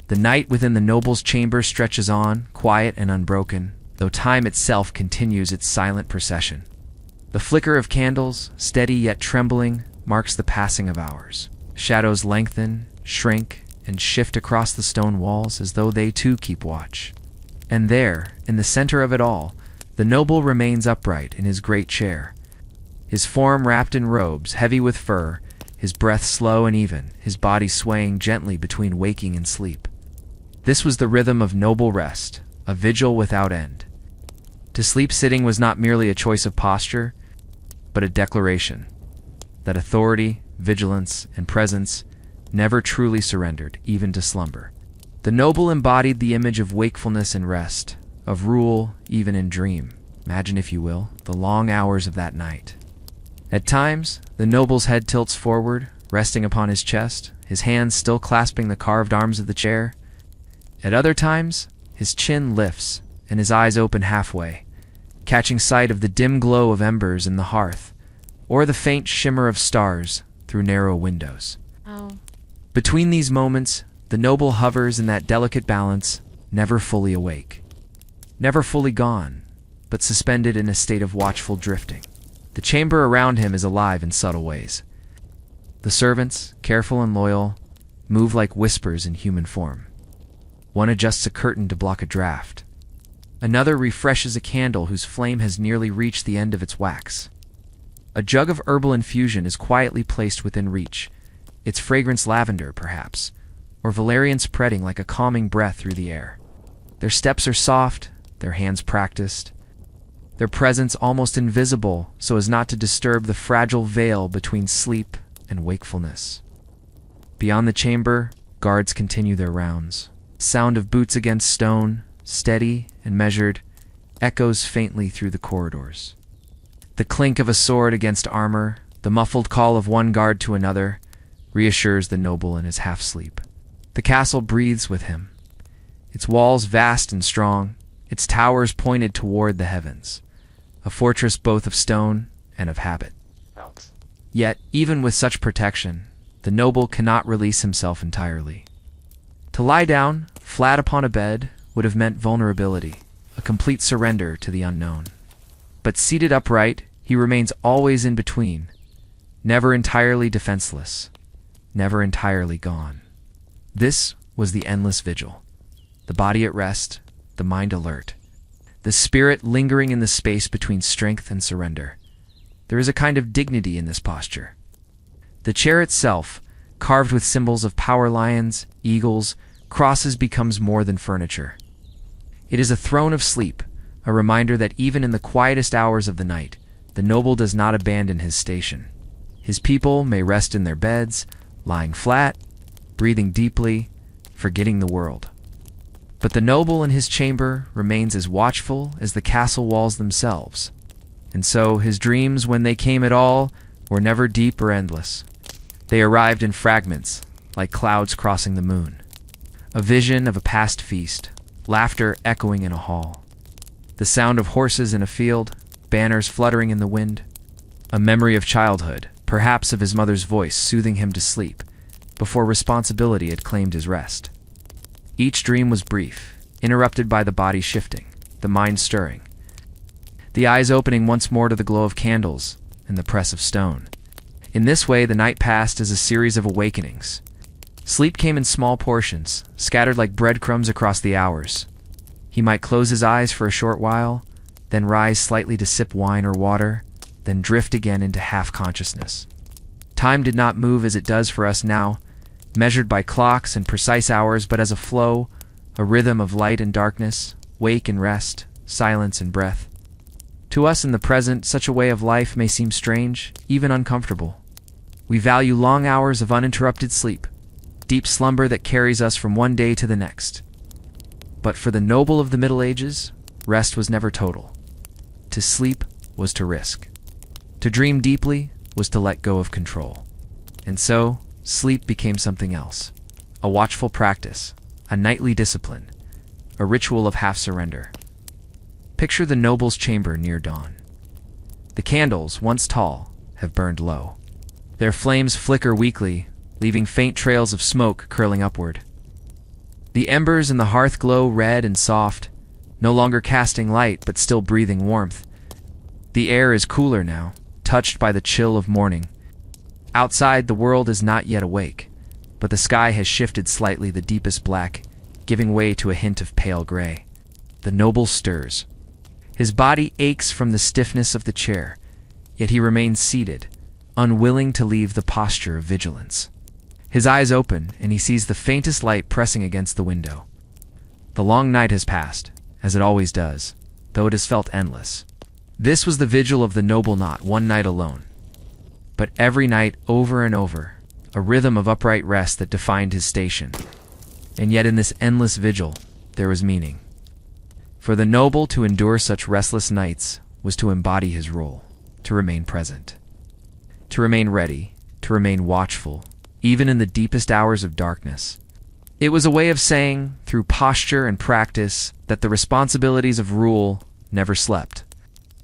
The night within the noble's chamber stretches on, quiet and unbroken, though time itself continues its silent procession. The flicker of candles, steady yet trembling, marks the passing of hours. Shadows lengthen, shrink, and shift across the stone walls as though they too keep watch. And there, in the center of it all, the noble remains upright in his great chair. His form wrapped in robes, heavy with fur, his breath slow and even, his body swaying gently between waking and sleep. This was the rhythm of noble rest, a vigil without end. To sleep sitting was not merely a choice of posture, but a declaration that authority, vigilance, and presence never truly surrendered, even to slumber. The noble embodied the image of wakefulness and rest, of rule even in dream. Imagine, if you will, the long hours of that night. At times, the noble's head tilts forward, resting upon his chest, his hands still clasping the carved arms of the chair. At other times, his chin lifts, and his eyes open halfway, catching sight of the dim glow of embers in the hearth, or the faint shimmer of stars through narrow windows. Oh. Between these moments, the noble hovers in that delicate balance, never fully awake, never fully gone, but suspended in a state of watchful drifting. The chamber around him is alive in subtle ways. The servants, careful and loyal, move like whispers in human form. One adjusts a curtain to block a draft. Another refreshes a candle whose flame has nearly reached the end of its wax. A jug of herbal infusion is quietly placed within reach, its fragrance lavender, perhaps, or valerian spreading like a calming breath through the air. Their steps are soft, their hands practiced, their presence almost invisible so as not to disturb the fragile veil between sleep and wakefulness. Beyond the chamber, guards continue their rounds. Sound of boots against stone, steady and measured, echoes faintly through the corridors. The clink of a sword against armor, the muffled call of one guard to another, reassures the noble in his half-sleep. The castle breathes with him, its walls vast and strong, its towers pointed toward the heavens, a fortress both of stone and of habit. Yet, even with such protection, the noble cannot release himself entirely. To lie down, flat upon a bed, would have meant vulnerability, a complete surrender to the unknown. But seated upright, he remains always in between, never entirely defenseless, never entirely gone. This was the endless vigil, the body at rest, the mind alert, the spirit lingering in the space between strength and surrender. There is a kind of dignity in this posture. The chair itself, carved with symbols of power lions, eagles, crosses, becomes more than furniture. It is a throne of sleep, a reminder that even in the quietest hours of the night, the noble does not abandon his station. His people may rest in their beds, lying flat, breathing deeply, forgetting the world. But the noble in his chamber remains as watchful as the castle walls themselves. And so his dreams, when they came at all, were never deep or endless. They arrived in fragments, like clouds crossing the moon. A vision of a past feast, laughter echoing in a hall. The sound of horses in a field, banners fluttering in the wind. A memory of childhood, perhaps of his mother's voice soothing him to sleep, before responsibility had claimed his rest. Each dream was brief, interrupted by the body shifting, the mind stirring, the eyes opening once more to the glow of candles and the press of stone. In this way, the night passed as a series of awakenings. Sleep came in small portions, scattered like breadcrumbs across the hours. He might close his eyes for a short while, then rise slightly to sip wine or water, then drift again into half-consciousness. Time did not move as it does for us now, measured by clocks and precise hours, but as a flow, a rhythm of light and darkness, wake and rest, silence and breath. To us in the present, such a way of life may seem strange, even uncomfortable. We value long hours of uninterrupted sleep, deep slumber that carries us from one day to the next. But for the noble of the Middle Ages, rest was never total. To sleep was to risk. To dream deeply was to let go of control. And so, sleep became something else. A watchful practice, a nightly discipline, a ritual of half-surrender. Picture the noble's chamber near dawn. The candles, once tall, have burned low. Their flames flicker weakly, leaving faint trails of smoke curling upward. The embers in the hearth glow red and soft, no longer casting light but still breathing warmth. The air is cooler now, touched by the chill of morning. Outside, the world is not yet awake, but the sky has shifted slightly the deepest black, giving way to a hint of pale gray. The noble stirs. His body aches from the stiffness of the chair, yet he remains seated, unwilling to leave the posture of vigilance. His eyes open, and he sees the faintest light pressing against the window. The long night has passed, as it always does, though it has felt endless. This was the vigil of the noble, not one night alone, but every night over and over, a rhythm of upright rest that defined his station. And yet in this endless vigil, there was meaning. For the noble to endure such restless nights was to embody his role, to remain present, to remain ready, to remain watchful, even in the deepest hours of darkness. It was a way of saying, through posture and practice, that the responsibilities of rule never slept.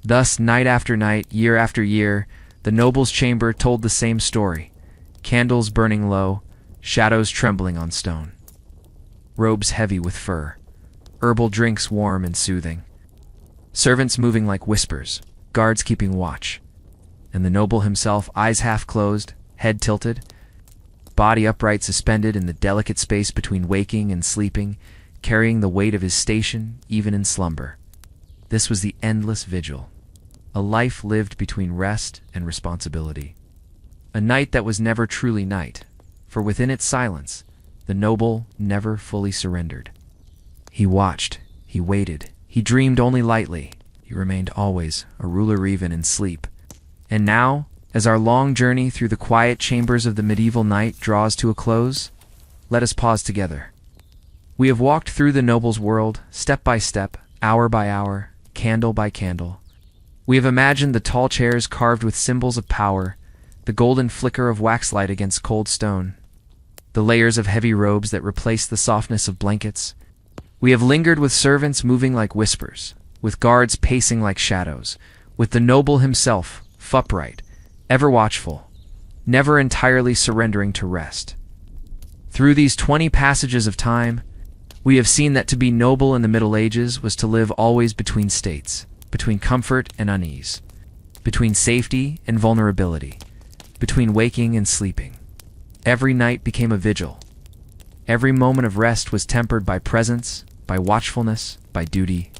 Thus, night after night, year after year, the noble's chamber told the same story, candles burning low, shadows trembling on stone, robes heavy with fur, herbal drinks warm and soothing, servants moving like whispers, guards keeping watch, and the noble himself, eyes half closed, head tilted, body upright, suspended in the delicate space between waking and sleeping, carrying the weight of his station even in slumber. This was the endless vigil, a life lived between rest and responsibility. A night that was never truly night, for within its silence, the noble never fully surrendered. He watched, he waited, he dreamed only lightly, he remained always a ruler even in sleep. And now, as our long journey through the quiet chambers of the medieval night draws to a close, let us pause together. We have walked through the noble's world, step by step, hour by hour, candle by candle. We have imagined the tall chairs carved with symbols of power, the golden flicker of waxlight against cold stone, the layers of heavy robes that replace the softness of blankets. We have lingered with servants moving like whispers, with guards pacing like shadows, with the noble himself, upright, ever watchful, never entirely surrendering to rest. Through these 20 passages of time, we have seen that to be noble in the Middle Ages was to live always between states, between comfort and unease, between safety and vulnerability, between waking and sleeping. Every night became a vigil. Every moment of rest was tempered by presence, by watchfulness, by duty.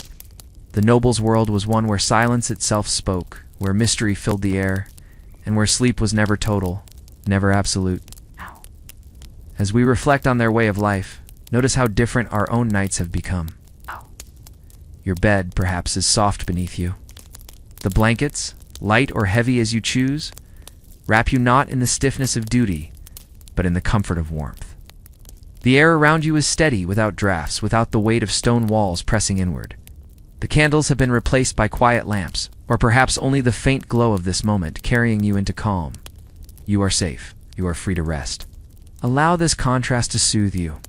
The noble's world was one where silence itself spoke, where mystery filled the air, and where sleep was never total, never absolute. As we reflect on their way of life, notice how different our own nights have become. Your bed, perhaps, is soft beneath you. The blankets, light or heavy as you choose, wrap you not in the stiffness of duty, but in the comfort of warmth. The air around you is steady, without drafts, without the weight of stone walls pressing inward. The candles have been replaced by quiet lamps, or perhaps only the faint glow of this moment carrying you into calm. You are safe. You are free to rest. Allow this contrast to soothe you.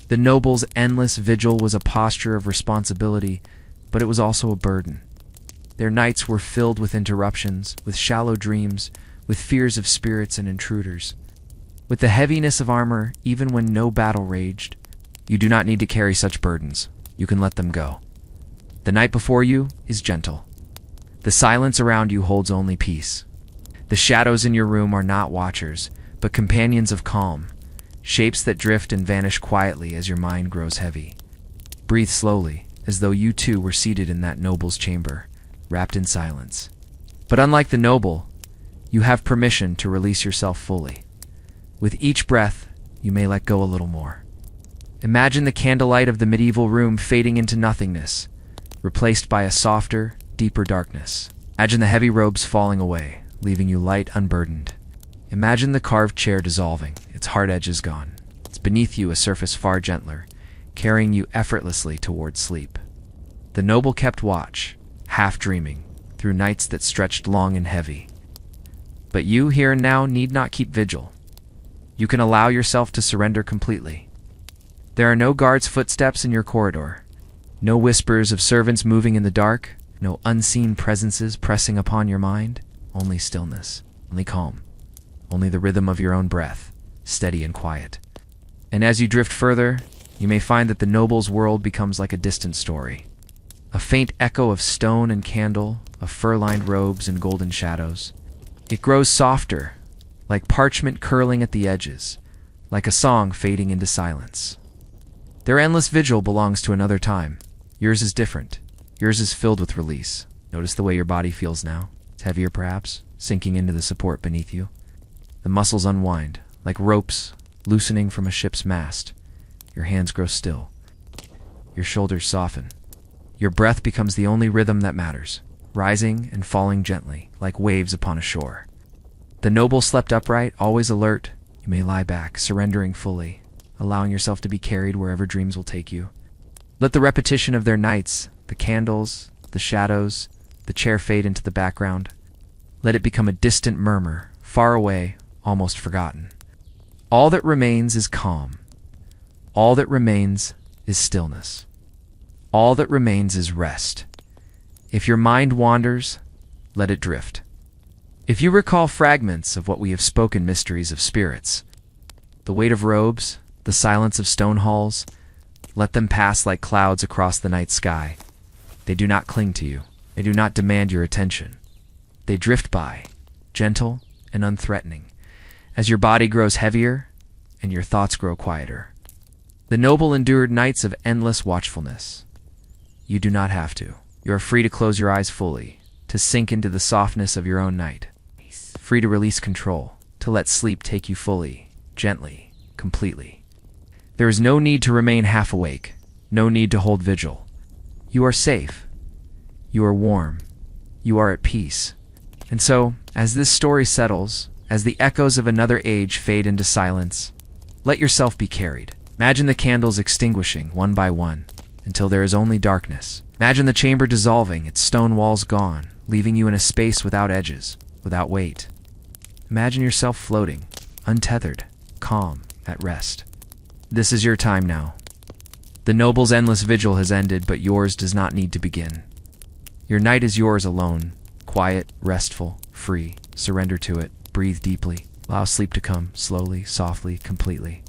The noble's endless vigil was a posture of responsibility, but it was also a burden. Their nights were filled with interruptions, with shallow dreams, with fears of spirits and intruders. With the heaviness of armor, even when no battle raged, you do not need to carry such burdens. You can let them go. The night before you is gentle. The silence around you holds only peace. The shadows in your room are not watchers, but companions of calm, shapes that drift and vanish quietly as your mind grows heavy. Breathe slowly, as though you too were seated in that noble's chamber, wrapped in silence. But unlike the noble, you have permission to release yourself fully. With each breath, you may let go a little more. Imagine the candlelight of the medieval room fading into nothingness, replaced by a softer, deeper darkness. Imagine the heavy robes falling away, leaving you light, unburdened. Imagine the carved chair dissolving, its hard edges gone. It's beneath you a surface far gentler, carrying you effortlessly toward sleep. The noble kept watch, half dreaming, through nights that stretched long and heavy. But you, here and now, need not keep vigil. You can allow yourself to surrender completely. There are no guards' footsteps in your corridor, no whispers of servants moving in the dark, no unseen presences pressing upon your mind, only stillness, only calm, only the rhythm of your own breath, steady and quiet. And as you drift further, you may find that the noble's world becomes like a distant story, a faint echo of stone and candle, of fur-lined robes and golden shadows. It grows softer, like parchment curling at the edges, like a song fading into silence. Their endless vigil belongs to another time. Yours is different. Yours is filled with release. Notice the way your body feels now. It's heavier perhaps, sinking into the support beneath you. The muscles unwind, like ropes loosening from a ship's mast. Your hands grow still. Your shoulders soften. Your breath becomes the only rhythm that matters, rising and falling gently, like waves upon a shore. The noble slept upright, always alert. You may lie back, surrendering fully, allowing yourself to be carried wherever dreams will take you. Let the repetition of their nights, the candles, the shadows, the chair fade into the background. Let it become a distant murmur, far away, almost forgotten. All that remains is calm. All that remains is stillness. All that remains is rest. If your mind wanders, let it drift. If you recall fragments of what we have spoken mysteries of spirits, the weight of robes, the silence of stone halls, let them pass like clouds across the night sky. They do not cling to you. They do not demand your attention. They drift by, gentle and unthreatening, as your body grows heavier and your thoughts grow quieter. The noble endured nights of endless watchfulness. You do not have to. You are free to close your eyes fully, to sink into the softness of your own night. Free to release control, to let sleep take you fully, gently, completely. There is no need to remain half awake, no need to hold vigil. You are safe. You are warm. You are at peace. And so, as this story settles, as the echoes of another age fade into silence, let yourself be carried. Imagine the candles extinguishing one by one, until there is only darkness. Imagine the chamber dissolving, its stone walls gone, leaving you in a space without edges, without weight. Imagine yourself floating, untethered, calm, at rest. This is your time now. The noble's endless vigil has ended, but yours does not need to begin. Your night is yours alone, quiet, restful, free. Surrender to it, breathe deeply, allow sleep to come, slowly, softly, completely.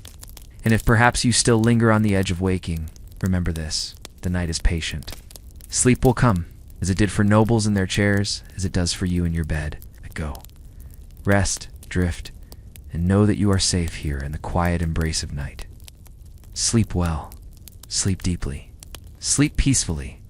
And if perhaps you still linger on the edge of waking, remember this, the night is patient. Sleep will come, as it did for nobles in their chairs, as it does for you in your bed. Go. Rest, drift, and know that you are safe here in the quiet embrace of night. Sleep well, sleep deeply, sleep peacefully,